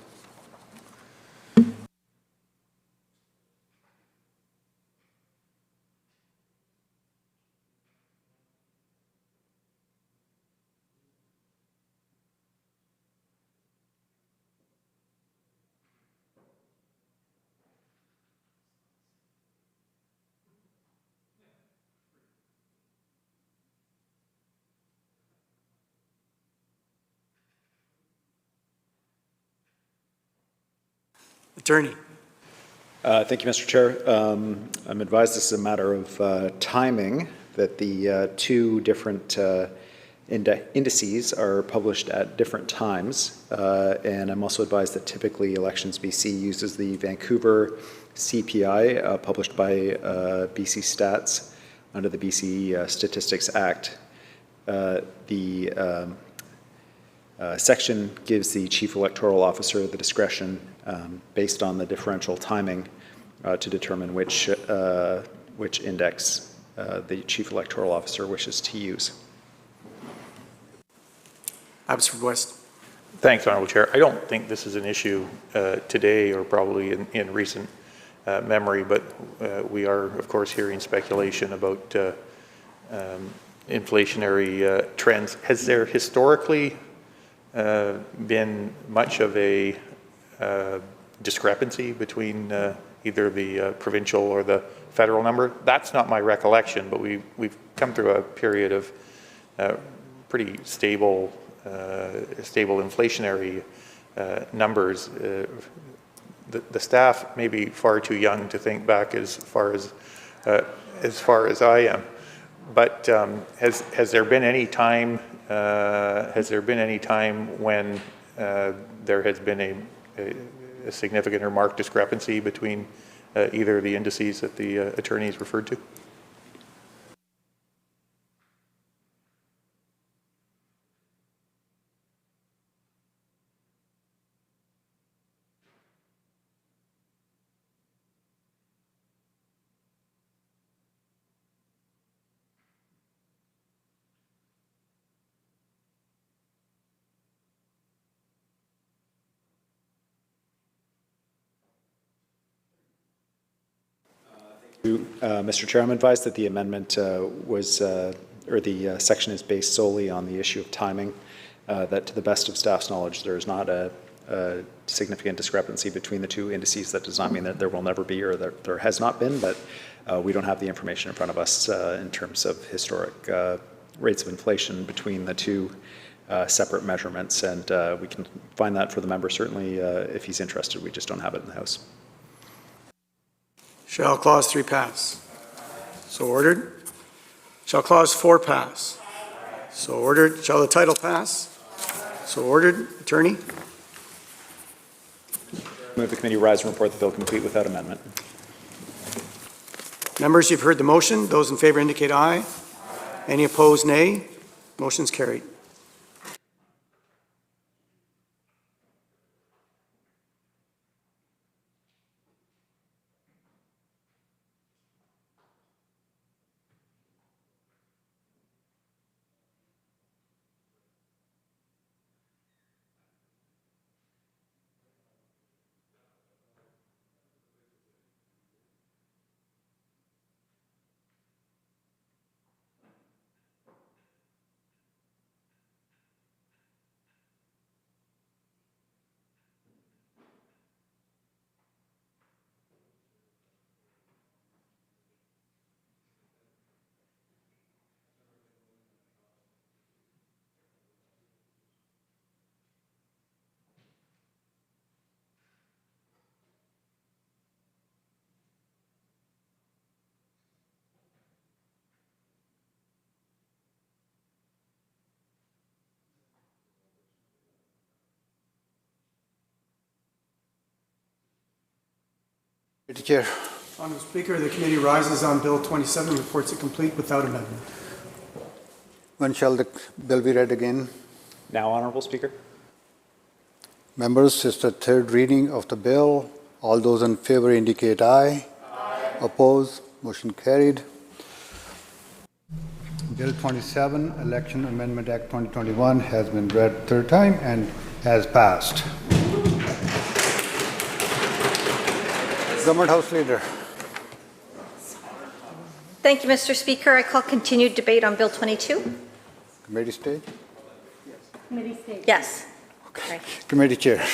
Attorney. Thank you, Mr. Chair. I'm advised this is a matter of timing, that the two different indices are published at different times. And I'm also advised that typically Elections BC uses the Vancouver CPI published by BC Stats under the BC Statistics Act. The section gives the Chief Electoral Officer the discretion, based on the differential timing, to determine which index the Chief Electoral Officer wishes to use. Abbotsford West. Thanks, Honourable Chair. I don't think this is an issue today or probably in recent memory, but we are, of course, hearing speculation about inflationary trends. Has there historically been much of a discrepancy between either the provincial or the federal number? That's not my recollection, but we've come through a period of pretty stable inflationary numbers. The staff may be far too young to think back as far as I am, but has there been any time when there has been a significant or marked discrepancy between either of the indices that the attorneys referred to? Mr. Chair, I'm advised that the amendment or the section is based solely on the issue of timing, that to the best of staff's knowledge, there is not a significant discrepancy between the two indices. That does not mean that there will never be or that there has not been, but we don't have the information in front of us in terms of historic rates of inflation between the two separate measurements, and we can find that for the member certainly if he's interested. We just don't have it in the House. Shall Clause 3 pass? So ordered. Shall Clause 4 pass? So ordered. Shall the title pass? So ordered. Attorney. Move the committee rise and report the bill complete without amendment. Members, you've heard the motion. Those in favour indicate aye. Any opposed, nay. Motion's carried. Mr. Chair. Honourable Speaker, the committee rises on Bill 27 and reports it complete without amendment. When shall the bill be read again? Now, Honourable Speaker. Members, it's the third reading of the bill. All those in favour indicate aye. Aye. Opposed? Motion carried. Bill 27, Election Amendment Act 2021, has been read third time and has passed. Government House Leader. Thank you, Mr. Speaker. I call continued debate on Bill 22. Committee stay? Committee stay. Yes. Okay. Right. Committee Chair.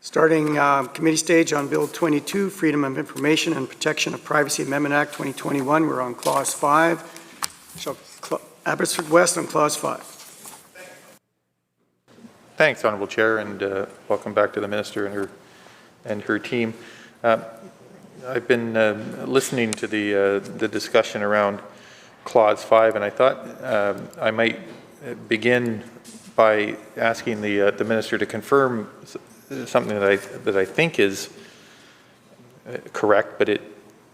Starting committee stage on Bill 22, Freedom of Information and Protection of Privacy Amendment Act 2021. We're on Clause 5. Abbotsford West on Clause 5. Thanks, Honourable Chair, and welcome back to the Minister and her team. I've been listening to the discussion around Clause 5, and I thought I might begin by asking the Minister to confirm something that I think is correct, but it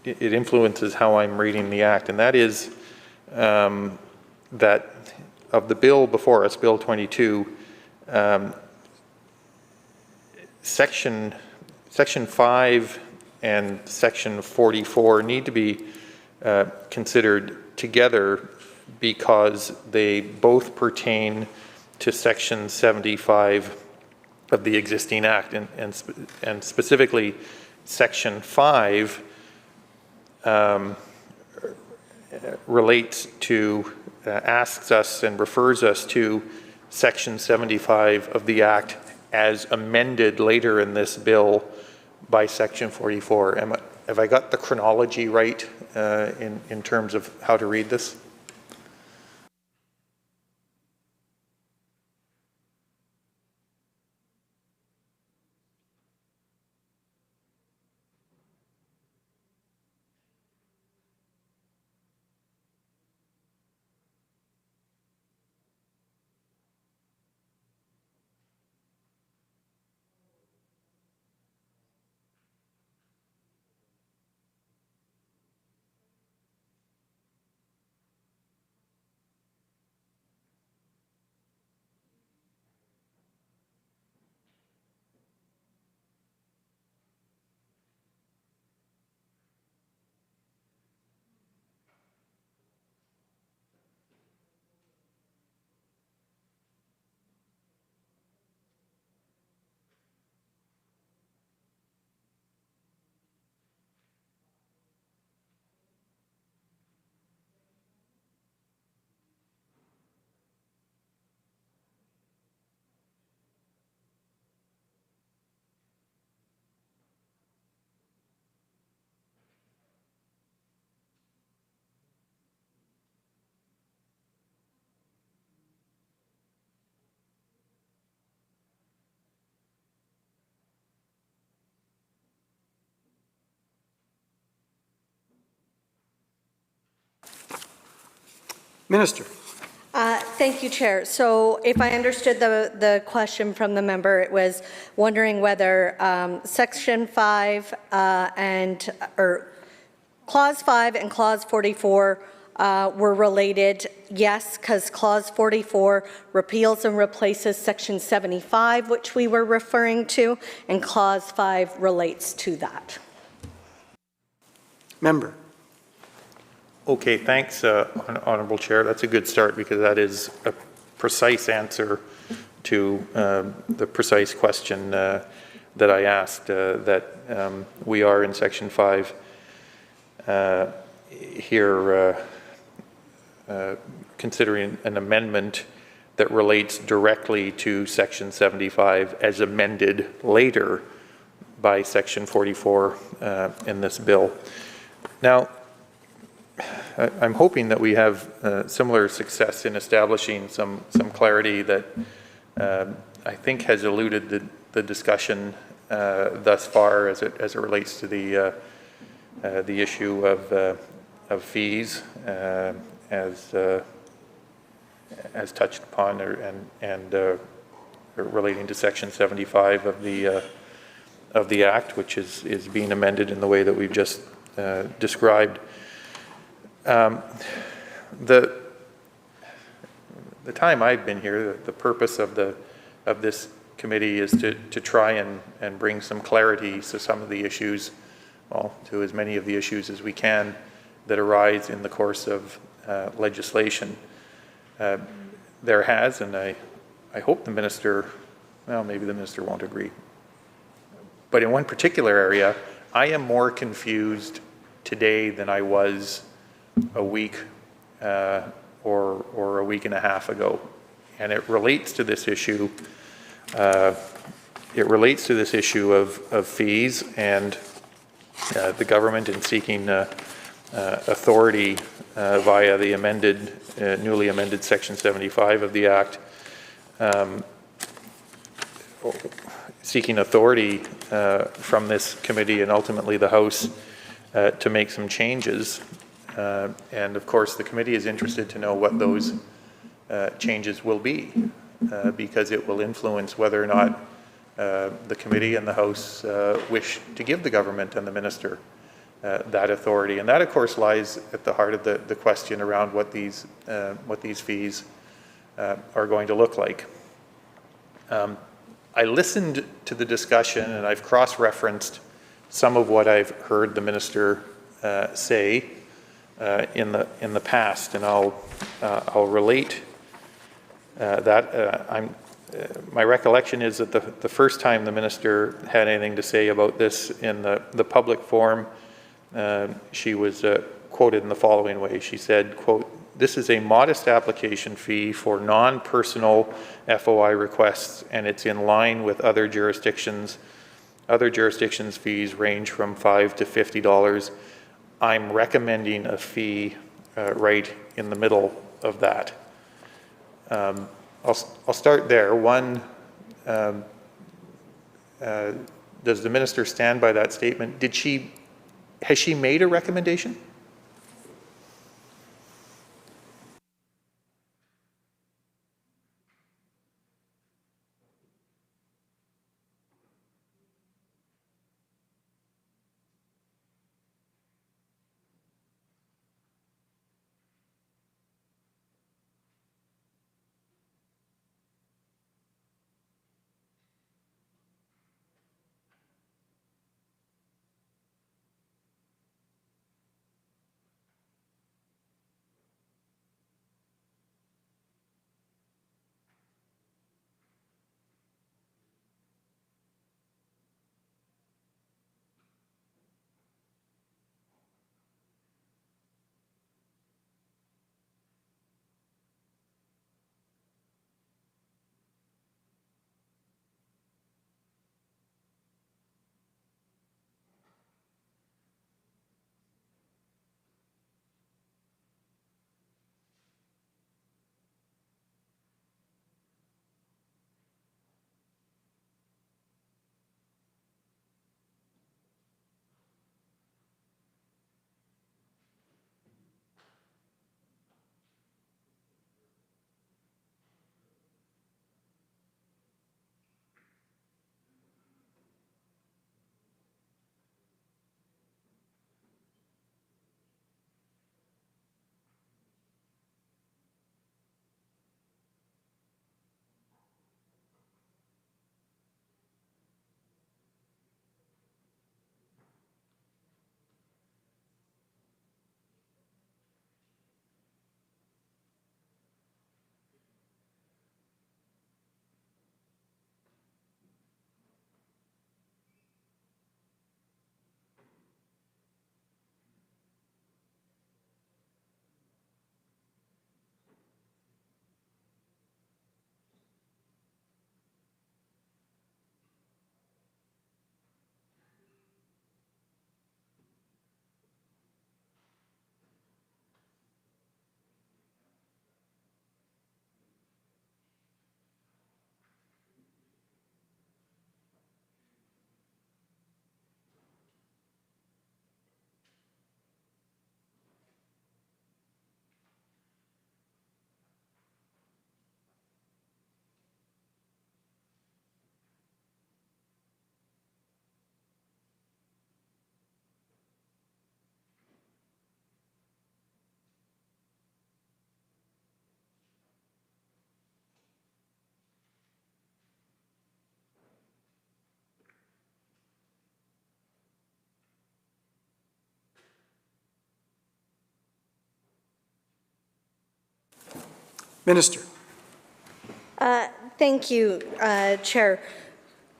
influences how I'm reading the Act, and that is that of the bill before us, Bill 22, Section 5 and Section 44 need to be considered together because they both pertain to Section 75 of the existing Act, and specifically Section 5 relates to, asks us and refers us to Section 75 of the Act as amended later in this bill by Section 44. Have I got the chronology right in terms of how to read this? Minister. Thank you, Chair. So if I understood the question from the member, it was wondering whether Section 5 or Clause 5 and Clause 44 were related. Yes, because Clause 44 repeals and replaces Section 75, which we were referring to, and Clause 5 relates to that. Member. Okay, thanks, Honourable Chair. That's a good start because that is a precise answer to the precise question that I asked, that we are in Section 5 here considering an amendment that relates directly to Section 75 as amended later by Section 44 in this bill. Now, I'm hoping that we have similar success in establishing some clarity that I think has eluded the discussion thus far as it relates to the issue of fees as touched upon and relating to Section 75 of the Act, which is being amended in the way that we've just described. The time I've been here, the purpose of this committee is to try and bring some clarity to some of the issues, well, to as many of the issues as we can that arise in the course of legislation. There has, and I hope the minister, well, maybe the minister won't agree, but in one particular area, I am more confused today than I was a week or a week and a half ago. And it relates to this issue it relates to this issue of fees and the government in seeking authority via the newly amended Section 75 of the Act, seeking authority from this committee and ultimately the House to make some changes. And of course, the committee is interested to know what those changes will be, because it will influence whether or not the committee and the House wish to give the government and the minister that authority. And that, of course, lies at the heart of the question around what these fees are going to look like. I listened to the discussion and I've cross-referenced some of what I've heard the minister say in the past, and I'll relate that. My recollection is that the first time the minister had anything to say about this in the public forum, she was quoted in the following way. She said, quote, "This is a modest application fee for non-personal FOI requests, and it's in line with other jurisdictions. Other jurisdictions' fees range from $5 to $50. I'm recommending a fee right in the middle of that." I'll start there. One, does the minister stand by that statement? Has she made a recommendation? Minister. Thank you, Chair.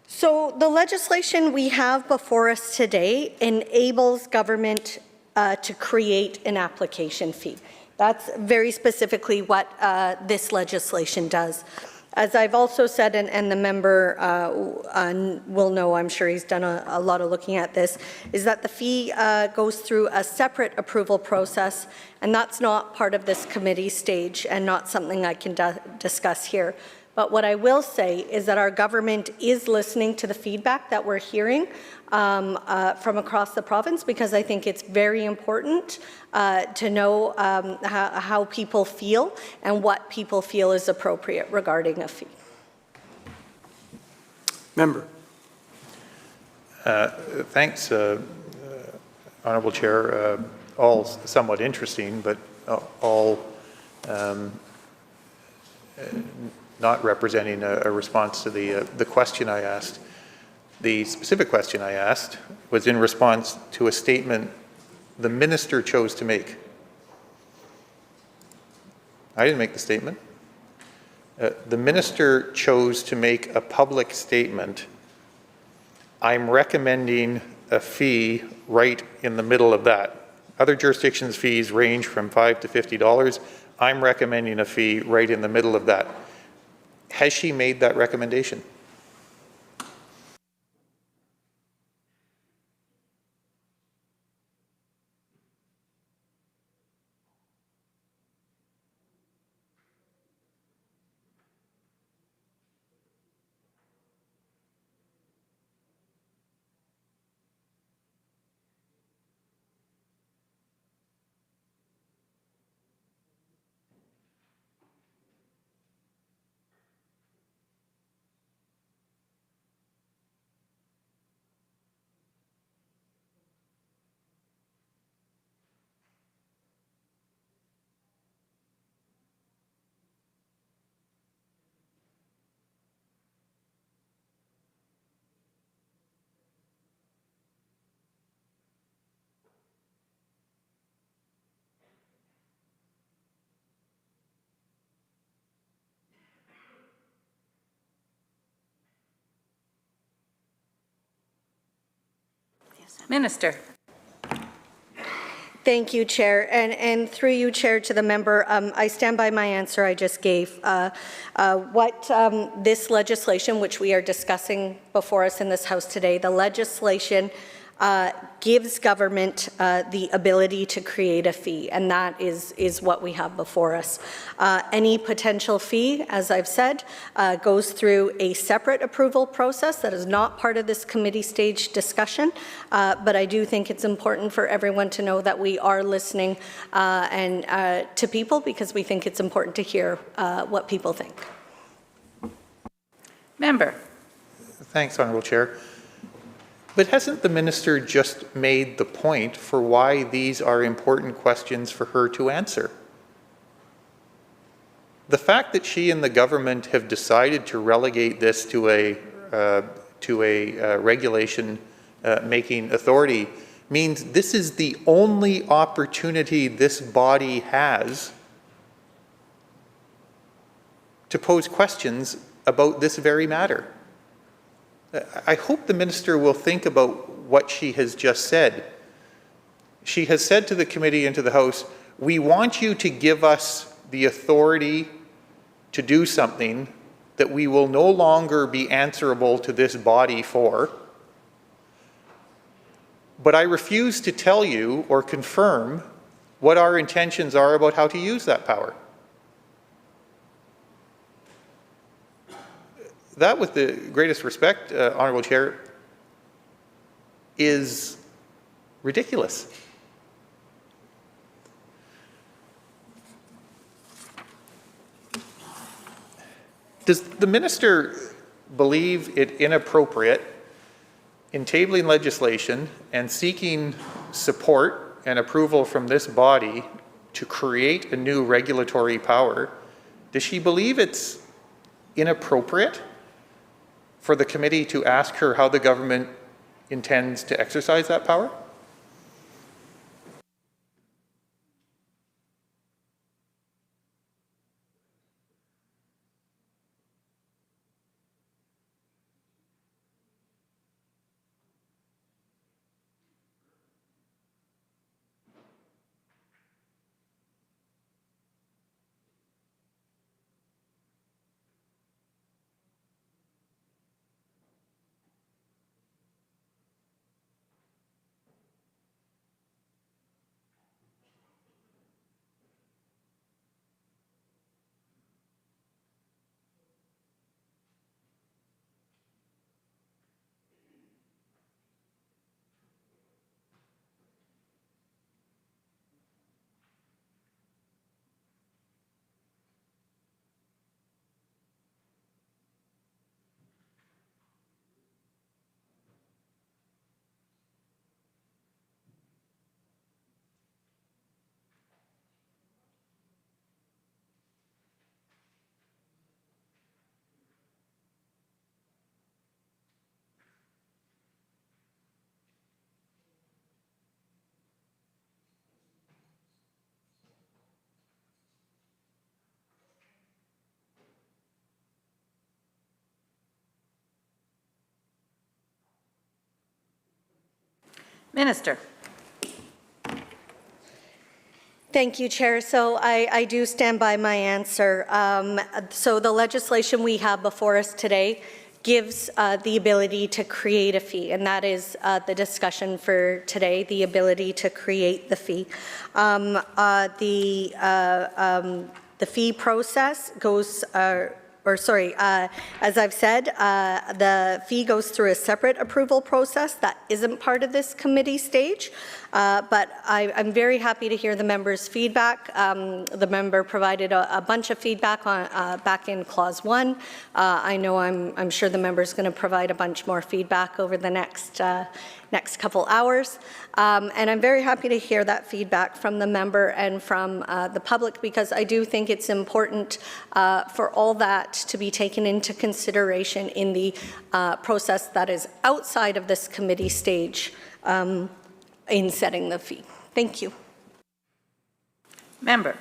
So the legislation we have before us today enables government to create an application fee. That's very specifically what this legislation does. As I've also said, and the member will know, I'm sure he's done a lot of looking at this, is that the fee goes through a separate approval process, and that's not part of this committee stage and not something I can discuss here. But what I will say is that our government is listening to the feedback that we're hearing from across the province, because I think it's very important to know how people feel and what people feel is appropriate regarding a fee. Member. Thanks, Honourable Chair. All somewhat interesting, but all not representing a response to the question I asked. The specific question I asked was in response to a statement the minister chose to make. I didn't make the statement. The minister chose to make a public statement. I'm recommending a fee right in the middle of that. Other jurisdictions' fees range from $5 to $50. I'm recommending a fee right in the middle of that. Has she made that recommendation? Minister. Thank you, Chair. And through you, Chair, to the member, I stand by my answer I just gave. What this legislation, which we are discussing before us in this House today, the legislation gives government the ability to create a fee, and that is what we have before us. Any potential fee, as I've said, goes through a separate approval process that is not part of this committee stage discussion, but I do think it's important for everyone to know that we are listening to people, because we think it's important to hear what people think. Member. Thanks, Honourable Chair. But hasn't the minister just made the point for why these are important questions for her to answer? The fact that she and the government have decided to relegate this to a regulation making authority means this is the only opportunity this body has to pose questions about this very matter. I hope the minister will think about what she has just said. She has said to the committee and to the House, we want you to give us the authority to do something that we will no longer be answerable to this body for. But I refuse to tell you or confirm what our intentions are about how to use that power. That, with the greatest respect, Honourable Chair, is ridiculous. Does the minister believe it inappropriate in tabling legislation and seeking support and approval from this body to create a new regulatory power? Does she believe it's inappropriate for the committee to ask her how the government intends to exercise that power? Minister. Thank you, Chair. So I do stand by my answer. So the legislation we have before us today gives the ability to create a fee, and that is the discussion for today, the ability to create the fee. The fee process goes as I've said, the fee goes through a separate approval process that isn't part of this committee stage, but I'm very happy to hear the members' feedback. The member provided a bunch of feedback on back in Clause 1. I know I'm sure the member's going to provide a bunch more feedback over the next couple hours. And I'm very happy to hear that feedback from the member and from the public, because I do think it's important for all that to be taken into consideration in the process that is outside of this committee stage in setting the fee. Thank you. Member.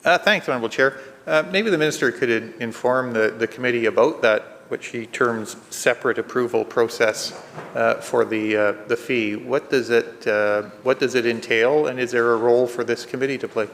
Thanks, Honourable Chair. Maybe the Minister could inform the committee about that, which he terms separate approval process for the fee. What does it entail, and is there a role for this committee to play?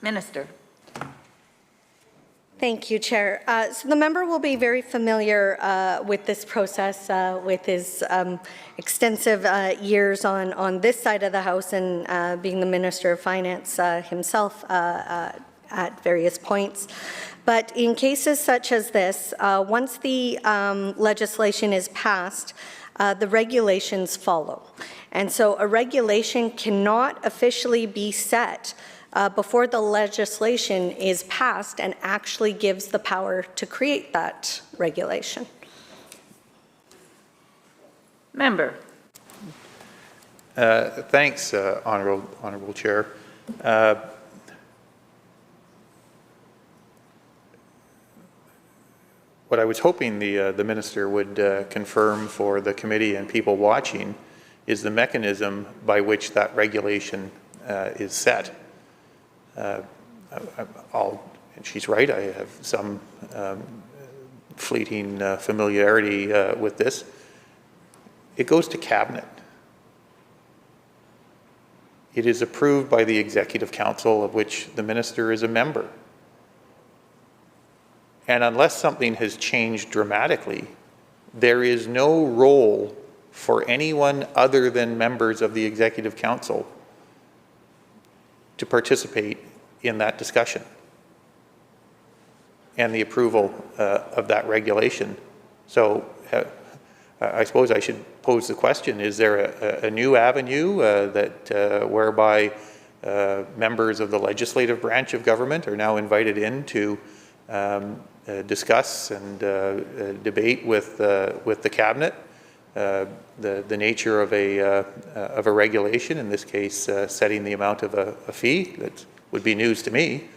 Minister. Thank you, Chair. So the member will be very familiar with this process, with his extensive years on this side of the House and being the Minister of Finance himself at various points. But in cases such as this, once the legislation is passed, the regulations follow. And so a regulation cannot officially be set before the legislation is passed and actually gives the power to create that regulation. Member. Thanks, Honourable Chair. What I was hoping the Minister would confirm for the committee and people watching is the mechanism by which that regulation is set. And she's right, I have some fleeting familiarity with this. It goes to Cabinet. It is approved by the Executive Council, of which the Minister is a member. And unless something has changed dramatically, there is no role for anyone other than members of the Executive Council to participate in that discussion and the approval of that regulation. So I suppose I should pose the question, is there a new avenue that whereby members of the legislative branch of government are now invited in to discuss and debate with the Cabinet the nature of a regulation, in this case setting the amount of a fee? That would be news to me.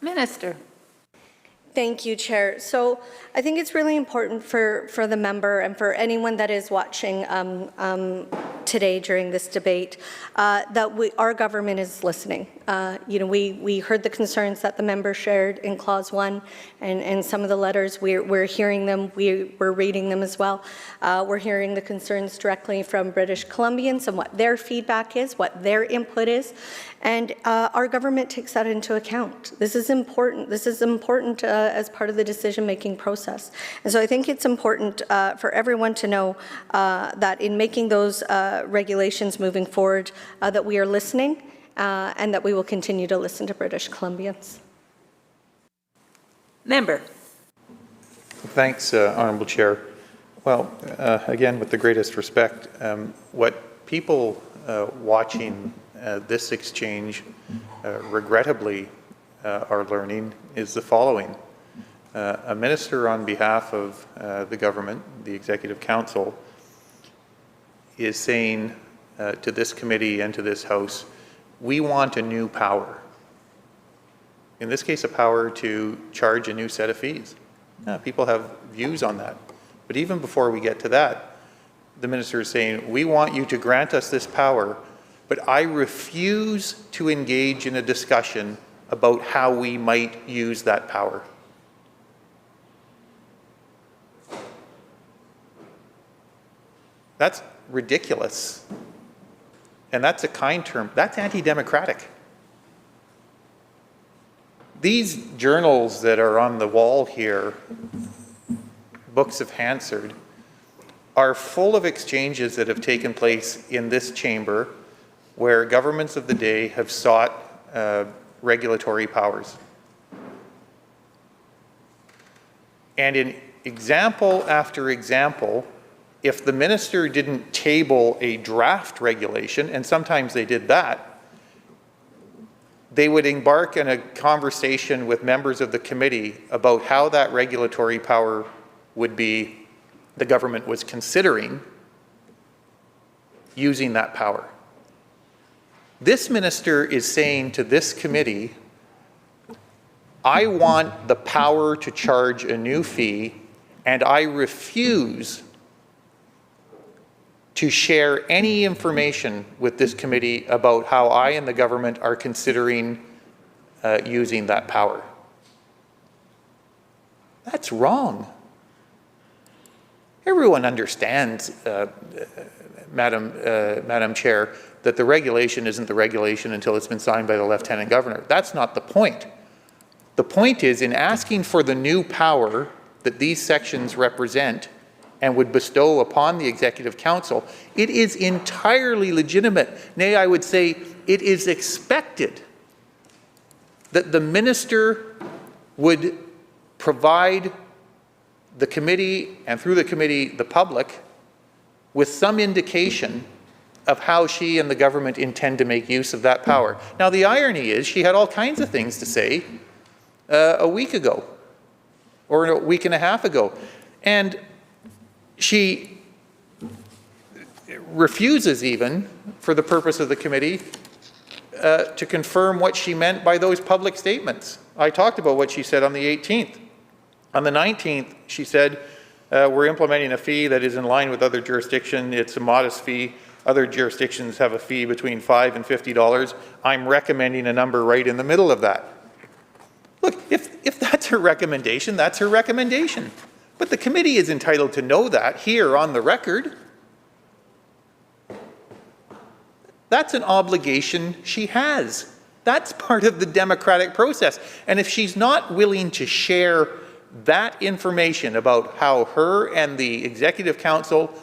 Minister. Thank you, Chair. So I think it's really important for the member and for anyone that is watching today during this debate that our government is listening. We heard the concerns that the member shared in Clause 1 and some of the letters. We're hearing them. We're reading them as well. We're hearing the concerns directly from British Columbians and what their feedback is, what their input is. And our government takes that into account. This is important. This is important as part of the decision-making process. And so I think it's important for everyone to know that in making those regulations moving forward, that we are listening and that we will continue to listen to British Columbians. Member. Thanks, Honourable Chair. Well, again, with the greatest respect, what people watching this exchange regrettably are learning is the following. A minister on behalf of the government, the Executive Council, is saying to this committee and to this House, we want a new power. In this case, a power to charge a new set of fees. People have views on that. But even before we get to that, the minister is saying, we want you to grant us this power, but I refuse to engage in a discussion about how we might use that power. That's ridiculous. And that's a kind term. That's anti-democratic. These journals that are on the wall here, books of Hansard, are full of exchanges that have taken place in this chamber where governments of the day have sought regulatory powers. And in example after example, if the minister didn't table a draft regulation, and sometimes they did that, they would embark in a conversation with members of the committee about how that regulatory power would be, the government was considering using that power. This minister is saying to this committee, I want the power to charge a new fee, and I refuse to share any information with this committee about how I and the government are considering using that power. That's wrong. Everyone understands, Madam Chair, that the regulation isn't the regulation until it's been signed by the Lieutenant Governor. That's not the point. The point is, in asking for the new power that these sections represent and would bestow upon the Executive Council, it is entirely legitimate. Nay, I would say it is expected that the minister would provide the committee, and through the committee, the public, with some indication of how she and the government intend to make use of that power. Now, the irony is she had all kinds of things to say a week ago, or a week and a half ago. And she refuses even, for the purpose of the committee, to confirm what she meant by those public statements. I talked about what she said on the 18th. On the 19th, she said, we're implementing a fee that is in line with other jurisdictions. It's a modest fee. Other jurisdictions have a fee between $5 and $50. I'm recommending a number right in the middle of that. Look, if that's her recommendation, that's her recommendation. But the committee is entitled to know that here on the record. That's an obligation she has. That's part of the democratic process. And if she's not willing to share that information about how her and the Executive Council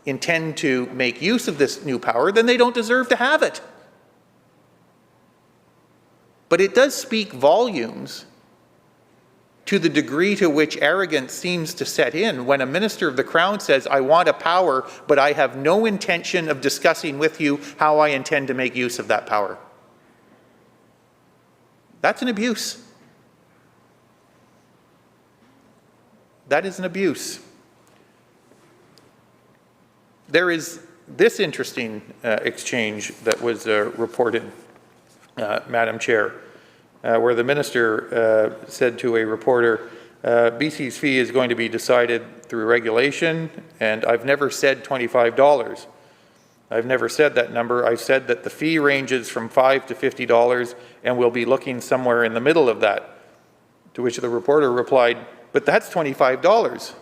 intend to make use of this new power, then they don't deserve to have it. But it does speak volumes to the degree to which arrogance seems to set in when a minister of the Crown says, I want a power, but I have no intention of discussing with you how I intend to make use of that power. That's an abuse. That is an abuse. There is this interesting exchange that was reported, Madam Chair, where the minister said to a reporter, BC's fee is going to be decided through regulation, and I've never said $25. I've never said that number. I've said that the fee ranges from $5 to $50, and we'll be looking somewhere in the middle of that. To which the reporter replied, "But that's $25.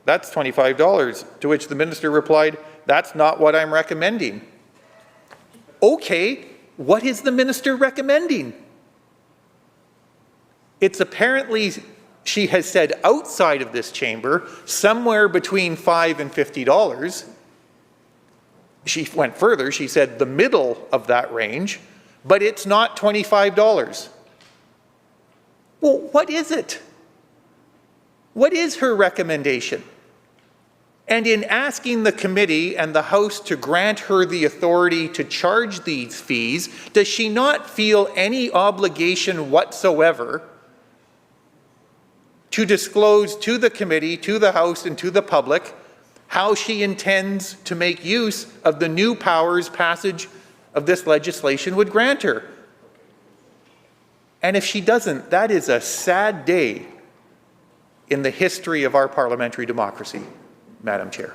That's $25. To which the minister replied, "That's not what I'm recommending." Okay, what is the minister recommending? It's apparently, she has said outside of this chamber, somewhere between $5 and $50. She went further, she said the middle of that range, but it's not $25. Well, what is it? What is her recommendation? And in asking the committee and the House to grant her the authority to charge these fees, does she not feel any obligation whatsoever to disclose to the committee, to the House, and to the public how she intends to make use of the new powers passage of this legislation would grant her? And if she doesn't, that is a sad day in the history of our parliamentary democracy, Madam Chair.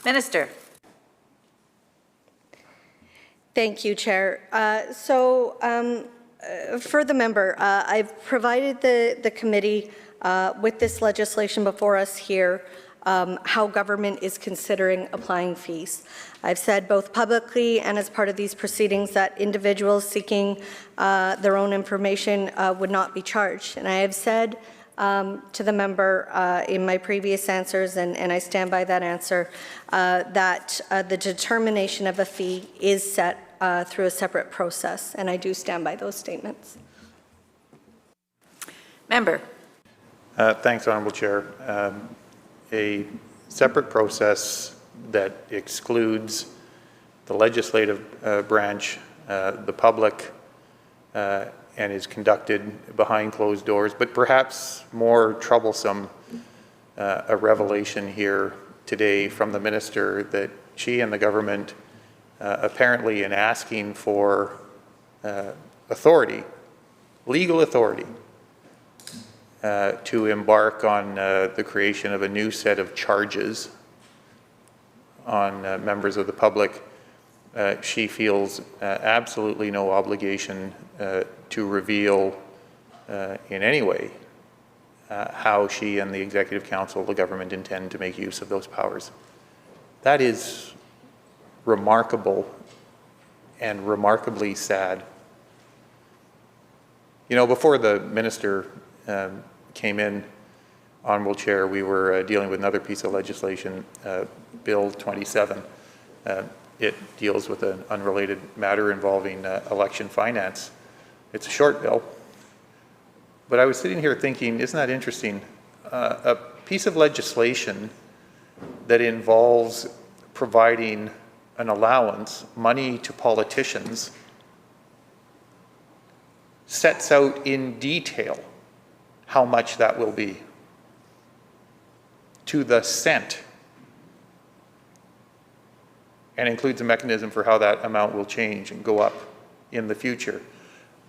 Minister. Thank you, Chair. For the member, I've provided the committee with this legislation before us here, how government is considering applying fees. I've said both publicly and as part of these proceedings that individuals seeking their own information would not be charged. And I have said to the member in my previous answers, and I stand by that answer, that the determination of a fee is set through a separate process, and I do stand by those statements. Member. Thanks, Honourable Chair. A separate process that excludes the legislative branch, the public, and is conducted behind closed doors, but perhaps more troublesome, a revelation here today from the minister that she and the government apparently in asking for authority, legal authority, to embark on the creation of a new set of charges on members of the public. She feels absolutely no obligation to reveal in any way how she and the Executive Council of the government intend to make use of those powers. That is remarkable and remarkably sad. You know, before the minister came in, Honourable Chair, we were dealing with another piece of legislation, Bill 27. It deals with an unrelated matter involving election finance. It's a short bill, but I was sitting here thinking, isn't that interesting? A piece of legislation that involves providing an allowance, money to politicians, sets out in detail how much that will be, to the cent, and includes a mechanism for how that amount will change and go up in the future.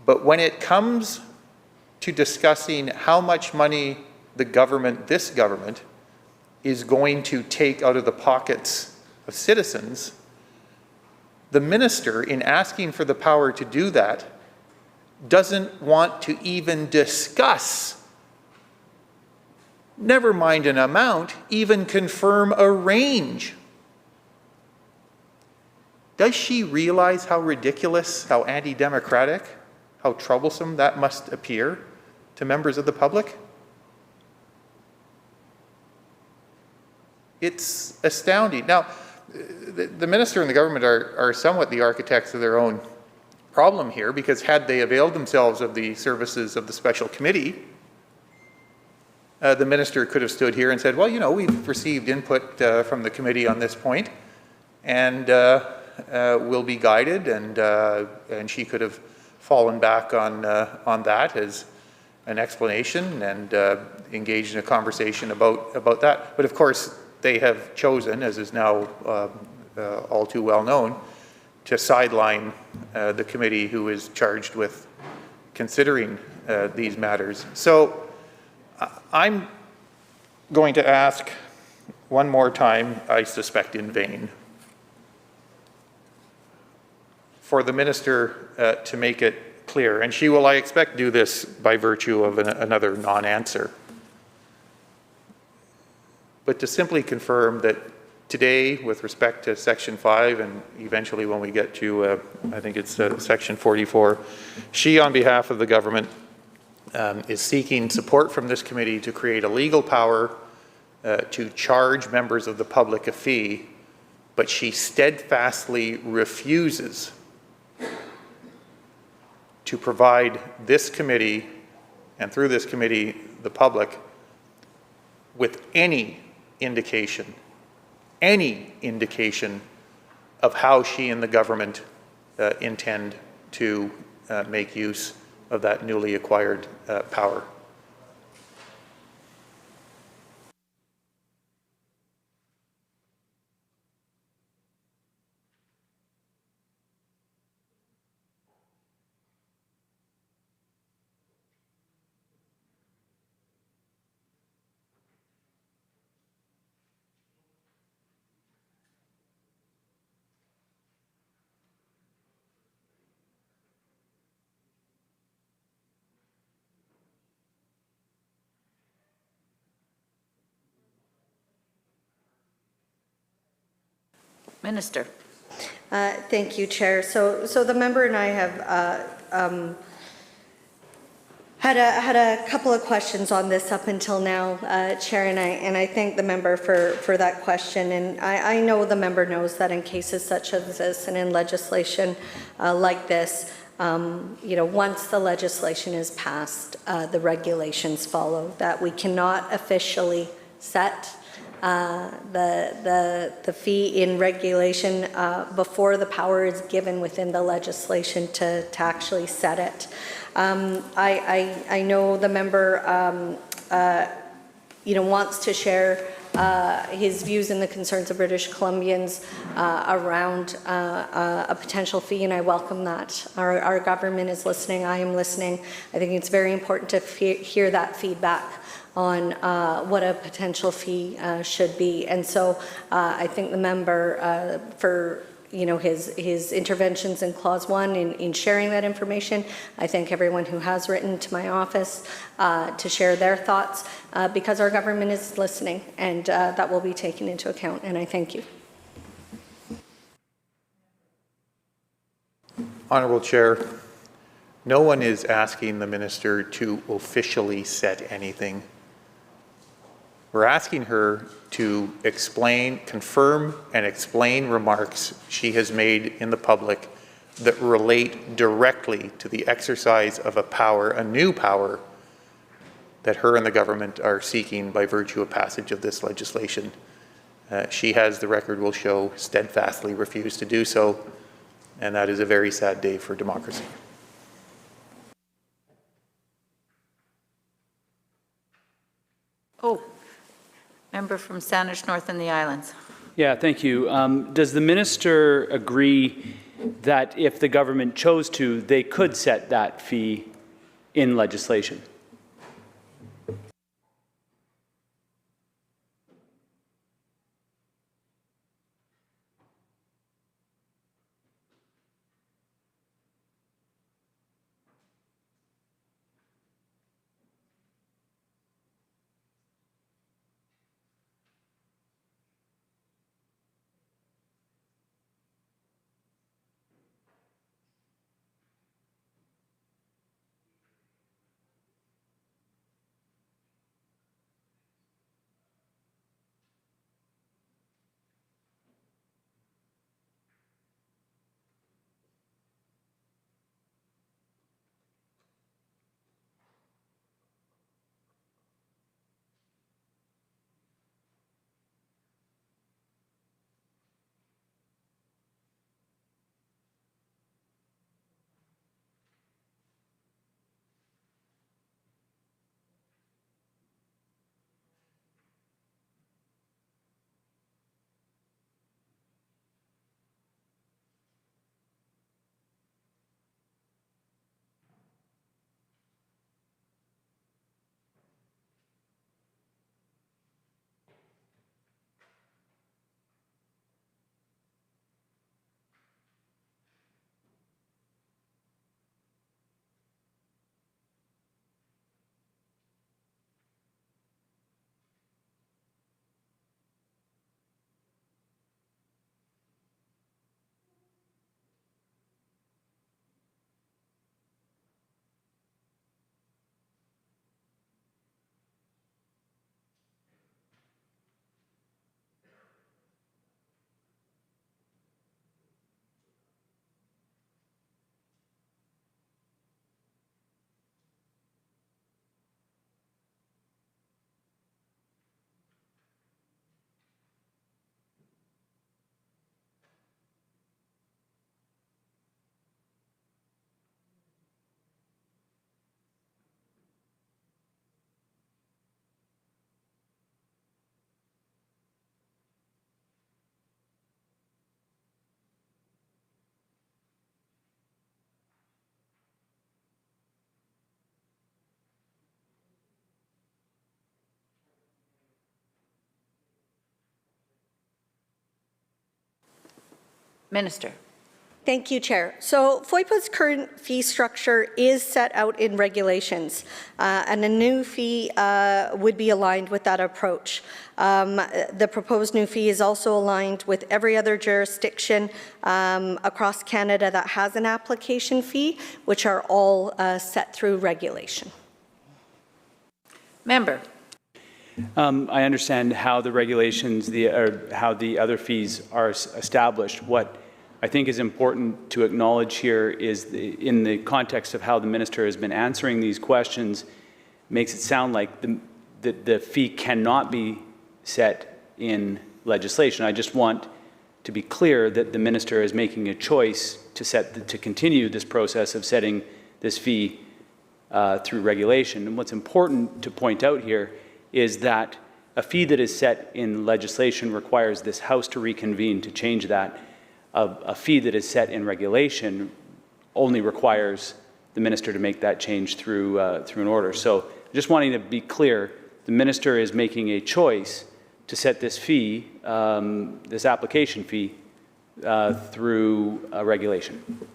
But when it comes to discussing how much money the government, this government, is going to take out of the pockets of citizens, the minister, in asking for the power to do that, doesn't want to even discuss, never mind an amount, even confirm a range. Does she realize how ridiculous, how anti-democratic, how troublesome that must appear to members of the public? It's astounding. Now, the minister and the government are somewhat the architects of their own problem here, because had they availed themselves of the services of the special committee, the minister could have stood here and said, well, you know, we've received input from the committee on this point, and we'll be guided, and she could have fallen back on that as an explanation and engaged in a conversation about that. But of course, they have chosen, as is now all too well known, to sideline the committee who is charged with considering these matters. So I'm going to ask one more time, I suspect in vain, for the minister to make it clear, and she will, I expect, do this by virtue of another non-answer, but to simply confirm that today, with respect to Section 5, and eventually when we get to, I think it's Section 44, she, on behalf of the government, is seeking support from this committee to create a legal power to charge members of the public a fee, but she steadfastly refuses to provide this committee, and through this committee, the public, with any indication of how she and the government intend to make use of that newly acquired power. Minister. Thank you, Chair. So the member and I have had a couple of questions on this up until now, Chair, and I thank the member for that question. And I know the member knows that in cases such as this and in legislation like this, once the legislation is passed, the regulations follow. That we cannot officially set the fee in regulation before the power is given within the legislation to actually set it. I know the member wants to share his views and the concerns of British Columbians around a potential fee, and I welcome that. Our government is listening. I am listening. I think it's very important to hear that feedback on what a potential fee should be. And so I thank the member for his interventions in Clause 1 in sharing that information. I thank everyone who has written to my office to share their thoughts because our government is listening, and that will be taken into account, and I thank you. Honourable Chair, no one is asking the Minister to officially set anything. We're asking her to confirm and explain remarks she has made in the public that relate directly to the exercise of a new power that her and the government are seeking by virtue of passage of this legislation. She has, the record will show, steadfastly refused to do so, and that is a very sad day for democracy. Oh. Member from Saanich North and the Islands. Yeah, thank you. Does the minister agree that if the government chose to, they could set that fee in legislation? Minister. Thank you, Chair. So FOIPA's current fee structure is set out in regulations, and a new fee would be aligned with that approach. The proposed new fee is also aligned with every other jurisdiction across Canada that has an application fee, which are all set through regulation. Member. I understand how the regulations, how the other fees are established. What I think is important to acknowledge here is in the context of how the minister has been answering these questions, makes it sound like the fee cannot be set in legislation. I just want to be clear that the minister is making a choice to continue this process of setting this fee through regulation. And what's important to point out here is that a fee that is set in legislation requires this House to reconvene to change that. A fee that is set in regulation only requires the minister to make that change through an order. So just wanting to be clear, the minister is making a choice to set this fee, this application fee, through a regulation.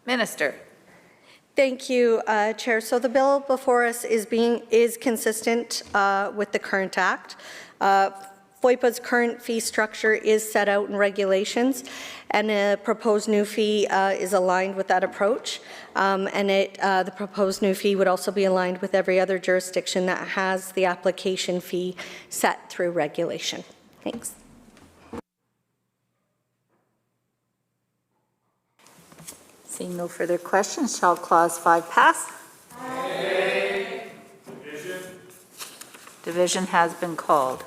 Minister. Thank you, Chair. So the bill before us is consistent with the current Act. FOIPA's current fee structure is set out in regulations, and a proposed new fee is aligned with that approach. The proposed new fee would also be aligned with every other jurisdiction that has the application fee set through regulation. Thanks. Seeing no further questions, shall Clause 5 pass? Aye. Division has been called.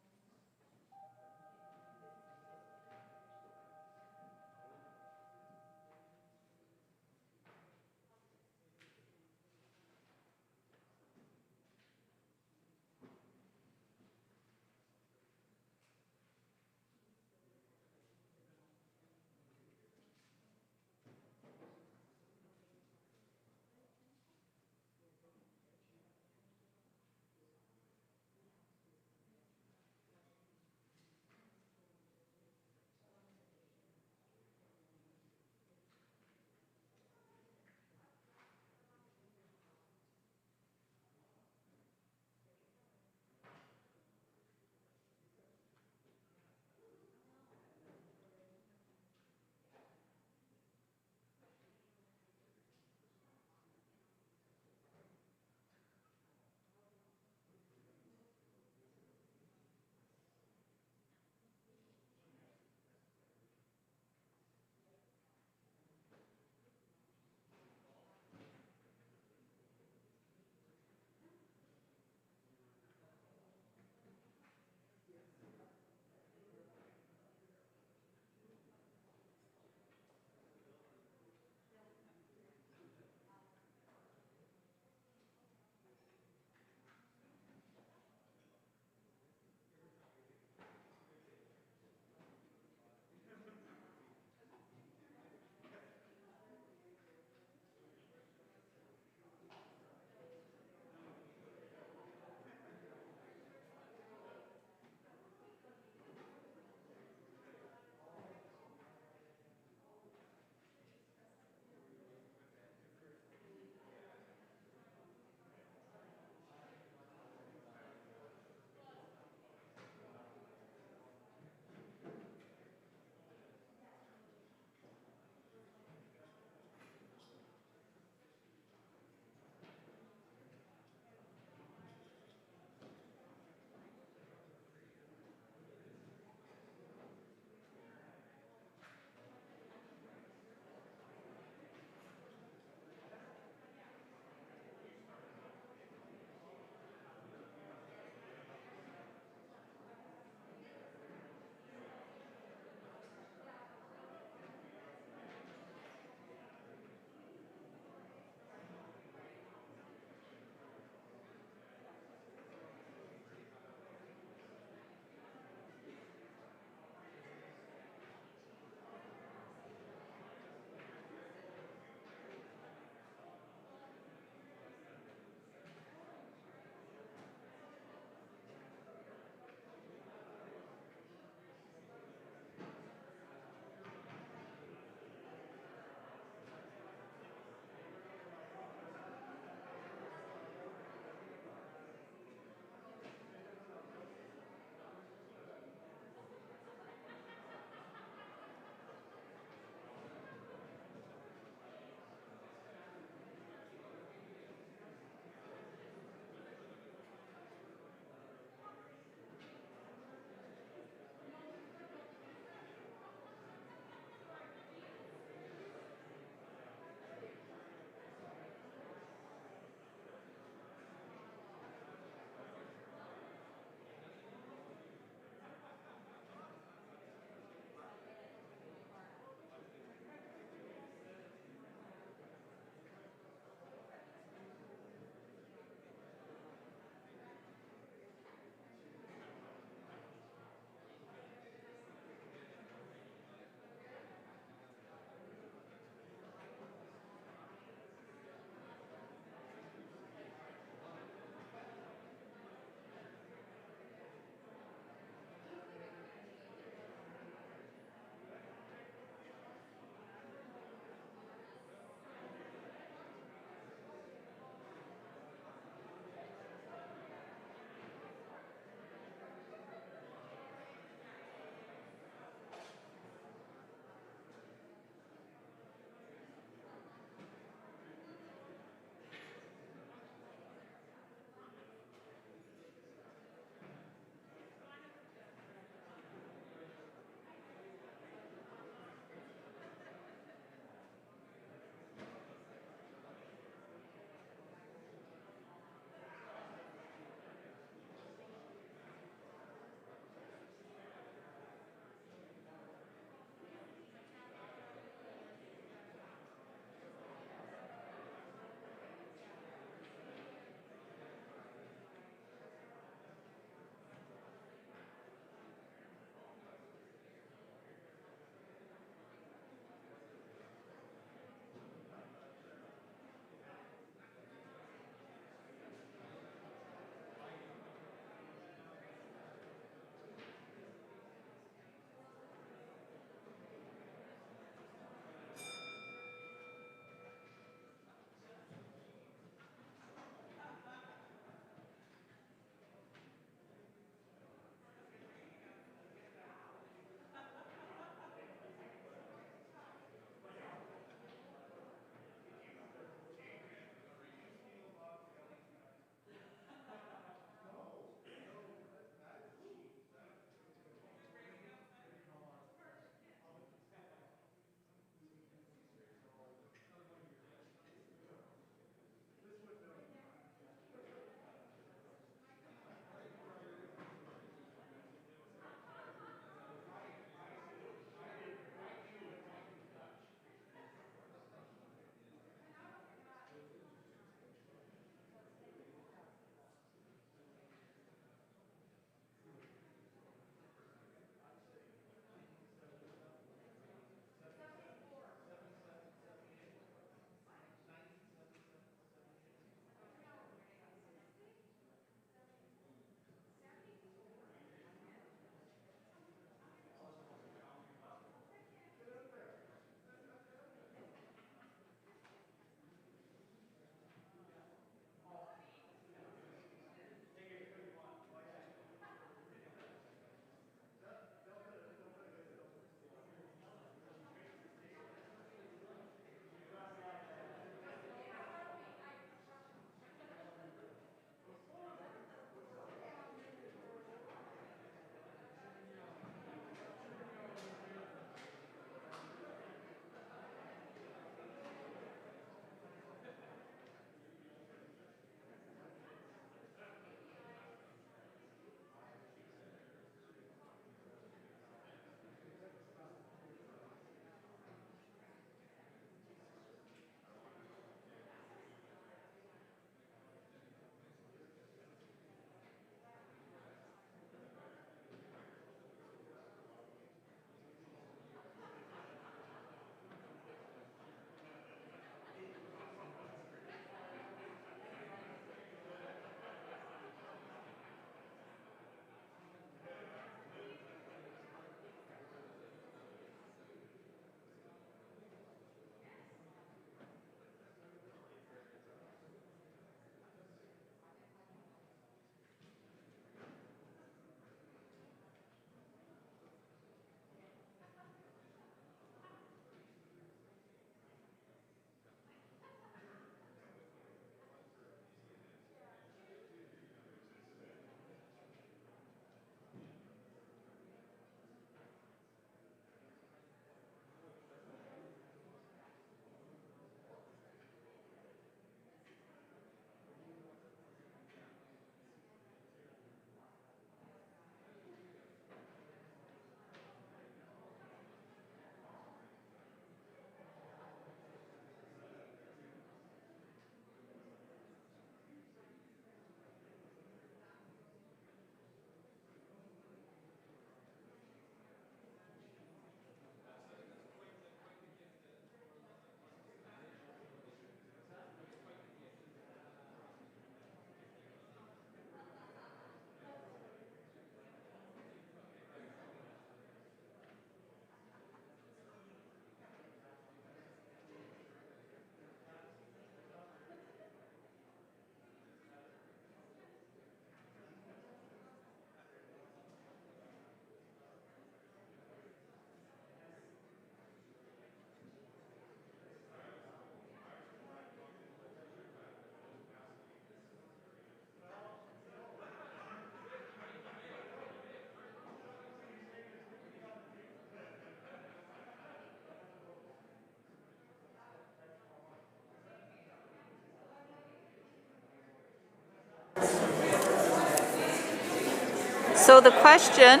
So the question,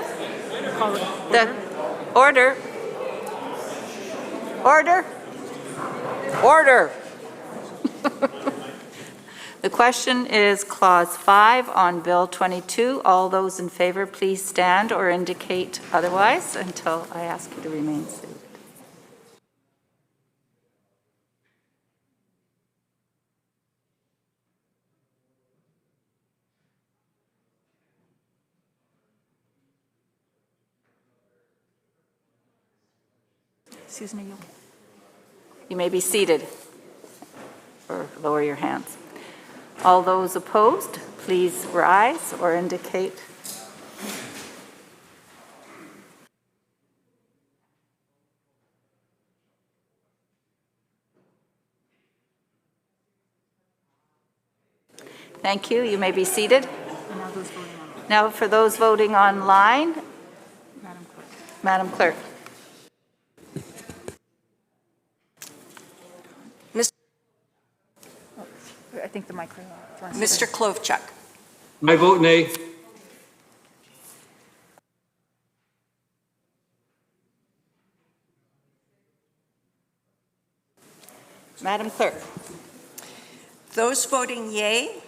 order. The question is Clause 5 on Bill 22. All those in favor, please stand or indicate otherwise until I ask you to remain seated. Susan, are you okay? You may be seated or lower your hands. All those opposed, please rise or indicate. Thank you. You may be seated. Now for those voting online, Madam Clerk. I think the microphone. Mr. Klovchuk. I vote nay. Madam Clerk. Those voting yea,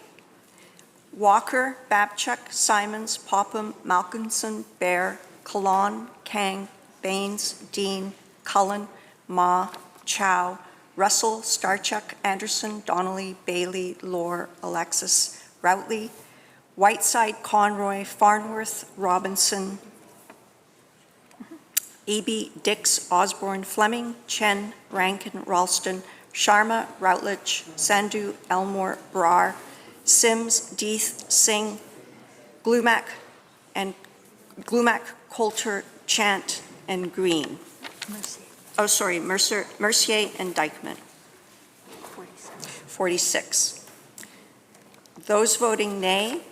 Walker, Babchuk, Simons, Popham, Malcolmson, Bear, Kahlon, Kang, Baines, Dean, Cullen, Ma, Chow, Russell, Starchuk, Anderson, Donnelly, Bailey, Lohr, Alexis, Routley, Whiteside, Conroy, Farnworth, Robinson, Eby, Dix, Osborne, Fleming, Chen, Rankin, Ralston, Sharma, Routledge, Sandhu, Elmore, Brar, Sims, Deeth, Singh, Glumac, Coulter, Chant, and Green. Mercier and Dykeman. 46. Those voting nay,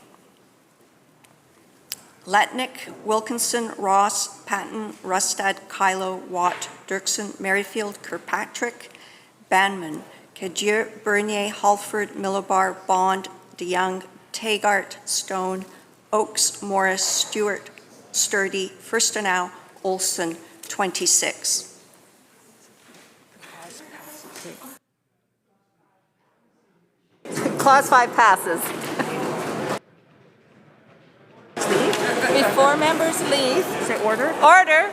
Letnick, Wilkinson, Ross, Patton, Rustad, Kylo, Watt, Dirksen, Merrifield, Kirkpatrick, Banman, Cadieux, Bernier, Halford, Millibar, Bond, DeYoung, Taggart, Stone, Oakes, Morris, Stewart, Sturdy, Furstenau, Olson, 26. Clause 5 passes. Before members leave. Say order. Order.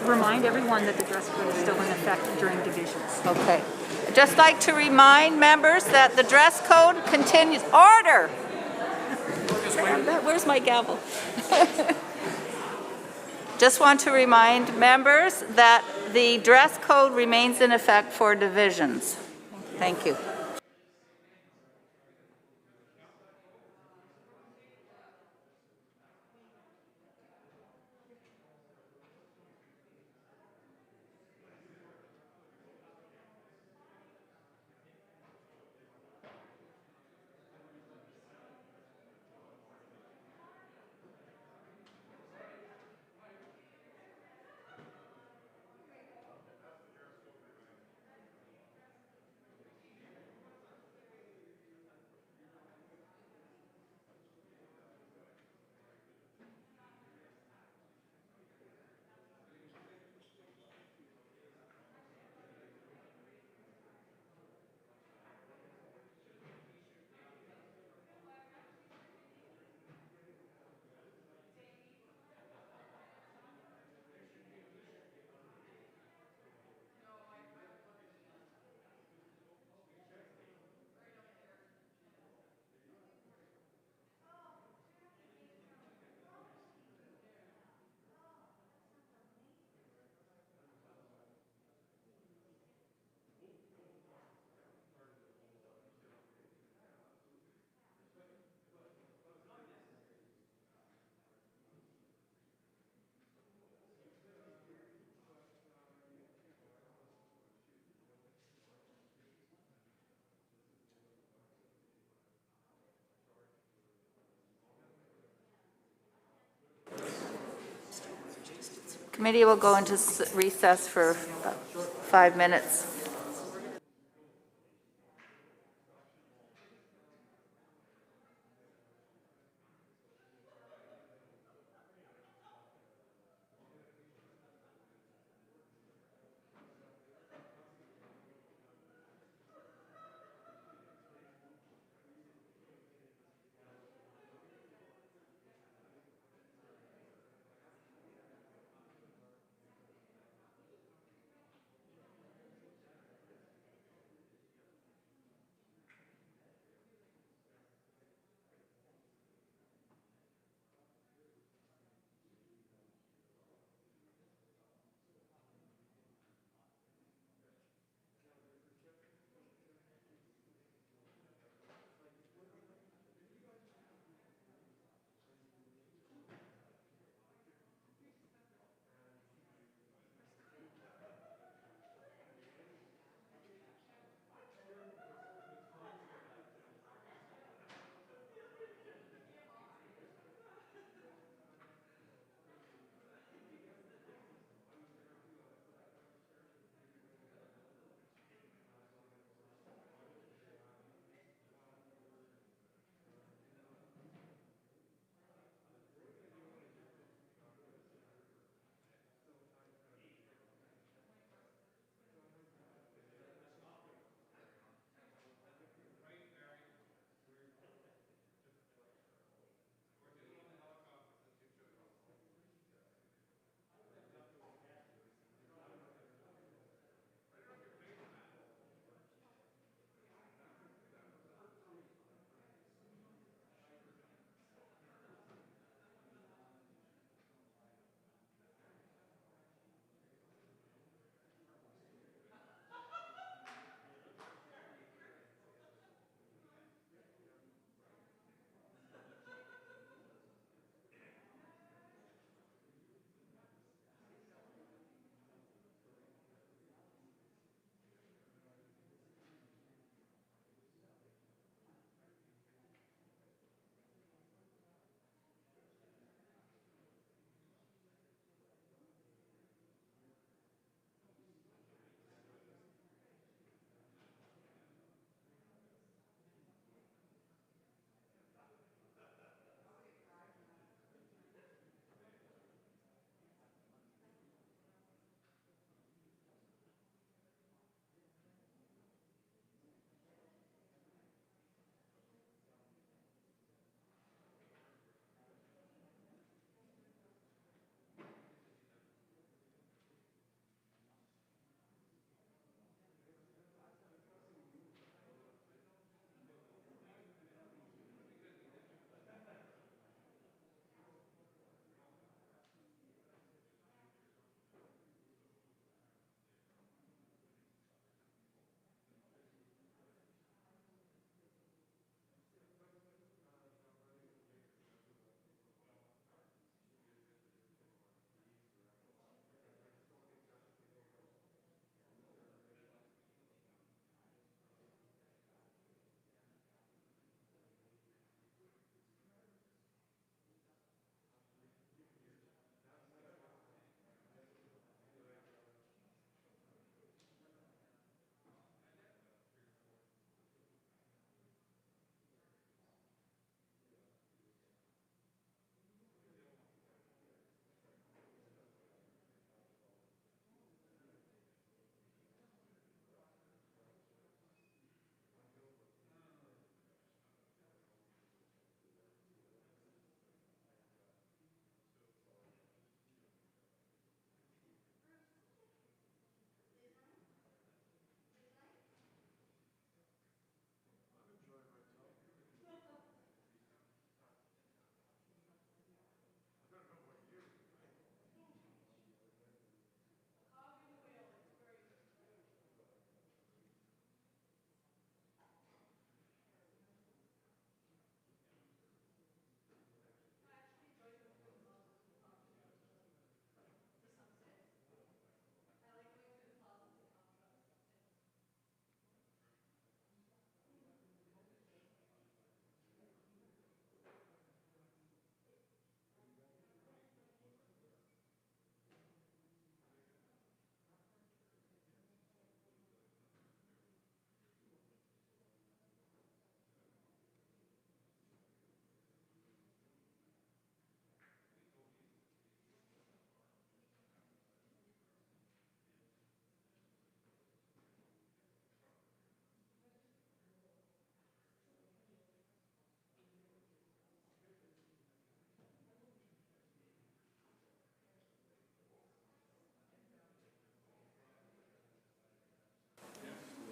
Remind everyone that the dress code is still in effect during divisions. Okay. I'd just like to remind members that the dress code continues. Order! Where's my gavel? Just want to remind members that the dress code remains in effect for divisions. Thank you. Committee will go into recess for 5 minutes.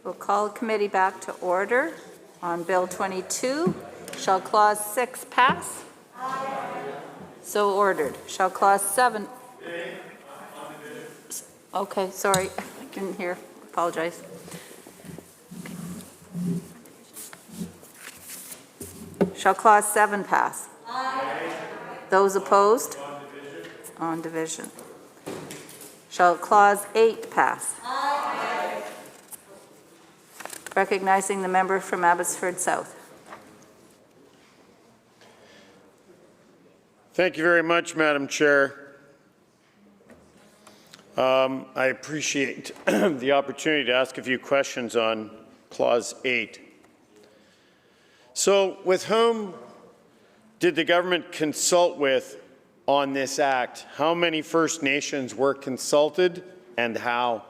We'll call committee back to order on Bill 22. Shall Clause 6 pass? So ordered. Shall Clause 7? Okay, sorry, I didn't hear. Apologize. Shall Clause 7 pass? Those opposed? On division. Shall Clause 8 pass? Recognizing the member from Abbotsford South. Thank you very much, Madam Chair. I appreciate the opportunity to ask a few questions on Clause 8. So, with whom did the government consult with on this act? How many First Nations were consulted and how?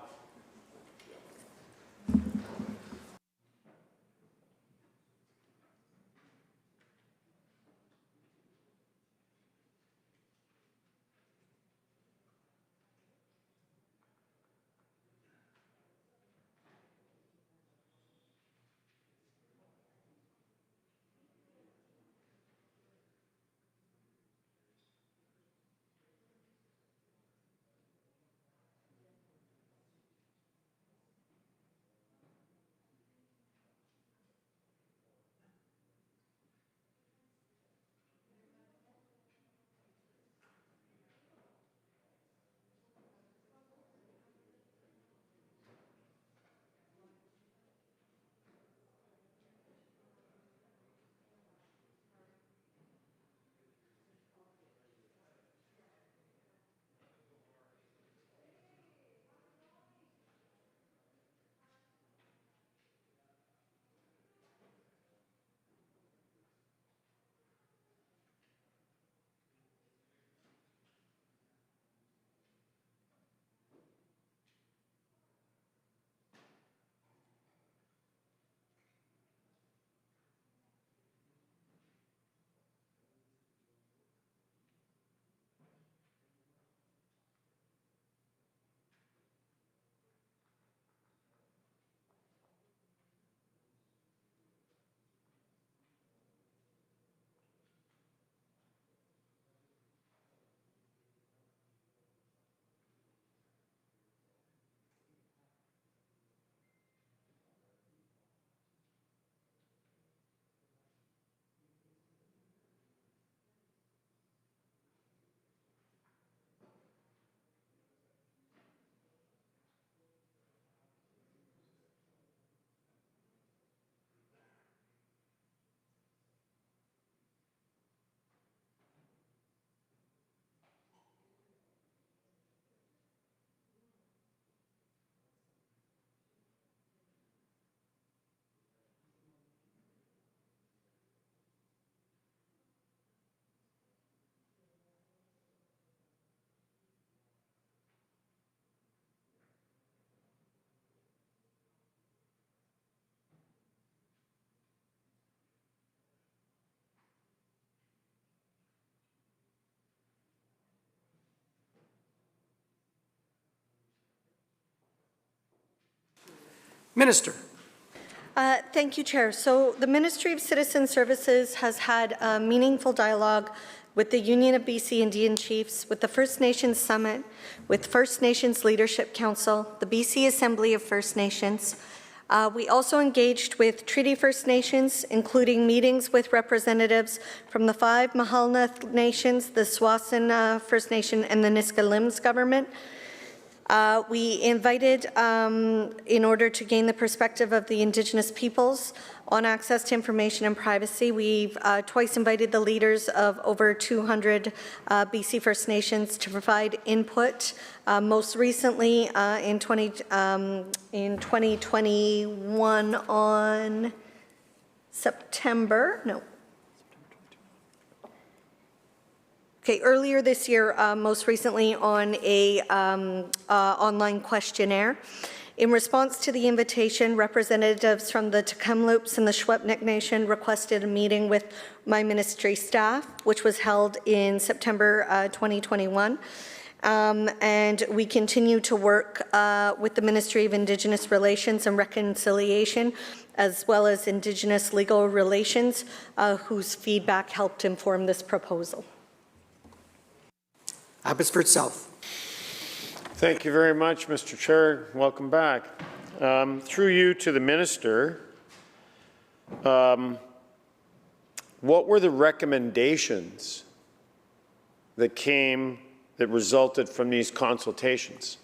Minister. Thank you, Chair. So the Ministry of Citizen Services has had a meaningful dialogue with the Union of BC Indian Chiefs, with the First Nations Summit, with First Nations Leadership Council, the BC Assembly of First Nations. We also engaged with Treaty First Nations, including meetings with representatives from the 5 Mahalnath Nations, the Swasan First Nation, and the Niskalim's government. We invited, in order to gain the perspective of the Indigenous peoples on access to information and privacy, we've twice invited the leaders of over 200 BC First Nations to provide input. Most recently in 2021 on earlier this year, most recently on a online questionnaire. In response to the invitation, representatives from the Tk'emlúps and the Secwépemc Nation requested a meeting with my ministry staff, which was held in September 2021. And we continue to work with the Ministry of Indigenous Relations and Reconciliation, as well as Indigenous Legal Relations, whose feedback helped inform this proposal. Abbotsford South. Thank you very much, Mr. Chair. Welcome back. Through you to the Minister, what were the recommendations that resulted from these consultations?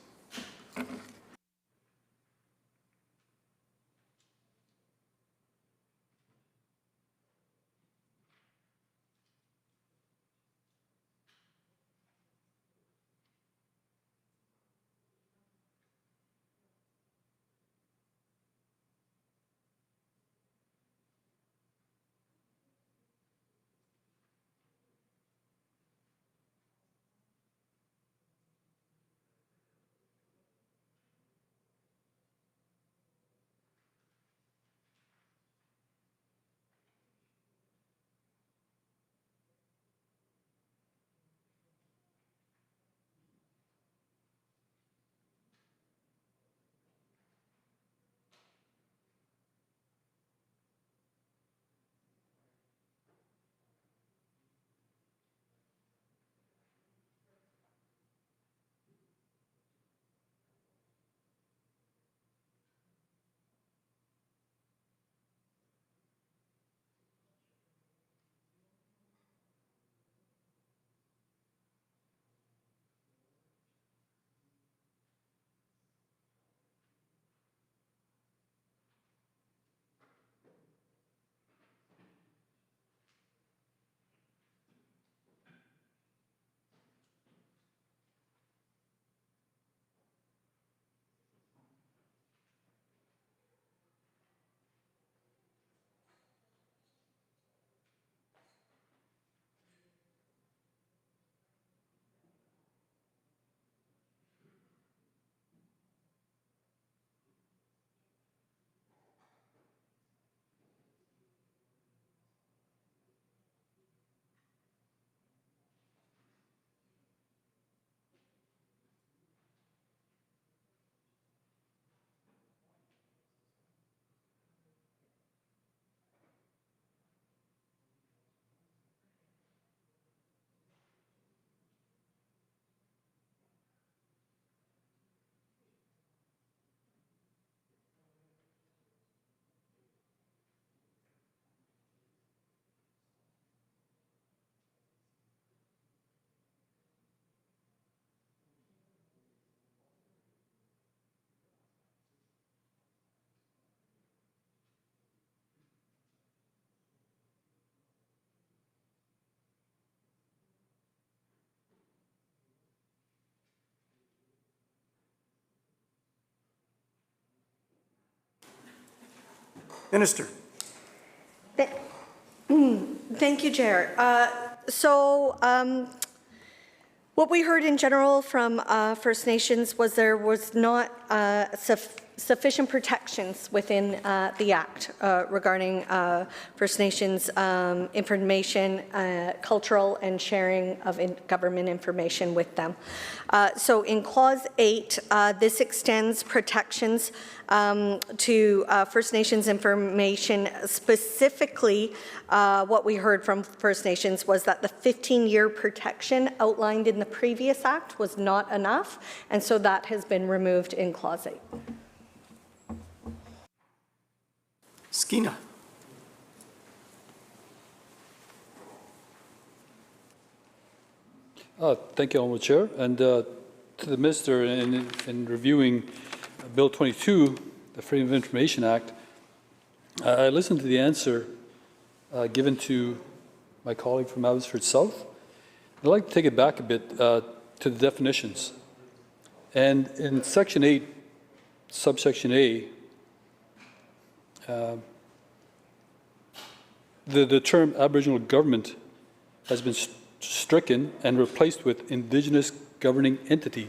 Minister. Thank you, Chair. What we heard in general from First Nations was there was not sufficient protections within the Act regarding First Nations information, cultural and sharing of government information with them. So in Clause 8, this extends protections to First Nations information. Specifically, what we heard from First Nations was that the 15-year protection outlined in the previous Act was not enough, and so that has been removed in Clause 8. Skeena. Thank you, Honourable Chair. And to the Minister, in reviewing Bill 22, the Freedom of Information Act, I listened to the answer given to my colleague from Abbotsford South. I'd like to take it back a bit to the definitions. And in Section 8, subsection A, the term Aboriginal government has been stricken and replaced with Indigenous governing entity.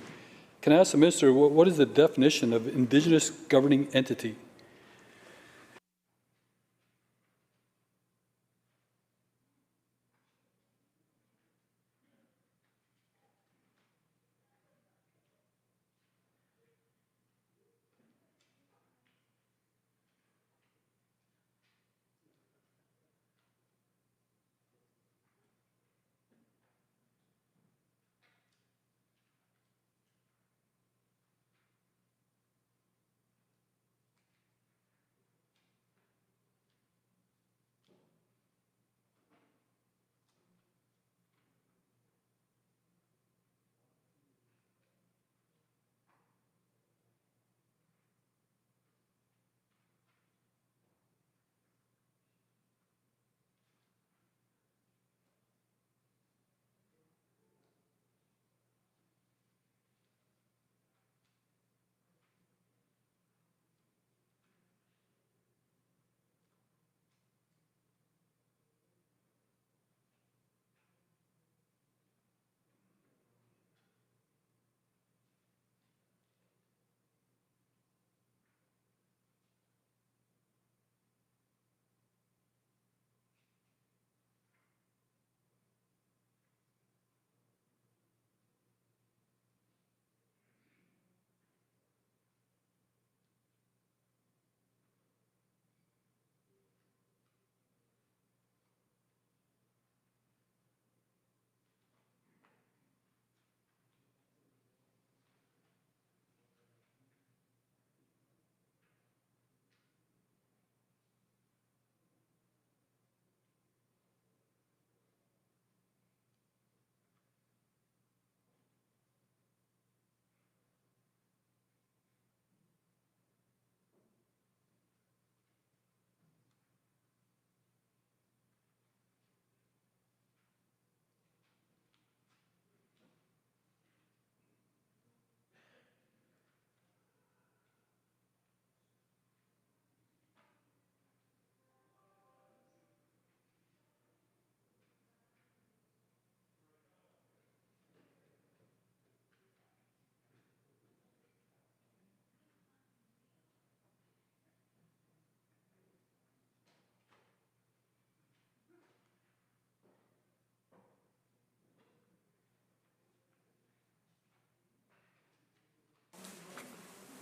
Can I ask the Minister, what is the definition of Indigenous governing entity?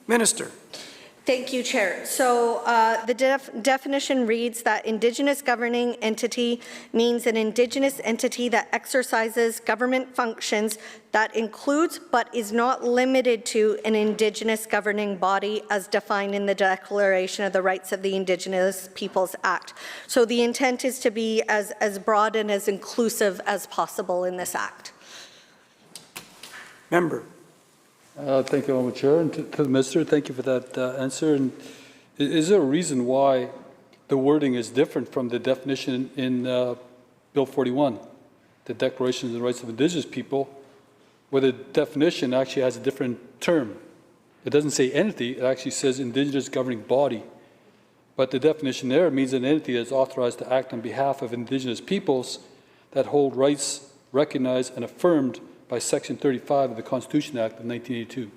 Minister. Thank you, Chair. So the definition reads that Indigenous governing entity means an Indigenous entity that exercises government functions that includes but is not limited to an Indigenous governing body as defined in the Declaration of the Rights of the Indigenous Peoples Act. So the intent is to be as broad and as inclusive as possible in this Act. Member. Thank you, Honourable Chair, and to the Minister, thank you for that answer. And is there a reason why the wording is different from the definition in Bill 41, the Declaration of the Rights of Indigenous People, where the definition actually has a different term? It doesn't say entity, it actually says Indigenous governing body. But the definition there means an entity that is authorized to act on behalf of Indigenous peoples that hold rights recognized and affirmed by Section 35 of the Constitution Act of 1982.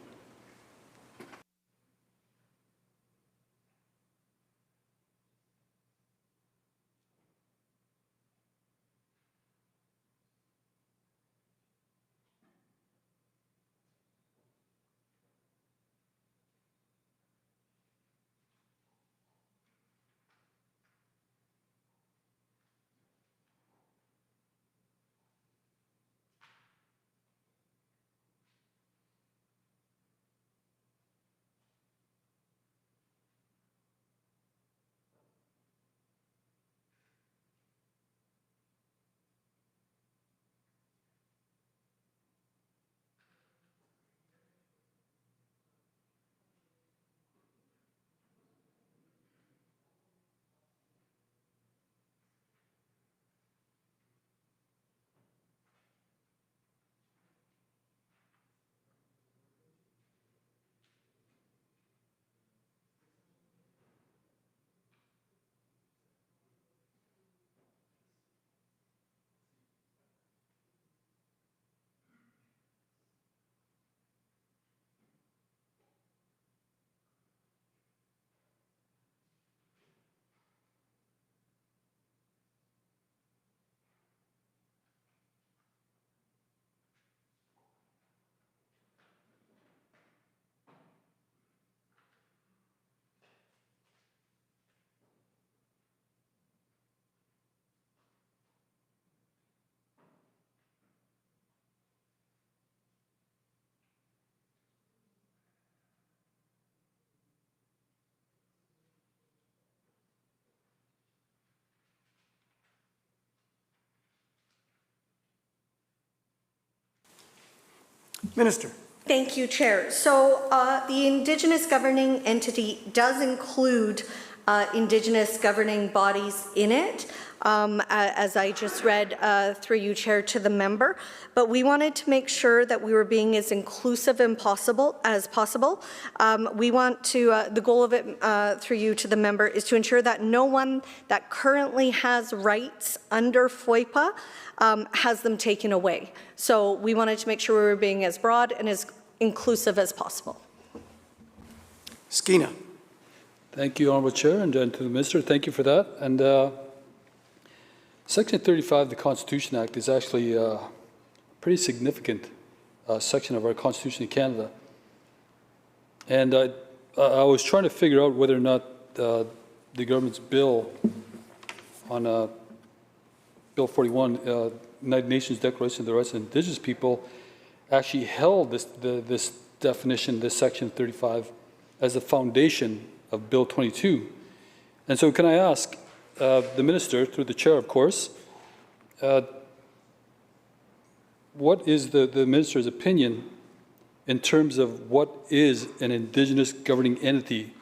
Minister. Thank you, Chair. So the Indigenous governing entity does include Indigenous governing bodies in it, as I just read through you, Chair, to the member. But we wanted to make sure that we were being as inclusive as possible. We want to, the goal of it through you to the member is to ensure that no one that currently has rights under FOIPA has them taken away. So we wanted to make sure we were being as broad and as inclusive as possible. Skeena. Thank you, Honourable Chair, and to the Minister, thank you for that. And Section 35 of the Constitution Act is actually a pretty significant section of our Constitution in Canada. And I was trying to figure out whether or not the government's bill on Bill 41, United Nations Declaration of the Rights of Indigenous People, actually held this definition, this Section 35, as the foundation of Bill 22. And so can I ask the Minister, through the Chair, of course, what is the Minister's opinion in terms of what is an Indigenous governing entity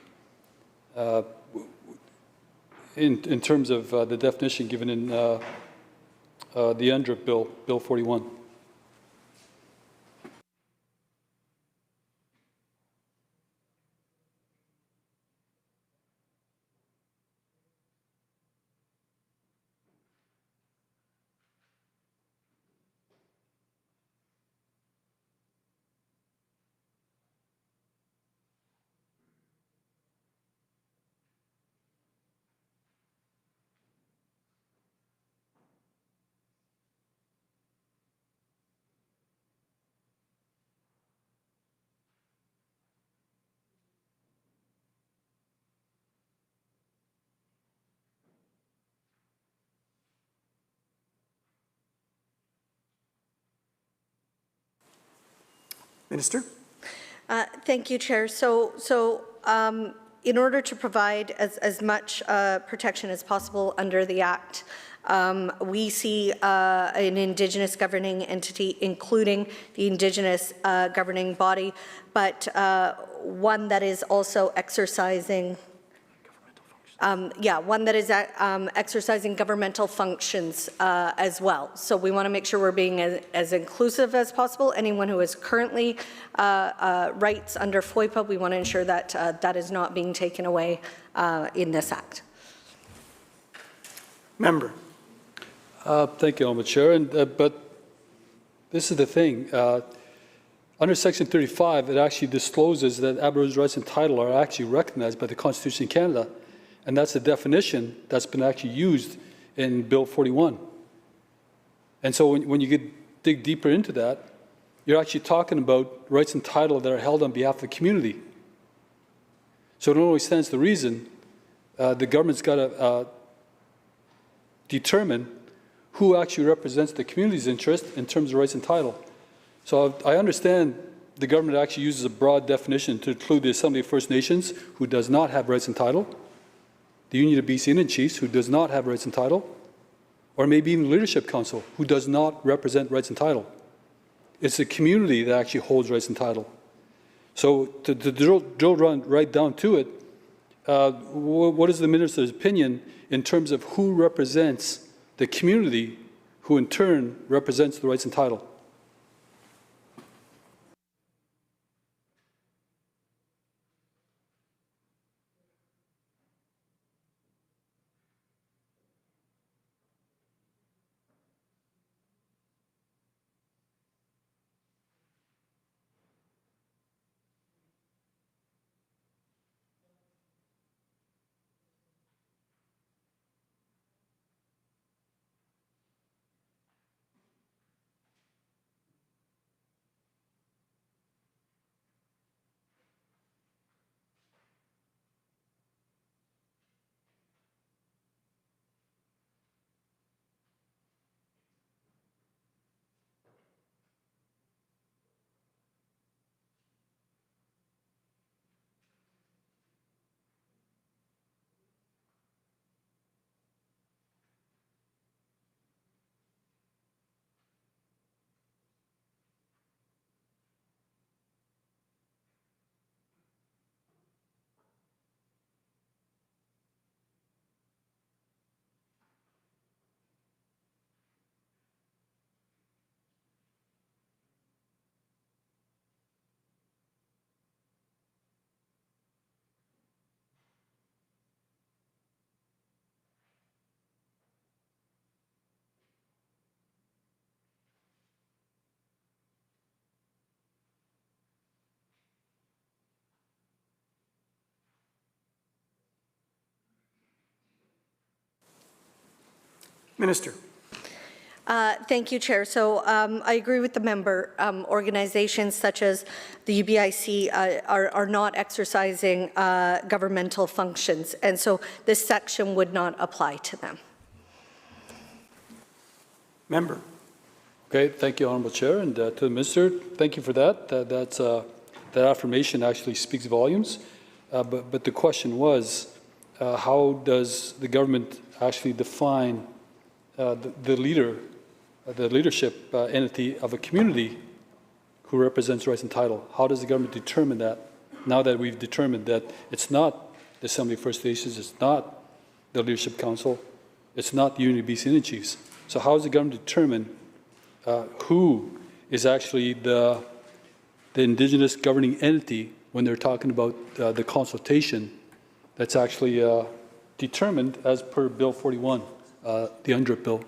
in terms of the definition given in the UNDRIP bill, Bill 41? Minister? Thank you, Chair. In order to provide as much protection as possible under the Act, we see an Indigenous governing entity, including the Indigenous governing body, but one that is also exercising exercising governmental functions as well. So we want to make sure we're being as inclusive as possible. Anyone who has currently rights under FOIPA, we want to ensure that that is not being taken away in this Act. Member. Thank you, Honourable Chair. But this is the thing. Under Section 35, it actually discloses that Aboriginal rights and title are actually recognized by the Constitution of Canada. And that's the definition that's been actually used in Bill 41. And so when you dig deeper into that, you're actually talking about rights and title that are held on behalf of the community. So it only stands to reason the government's got to determine who actually represents the community's interest in terms of rights and title. So I understand the government actually uses a broad definition to include the Assembly of First Nations, who does not have rights and title, the Union of BC Indian Chiefs, who does not have rights and title, or maybe even the Leadership Council, who does not represent rights and title. It's the community that actually holds rights and title. So to drill right down to it, what is the Minister's opinion in terms of who represents the community, who in turn represents the rights and title? Minister. Thank you, Chair. So I agree with the member. Organizations such as the UBIC are not exercising governmental functions, and so this section would not apply to them. Member. Okay, thank you, Honourable Chair, and to the Minister, thank you for that. That affirmation actually speaks volumes. But the question was, how does the government actually define the leadership entity of a community who represents rights and title? How does the government determine that, now that we've determined that it's not the Assembly of First Nations, it's not the Leadership Council, it's not the Union of BC Indian Chiefs? So how does the government determine who is actually the Indigenous governing entity when they're talking about the consultation that's actually determined as per Bill 41, the UNDRIP bill?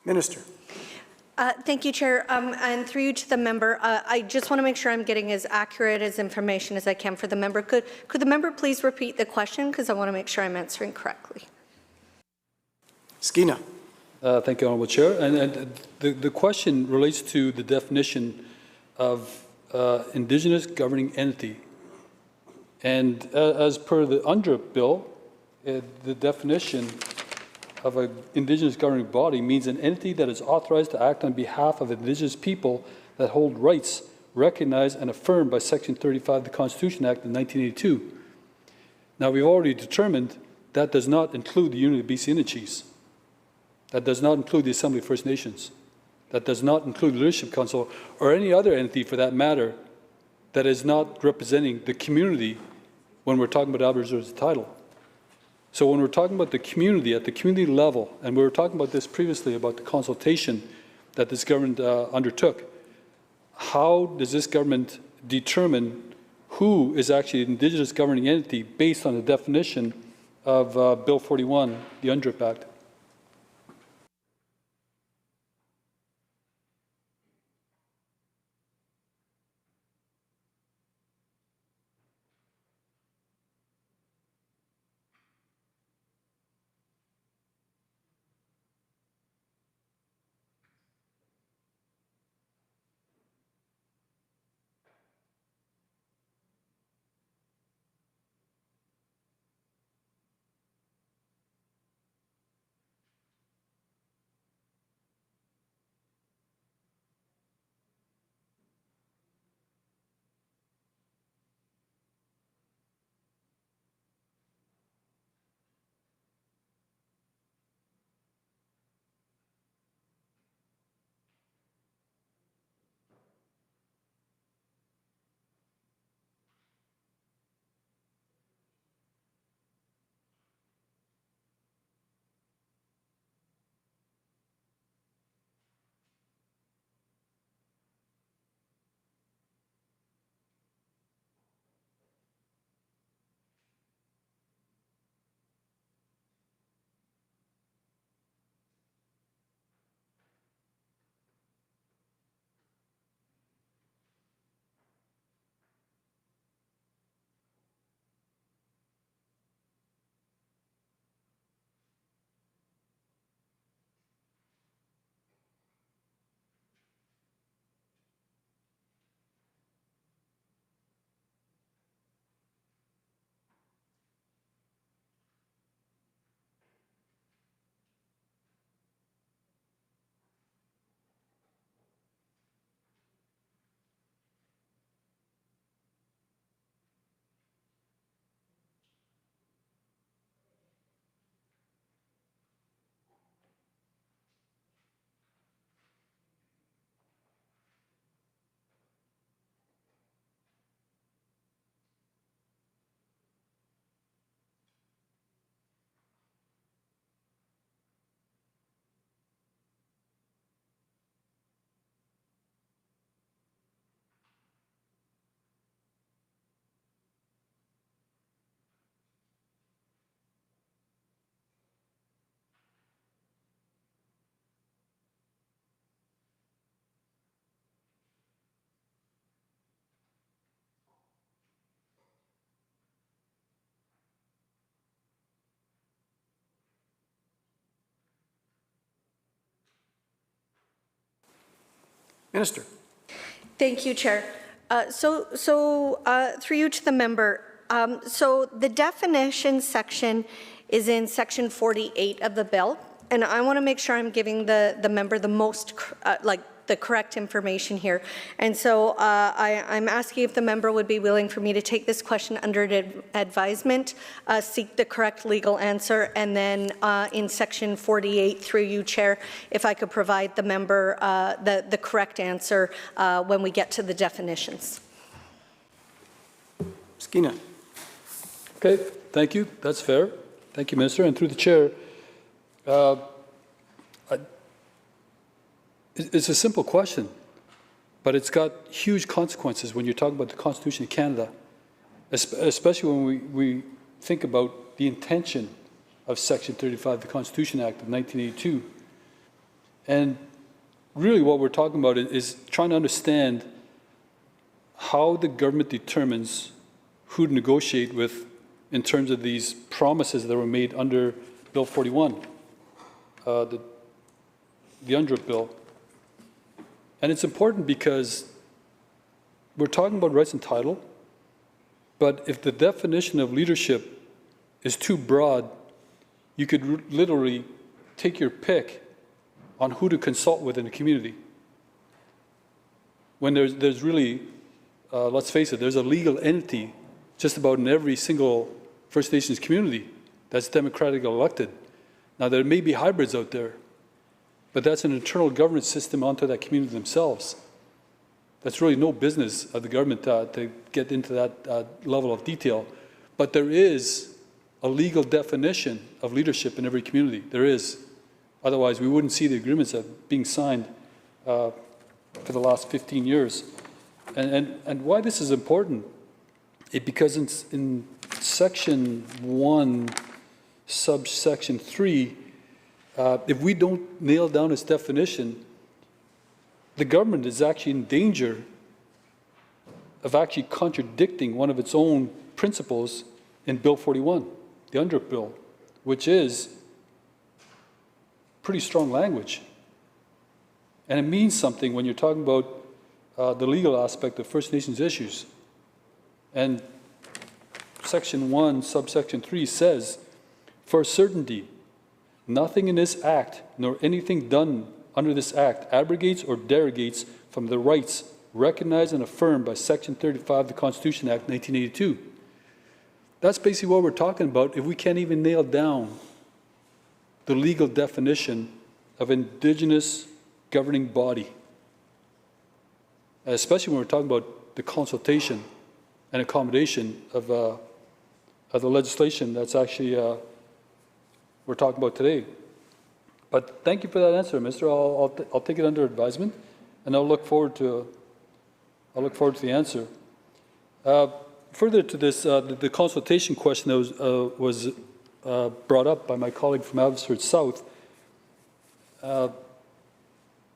Minister. Thank you, Chair. And through you to the member, I just want to make sure I'm getting as accurate as information as I can for the member. Could the member please repeat the question, because I want to make sure I'm answering correctly. Skeena. Thank you, Honourable Chair. And the question relates to the definition of Indigenous governing entity. And as per the UNDRIP bill, the definition of an Indigenous governing body means an entity that is authorized to act on behalf of Indigenous people that hold rights recognized and affirmed by Section 35 of the Constitution Act of 1982. Now, we've already determined that does not include the Unity of BC Indian Chiefs. That does not include the Assembly of First Nations. That does not include the Leadership Council or any other entity, for that matter, that is not representing the community when we're talking about Alberta's title. So when we're talking about the community, at the community level, and we were talking about this previously, about the consultation that this government undertook, how does this government determine who is actually an Indigenous governing entity based on the definition of Bill 41, the UNDRIP Act? Minister. Thank you, Chair. Through you to the member, so the definition section is in Section 48 of the bill, and I want to make sure I'm giving the member the most, the correct information here. And so I'm asking if the member would be willing for me to take this question under advisement, seek the correct legal answer, and then in Section 48, through you, Chair, if I could provide the member the correct answer when we get to the definitions. Skeena. Okay, thank you. That's fair. Thank you, Minister. And through the Chair, it's a simple question, but it's got huge consequences when you're talking about the Constitution of Canada, especially when we think about the intention of Section 35 of the Constitution Act of 1982. And really what we're talking about is trying to understand how the government determines who to negotiate with in terms of these promises that were made under Bill 41, the UNDRIP bill. And it's important because we're talking about rights and title, but if the definition of leadership is too broad, you could literally take your pick on who to consult with in the community. When there's really, let's face it, there's a legal entity just about in every single First Nations community that's democratically elected. Now, there may be hybrids out there, but that's an internal governance system onto that community themselves. That's really no business of the government to get into that level of detail. But there is a legal definition of leadership in every community. There is. Otherwise, we wouldn't see the agreements that are being signed for the last 15 years. And why this is important, because in Section 1, subsection 3, if we don't nail down its definition, the government is actually in danger of actually contradicting one of its own principles in Bill 41, the UNDRIP bill, which is pretty strong language. And it means something when you're talking about the legal aspect of First Nations issues. And Section 1, subsection 3 says, "For certainty, nothing in this Act, nor anything done under this Act, abrogates or derogates from the rights recognized and affirmed by Section 35 of the Constitution Act 1982. That's basically what we're talking about if we can't even nail down the legal definition of Indigenous governing body, especially when we're talking about the consultation and accommodation of the legislation that's actually we're talking about today. But thank you for that answer, Minister. I'll take it under advisement, and I'll look forward to the answer. Further to this, the consultation question that was brought up by my colleague from Abbotsford South. I've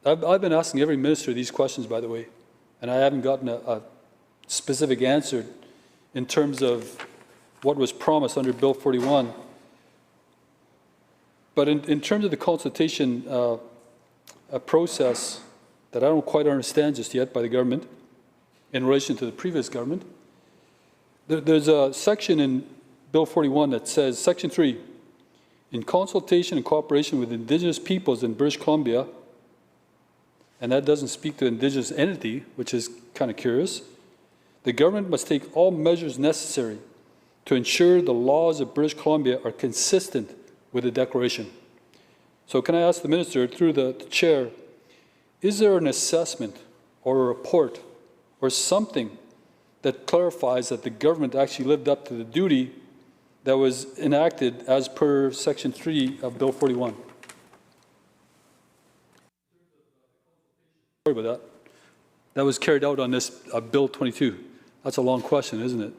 been asking every minister these questions, by the way, and I haven't gotten a specific answer in terms of what was promised under Bill 41. But in terms of the consultation process that I don't quite understand just yet by the government in relation to the previous government, there's a section in Bill 41 that says, Section 3, in consultation and cooperation with Indigenous peoples in British Columbia, and that doesn't speak to Indigenous entity, which is kind of curious, the government must take all measures necessary to ensure the laws of British Columbia are consistent with the Declaration. So can I ask the Minister, through the Chair, is there an assessment or a report or something that clarifies that the government actually lived up to the duty that was enacted as per Section 3 of Bill 41? Sorry about that. That was carried out on this Bill 22. That's a long question, isn't it?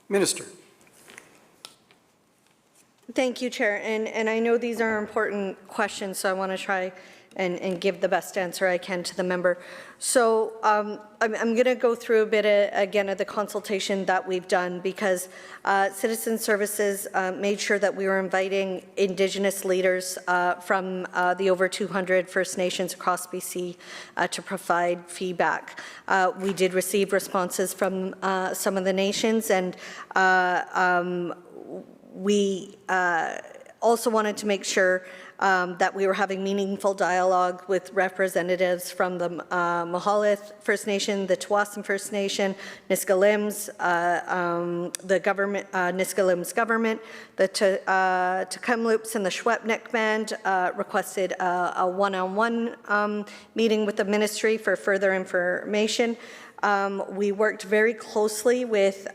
Minister. Thank you, Chair. And I know these are important questions, so I want to try and give the best answer I can to the member. So I'm going to go through a bit again of the consultation that we've done, because Citizen Services made sure that we were inviting Indigenous leaders from the over 200 First Nations across BC to provide feedback. We did receive responses from some of the nations, and we also wanted to make sure that we were having meaningful dialogue with representatives from the Mohalith First Nation, the Tsawwassen First Nation, Niskalims, the government, Niskalim's government, the Tecumloops and the Shwepnik Band requested a one-on-one meeting with the ministry for further information. We worked very closely with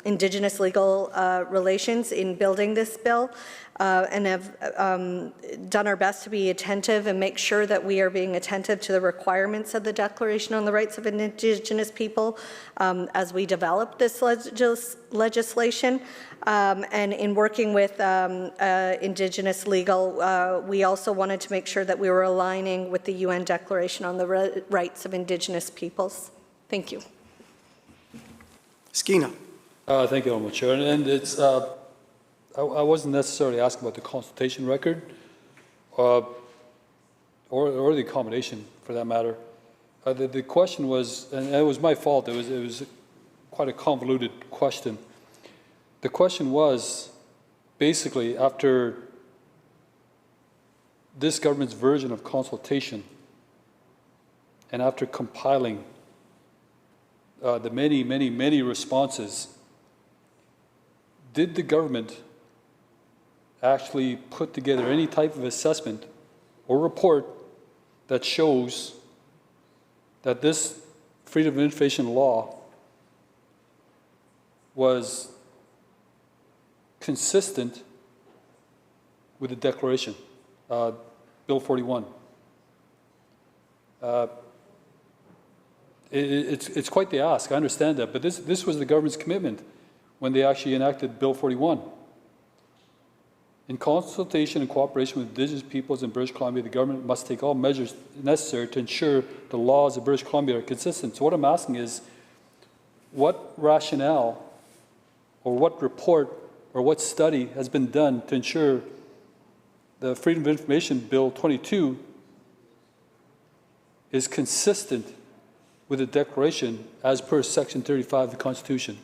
Indigenous legal relations in building this bill, and have done our best to be attentive and make sure that we are being attentive to the requirements of the Declaration on the Rights of Indigenous People as we develop this legislation. And in working with Indigenous legal, we also wanted to make sure that we were aligning with the UN Declaration on the Rights of Indigenous Peoples. Thank you. Skeena. Thank you, Honourable Chair. And it's, I wasn't necessarily asking about the consultation record or the accommodation, for that matter. The question was, and it was my fault, it was quite a convoluted question. The question was, basically, after this government's version of consultation and after compiling the many responses, did the government actually put together any type of assessment or report that shows that this Freedom of Information law was consistent with the Declaration, Bill 41? It's quite the ask, I understand that, but this was the government's commitment when they actually enacted Bill 41. In consultation and cooperation with Indigenous peoples in British Columbia, the government must take all measures necessary to ensure the laws of British Columbia are consistent. So what I'm asking is, what rationale or what report or what study has been done to ensure the Freedom of Information Bill 22 is consistent with the Declaration as per Section 35 of the Constitution?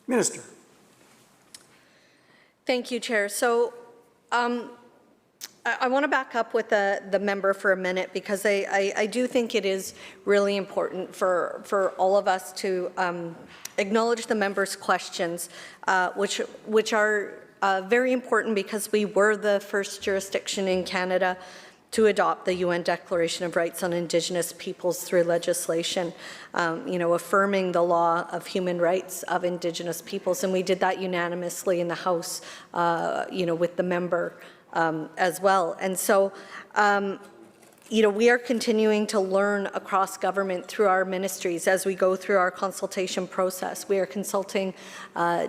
Minister. Thank you, Chair. So I want to back up with the member for a minute, because I do think it is really important for all of us to acknowledge the member's questions, which are very important because we were the first jurisdiction in Canada to adopt the UN Declaration of Rights on Indigenous Peoples through legislation, affirming the law of human rights of Indigenous peoples. And we did that unanimously in the House, with the member as well. And so, we are continuing to learn across government through our ministries as we go through our consultation process. We are consulting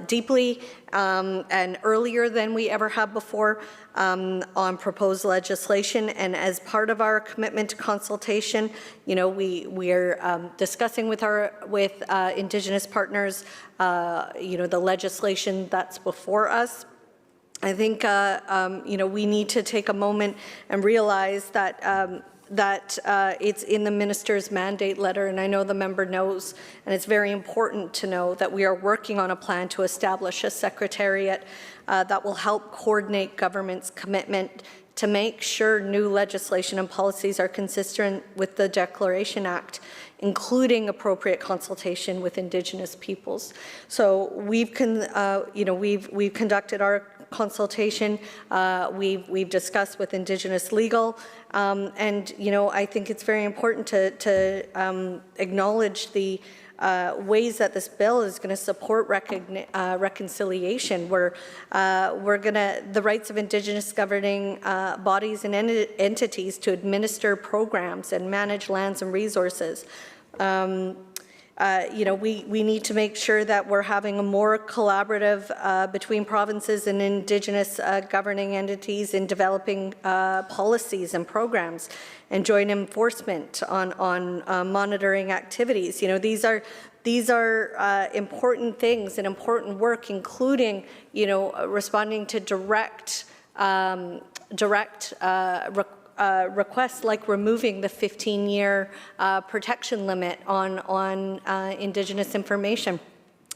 deeply and earlier than we ever have before on proposed legislation. And as part of our commitment to consultation, we are discussing with Indigenous partners, the legislation that's before us. I think, we need to take a moment and realize that it's in the minister's mandate letter, and I know the member knows, and it's very important to know that we are working on a plan to establish a secretariat that will help coordinate government's commitment to make sure new legislation and policies are consistent with the Declaration Act, including appropriate consultation with Indigenous peoples. So we've conducted our consultation. We've discussed with Indigenous legal, and I think it's very important to acknowledge the ways that this bill is going to support reconciliation. The rights of Indigenous governing bodies and entities to administer programs and manage lands and resources. We need to make sure that we're having a more collaborative between provinces and Indigenous governing entities in developing policies and programs and joint enforcement on monitoring activities. These are important things and important work, including responding to direct requests like removing the 15-year protection limit on Indigenous information.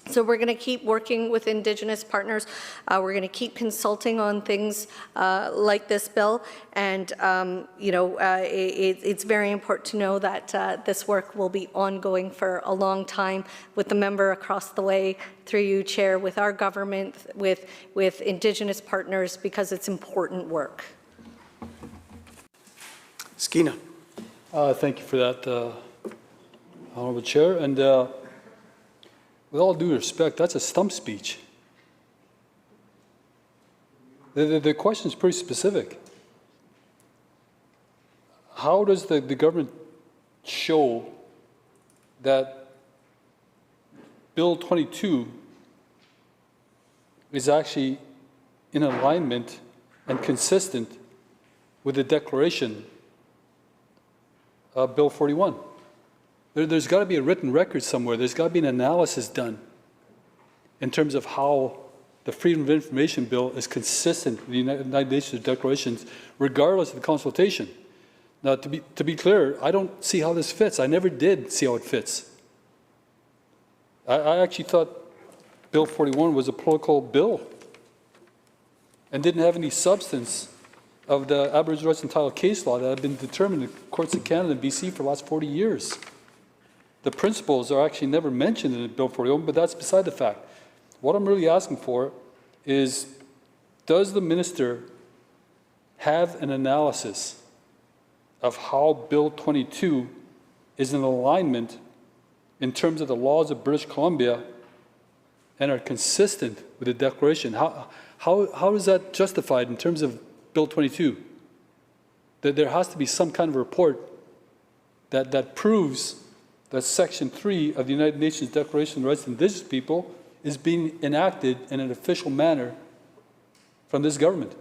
So we're going to keep working with Indigenous partners. We're going to keep consulting on things like this bill, and it's very important to know that this work will be ongoing for a long time with the member across the way, through you, Chair, with our government, with Indigenous partners, because it's important work. Skeena. Thank you for that, Honourable Chair. And with all due respect, that's a stump speech. The question is pretty specific. How does the government show that Bill 22 is actually in alignment and consistent with the declaration Bill 41. There's got to be a written record somewhere. There's got to be an analysis done in terms of how the Freedom of Information Bill is consistent with the United Nations declarations, regardless of the consultation. Now, to be clear, I don't see how this fits. I never did see how it fits. I actually thought Bill 41 was a political bill and didn't have any substance of the Aboriginal Rights and Title case law that have been determined in the courts of Canada and BC for the last 40 years. The principles are actually never mentioned in Bill 41, but that's beside the fact. What I'm really asking for is, does the minister have an analysis of how Bill 22 is in alignment in terms of the laws of British Columbia and are consistent with the declaration? How is that justified in terms of Bill 22? That there has to be some kind of report that proves that Section 3 of the United Nations Declaration on the Rights of Indigenous People is being enacted in an official manner from this government.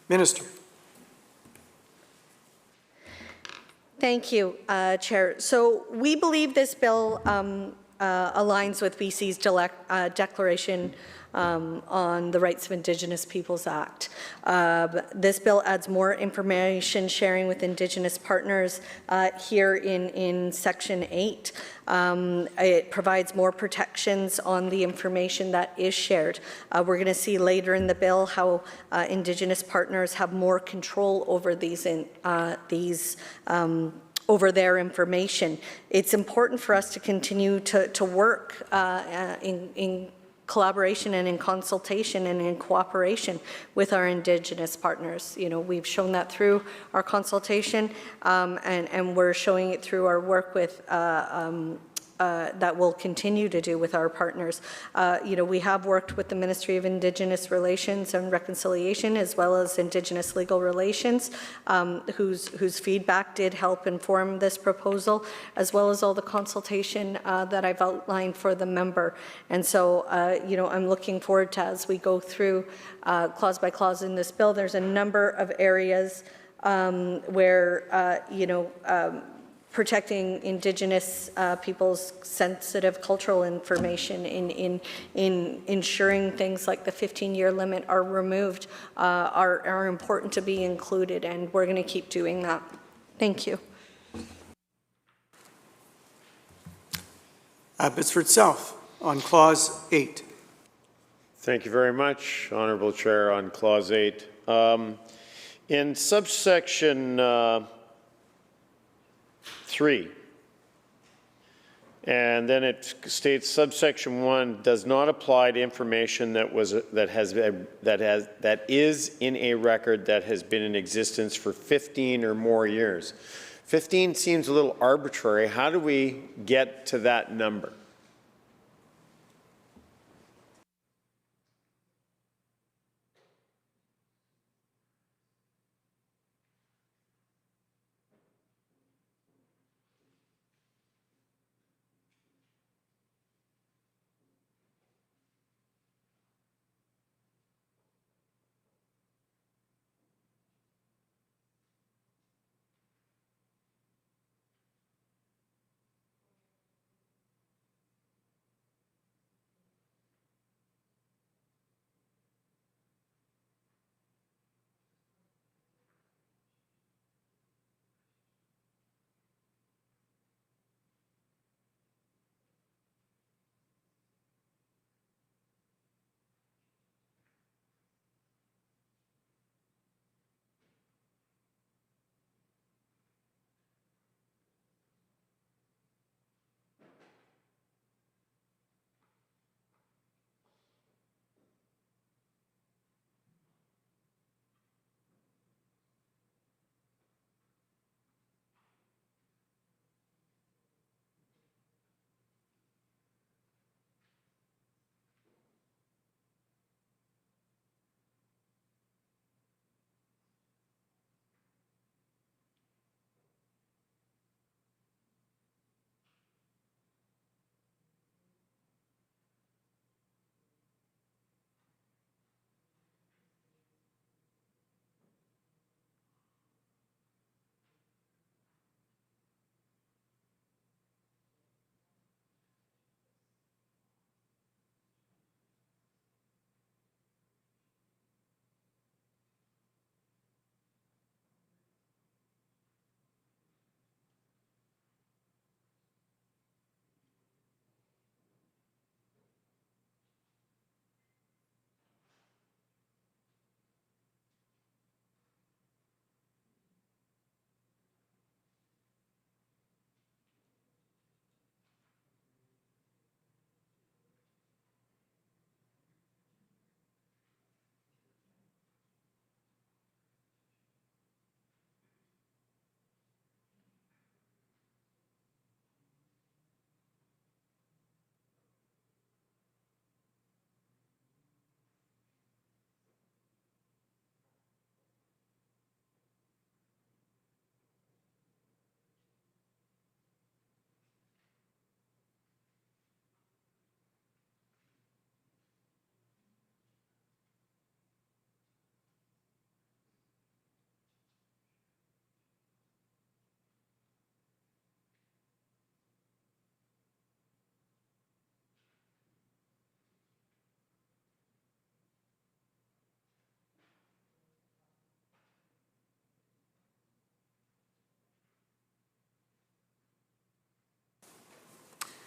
Minister. Thank you, Chair. So we believe this bill aligns with BC's declaration on the Rights of Indigenous Peoples Act. This bill adds more information sharing with Indigenous partners here in Section 8. It provides more protections on the information that is shared. We're going to see later in the bill how Indigenous partners have more control over over their information. It's important for us to continue to work in collaboration and in consultation and in cooperation with our Indigenous partners. You know, we've shown that through our consultation and we're showing it through our work with that we'll continue to do with our partners. You know, we have worked with the Ministry of Indigenous Relations and Reconciliation, as well as Indigenous Legal Relations, whose feedback did help inform this proposal, as well as all the consultation that I've outlined for the member. And so, you know, I'm looking forward to, as we go through clause by clause in this bill, there's a number of areas where, you know, protecting Indigenous people's sensitive cultural information in ensuring things like the 15-year limit are removed are important to be included, and we're going to keep doing that. Thank you. Abbotsford South on Clause 8. Thank you very much, Honourable Chair. On Clause 8. In subsection 3, and then it states subsection 1 does not apply to information that is in a record that has been in existence for 15 or more years. 15 seems a little arbitrary. How do we get to that number?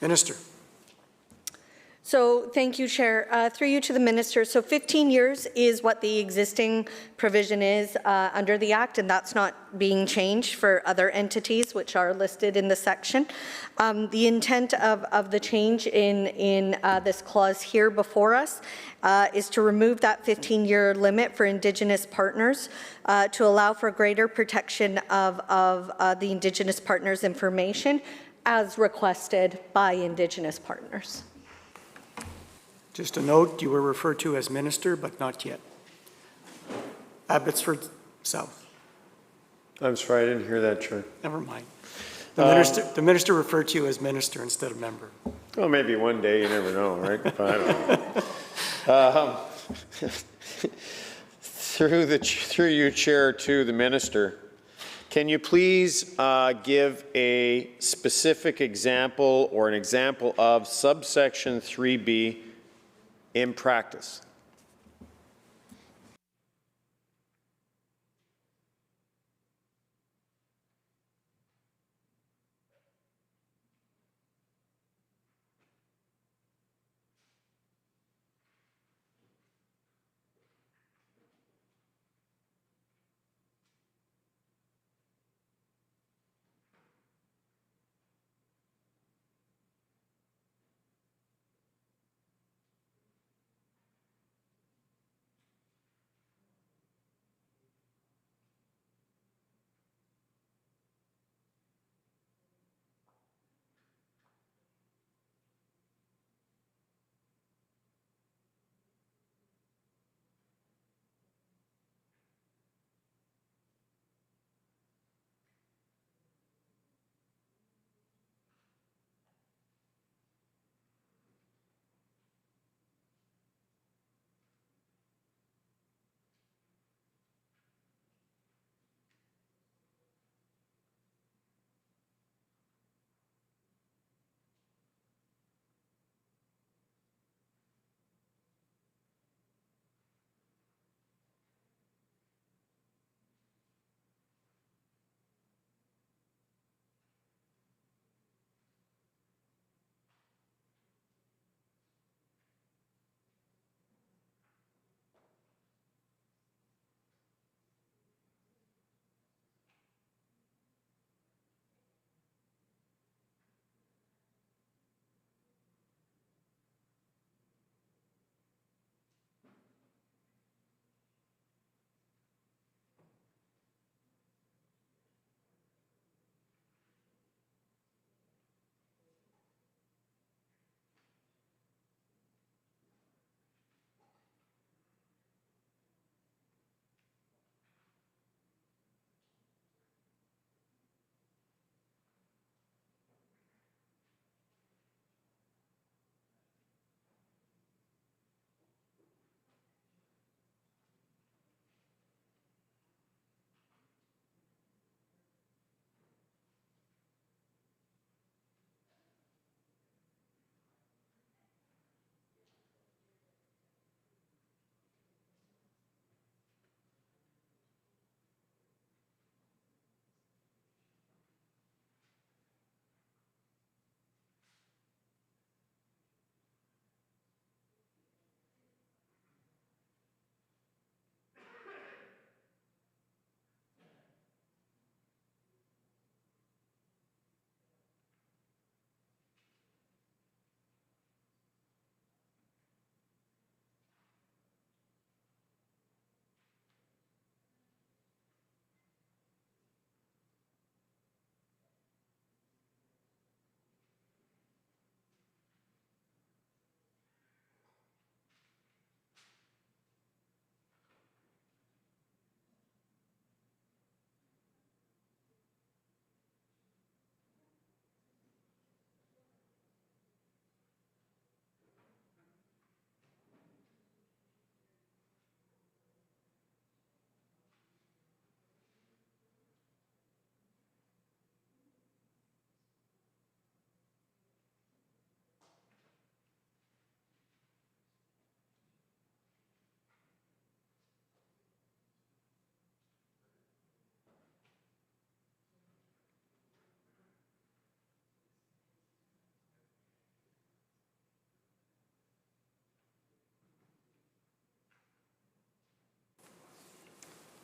Minister. So thank you, Chair. Through you to the Minister. So 15 years is what the existing provision is under the Act, and that's not being changed for other entities which are listed in the section. The intent of the change in this clause here before us is to remove that 15-year limit for Indigenous partners to allow for greater protection of the Indigenous partners' information as requested by Indigenous partners. Just a note, you were referred to as minister, but not yet. Abbotsford South. I'm sorry, I didn't hear that, Chair. Never mind. The minister referred to you as minister instead of member. Well, maybe one day, you never know, right? I don't know. Through you, Chair, to the minister, can you please give a specific example or an example of subsection 3B in practice?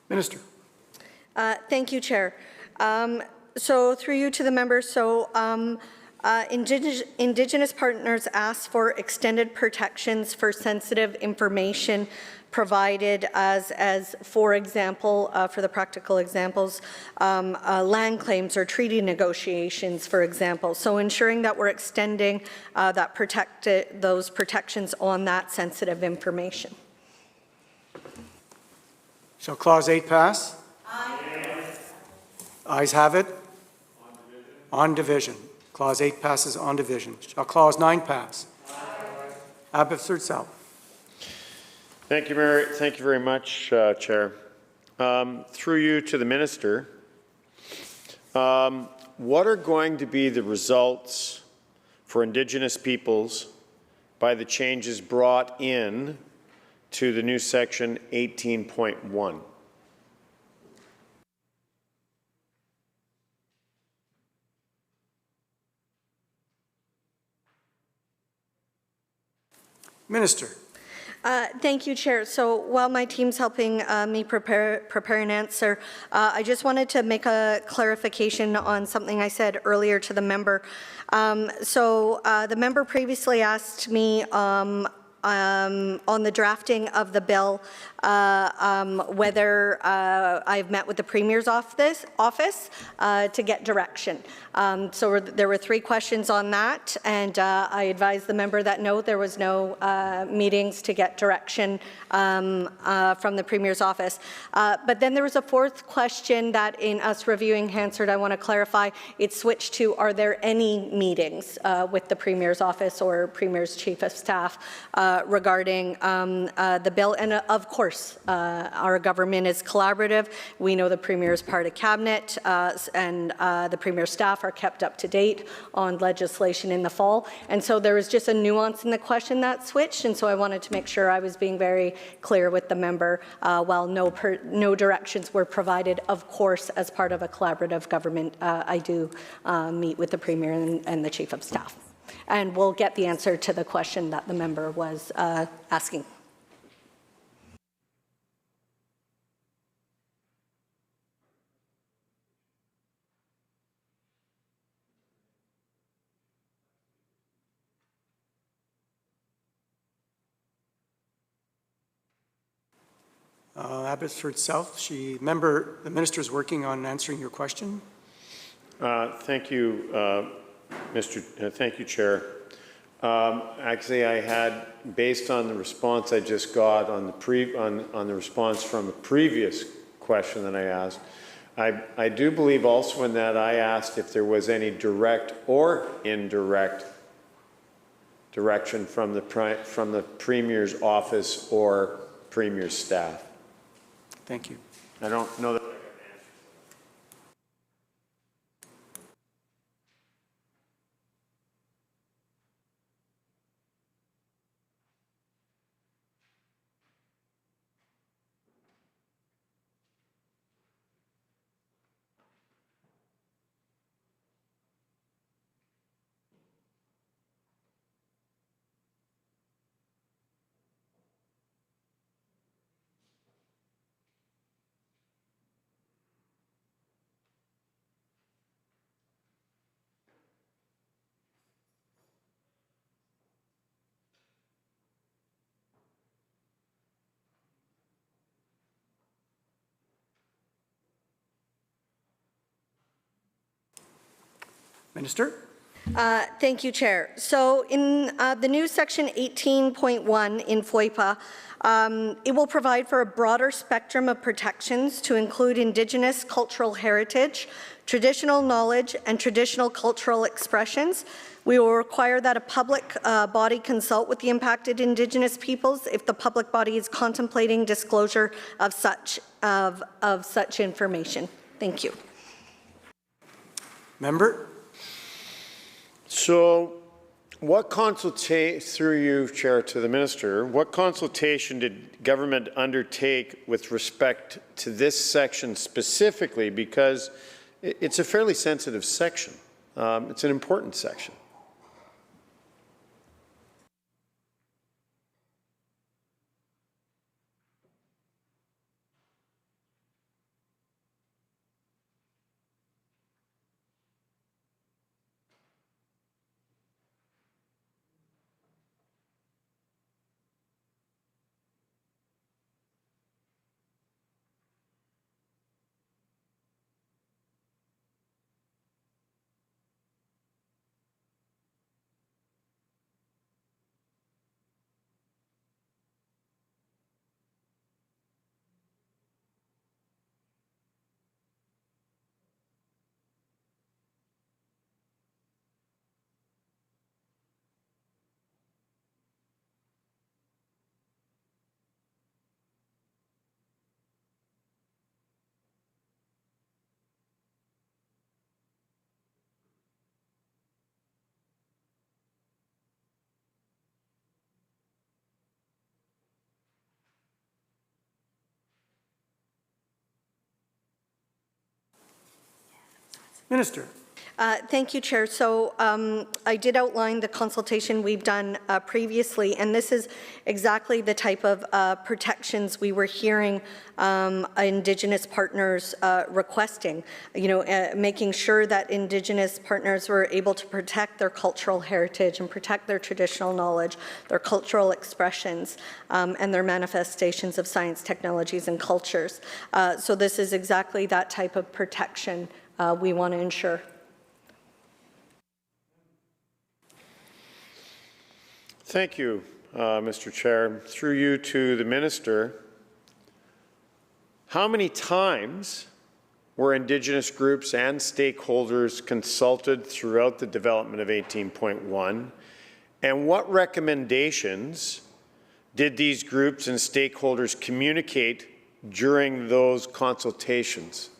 Minister. Thank you, Chair. So through you to the members, so Indigenous partners asked for extended protections for sensitive information provided as for example, for the practical examples, land claims or treaty negotiations, for example. So ensuring that we're extending those protections on that sensitive information. Shall Clause 8 pass? Aye. Ayes have it. On division. Clause 8 passes on division. Shall Clause 9 pass? Aye. Abbotsford South. Thank you, Mayor. Thank you very much, Chair. Through you to the Minister, what are going to be the results for Indigenous peoples by the changes brought in to the new section 18.1? Minister. Thank you, Chair. So while my team's helping me prepare an answer, I just wanted to make a clarification on something I said earlier to the member. The member previously asked me on the drafting of the bill whether I've met with the Premier's office to get direction. So there were 3 questions on that, and I advised the member that no, there was no meetings to get direction from the Premier's office. But then there was a 4th question that in us reviewing Hansard, I want to clarify, it switched to, are there any meetings with the Premier's office or Premier's Chief of Staff regarding the bill? And of course, our government is collaborative. We know the Premier is part of Cabinet, and the Premier's staff are kept up to date on legislation in the fall. And so there was just a nuance in the question that switched, and so I wanted to make sure I was being very clear with the member. While no directions were provided, of course, as part of a collaborative government, I do meet with the Premier and the Chief of Staff. And we'll get the answer to the question that the member was asking. Abbotsford South. The Minister is working on answering your question. Thank you, thank you, Chair. Actually, I had, based on the response I just got on the response from the previous question that I asked, I do believe also in that I asked if there was any direct or indirect direction from the Premier's office or Premier's staff. Thank you. I don't know that I can answer. Minister. Thank you, Chair. So in the new section 18.1 in FOIPA, it will provide for a broader spectrum of protections to include Indigenous cultural heritage, traditional knowledge, and traditional cultural expressions. We will require that a public body consult with the impacted Indigenous peoples if the public body is contemplating disclosure of such information. Thank you. Member. So, what consultation, through you, Chair, to the Minister, what consultation did government undertake with respect to this section specifically? Because it's a fairly sensitive section. It's an important section. Minister. Thank you, Chair. So I did outline the consultation we've done previously, and this is exactly the type of protections we were hearing Indigenous partners requesting. You know, making sure that Indigenous partners were able to protect their cultural heritage and protect their traditional knowledge, their cultural expressions, and their manifestations of science, technologies, and cultures. So this is exactly that type of protection we want to ensure. Thank you, Mr. Chair. Through you to the Minister, how many times were Indigenous groups and stakeholders consulted throughout the development of 18.1, and what recommendations did these groups and stakeholders communicate during those consultations?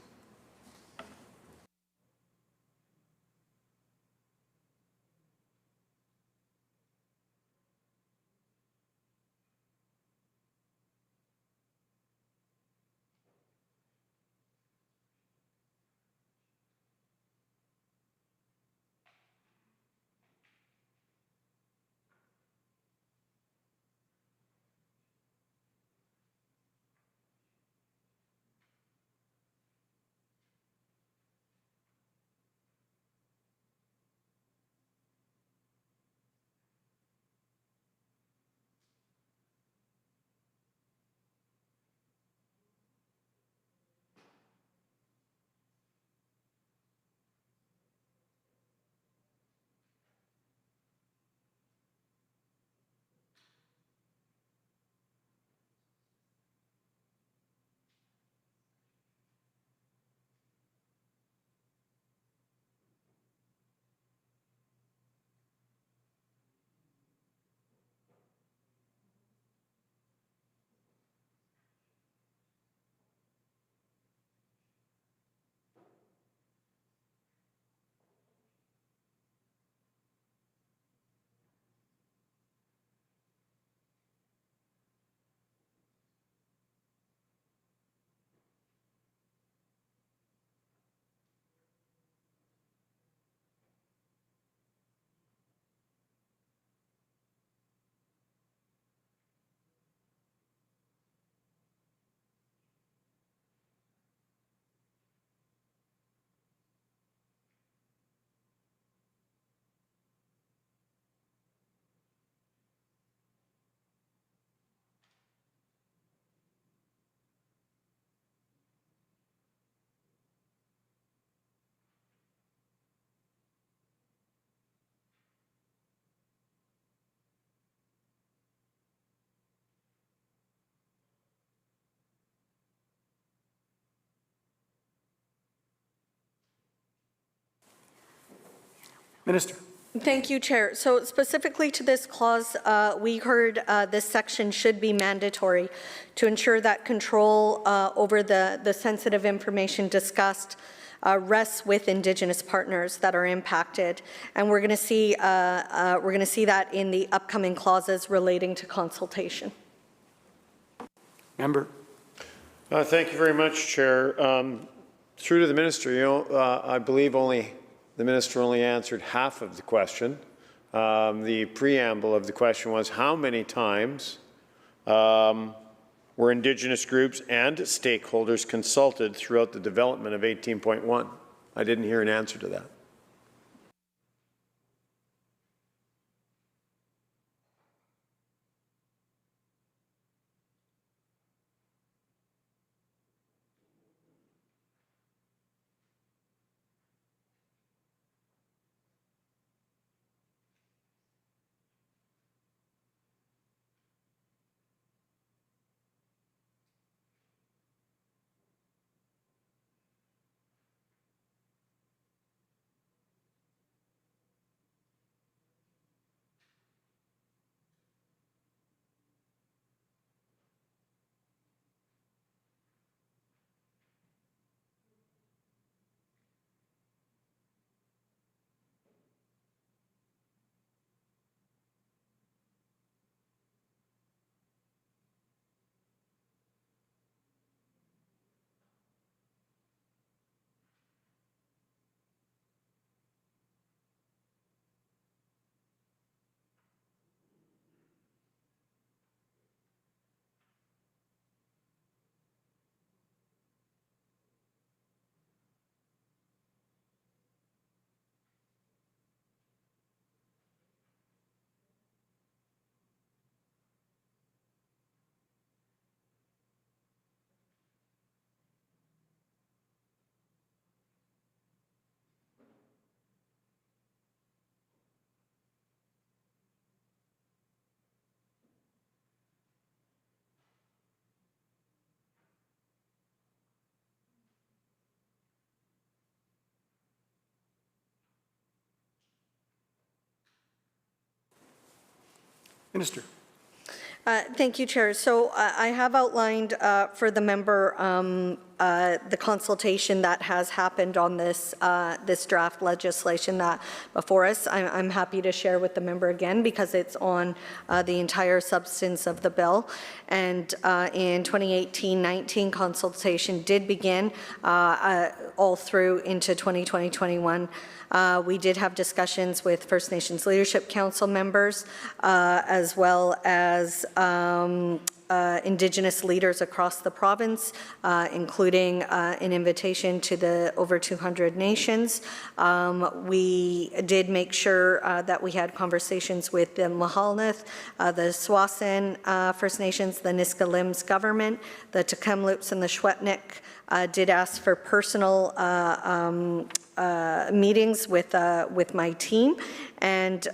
Minister. Thank you, Chair. So specifically to this clause, we heard this section should be mandatory to ensure that control over the sensitive information discussed rests with Indigenous partners that are impacted, and we're going to see that in the upcoming clauses relating to consultation. Member. Thank you very much, Chair. Through to the Minister, you know, I believe the Minister only answered half of the question. The preamble of the question was, how many times were Indigenous groups and stakeholders consulted throughout the development of 18.1? I didn't hear an answer to that. Minister. Thank you, Chair. So I have outlined for the member the consultation that has happened on this this draft legislation that before us. I'm happy to share with the member again because it's on the entire substance of the bill. And in 2018-19, consultation did begin all through into 2020-21. We did have discussions with First Nations Leadership Council members, as well as Indigenous leaders across the province, including an invitation to the over 200 nations. We did make sure that we had conversations with the Mahalnath, the Swasin First Nations, the Niskalim's government, the Tk'emlúps and the Shwetnik. Did ask for personal meetings with my team, and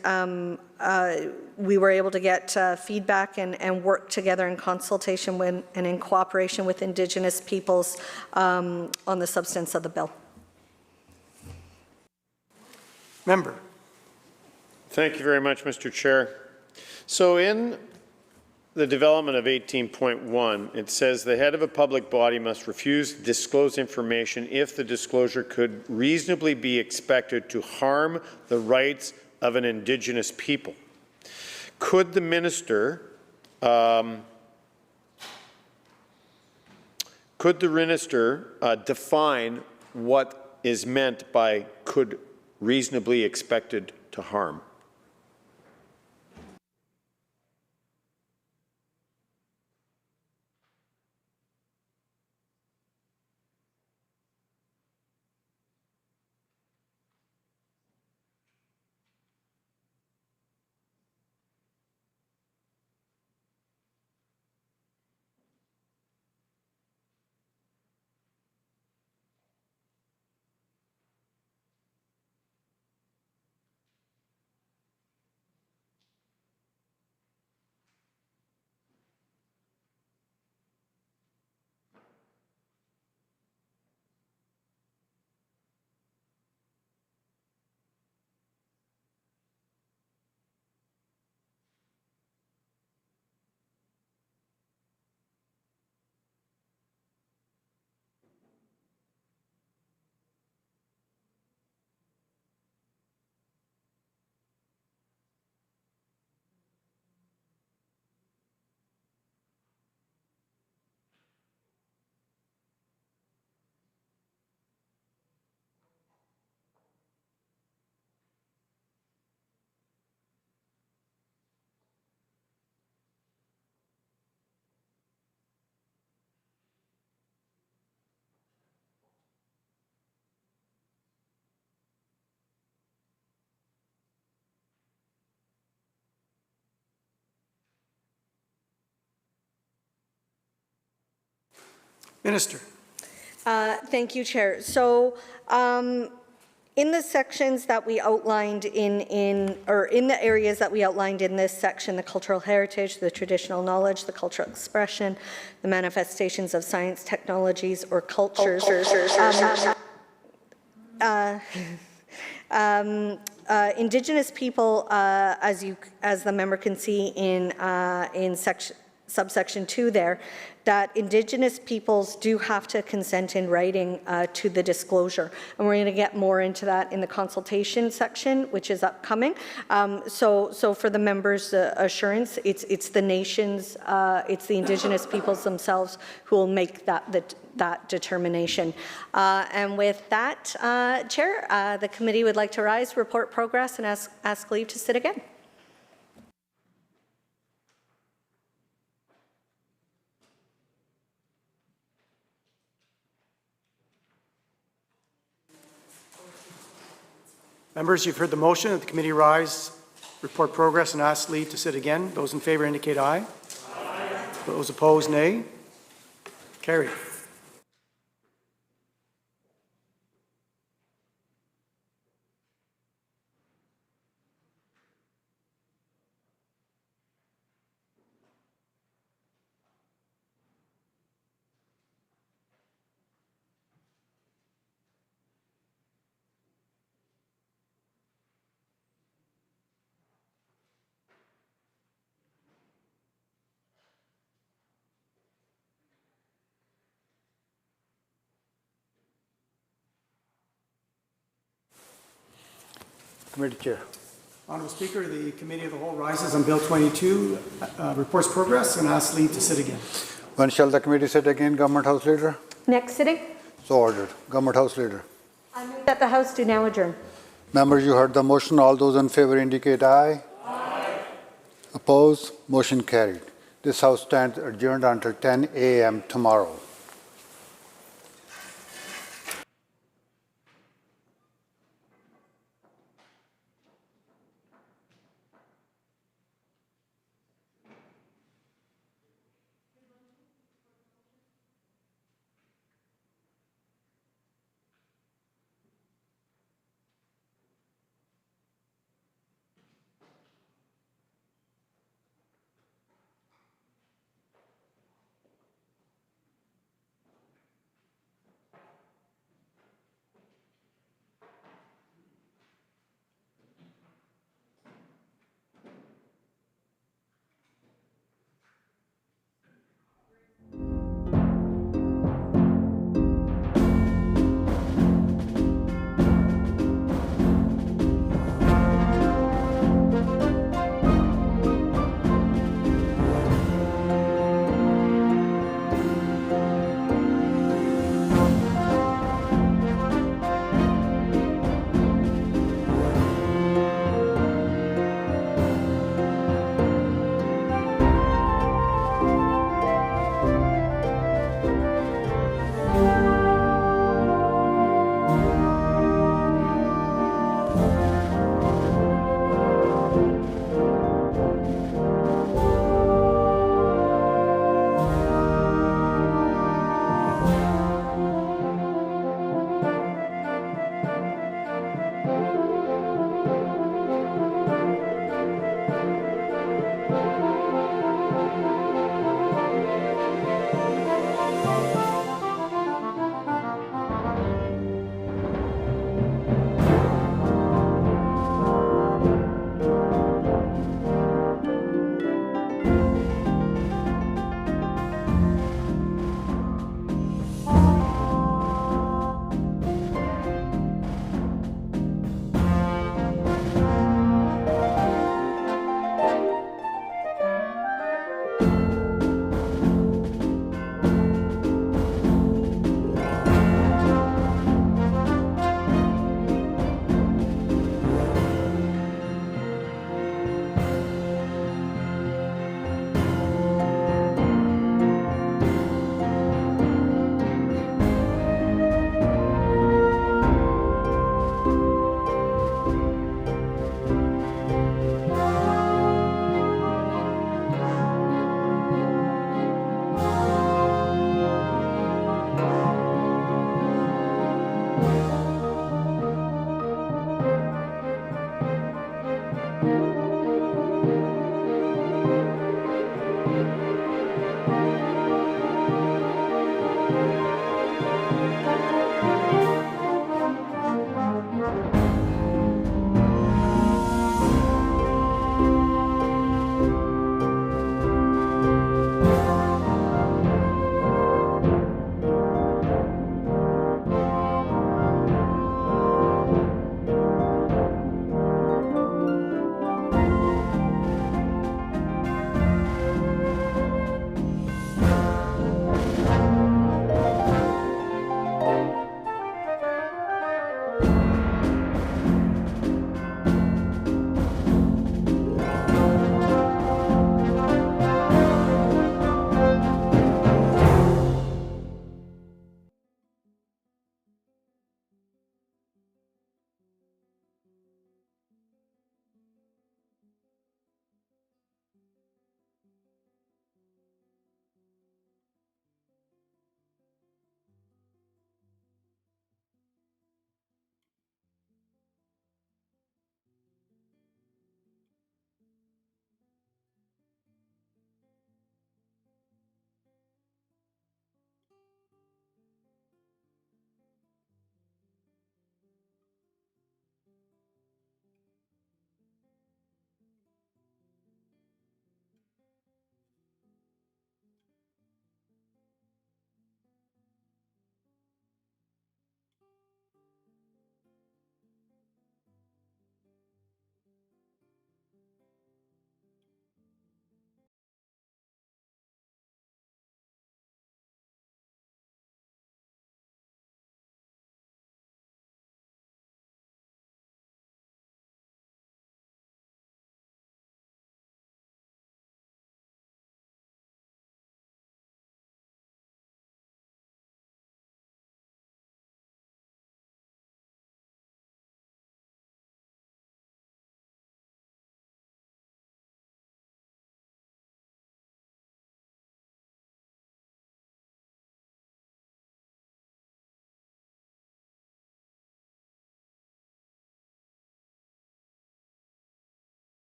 we were able to get feedback and work together in consultation with, and in cooperation with Indigenous peoples on the substance of the bill. Member. Thank you very much, Mr. Chair. So in the development of 18.1, it says the head of a public body must refuse to disclose information if the disclosure could reasonably be expected to harm the rights of an Indigenous people. Could the minister define what is meant by could reasonably expected to harm? Minister. Thank you, Chair. So in the sections that we outlined in the areas that we outlined in this section, the cultural heritage, the traditional knowledge, the cultural expression, the manifestations of science, technologies, or cultures, Indigenous people, as the member can see in subsection 2 there, that Indigenous peoples do have to consent in writing to the disclosure. And we're going to get more into that in the consultation section, which is upcoming. So for the members' assurance, it's the nations, it's the Indigenous peoples themselves who will make that determination. And with that, Chair, the committee would like to rise, report progress, and ask leave to sit again. Members, you've heard the motion that the committee rise, report progress, and ask leave to sit again. Those in favour indicate aye. Aye. Those opposed, nay. Carried. Committee Chair. Honourable Speaker, the Committee of the Whole rises on Bill 22, reports progress, and asks leave to sit again. When shall the committee sit again, Government House Leader? Next sitting, So ordered. Government House Leader. I move that the House do now adjourn. Members, you heard the motion. All those in favor indicate aye. Aye. Opposed? Motion carried. This House stands adjourned until 10 a.m. tomorrow.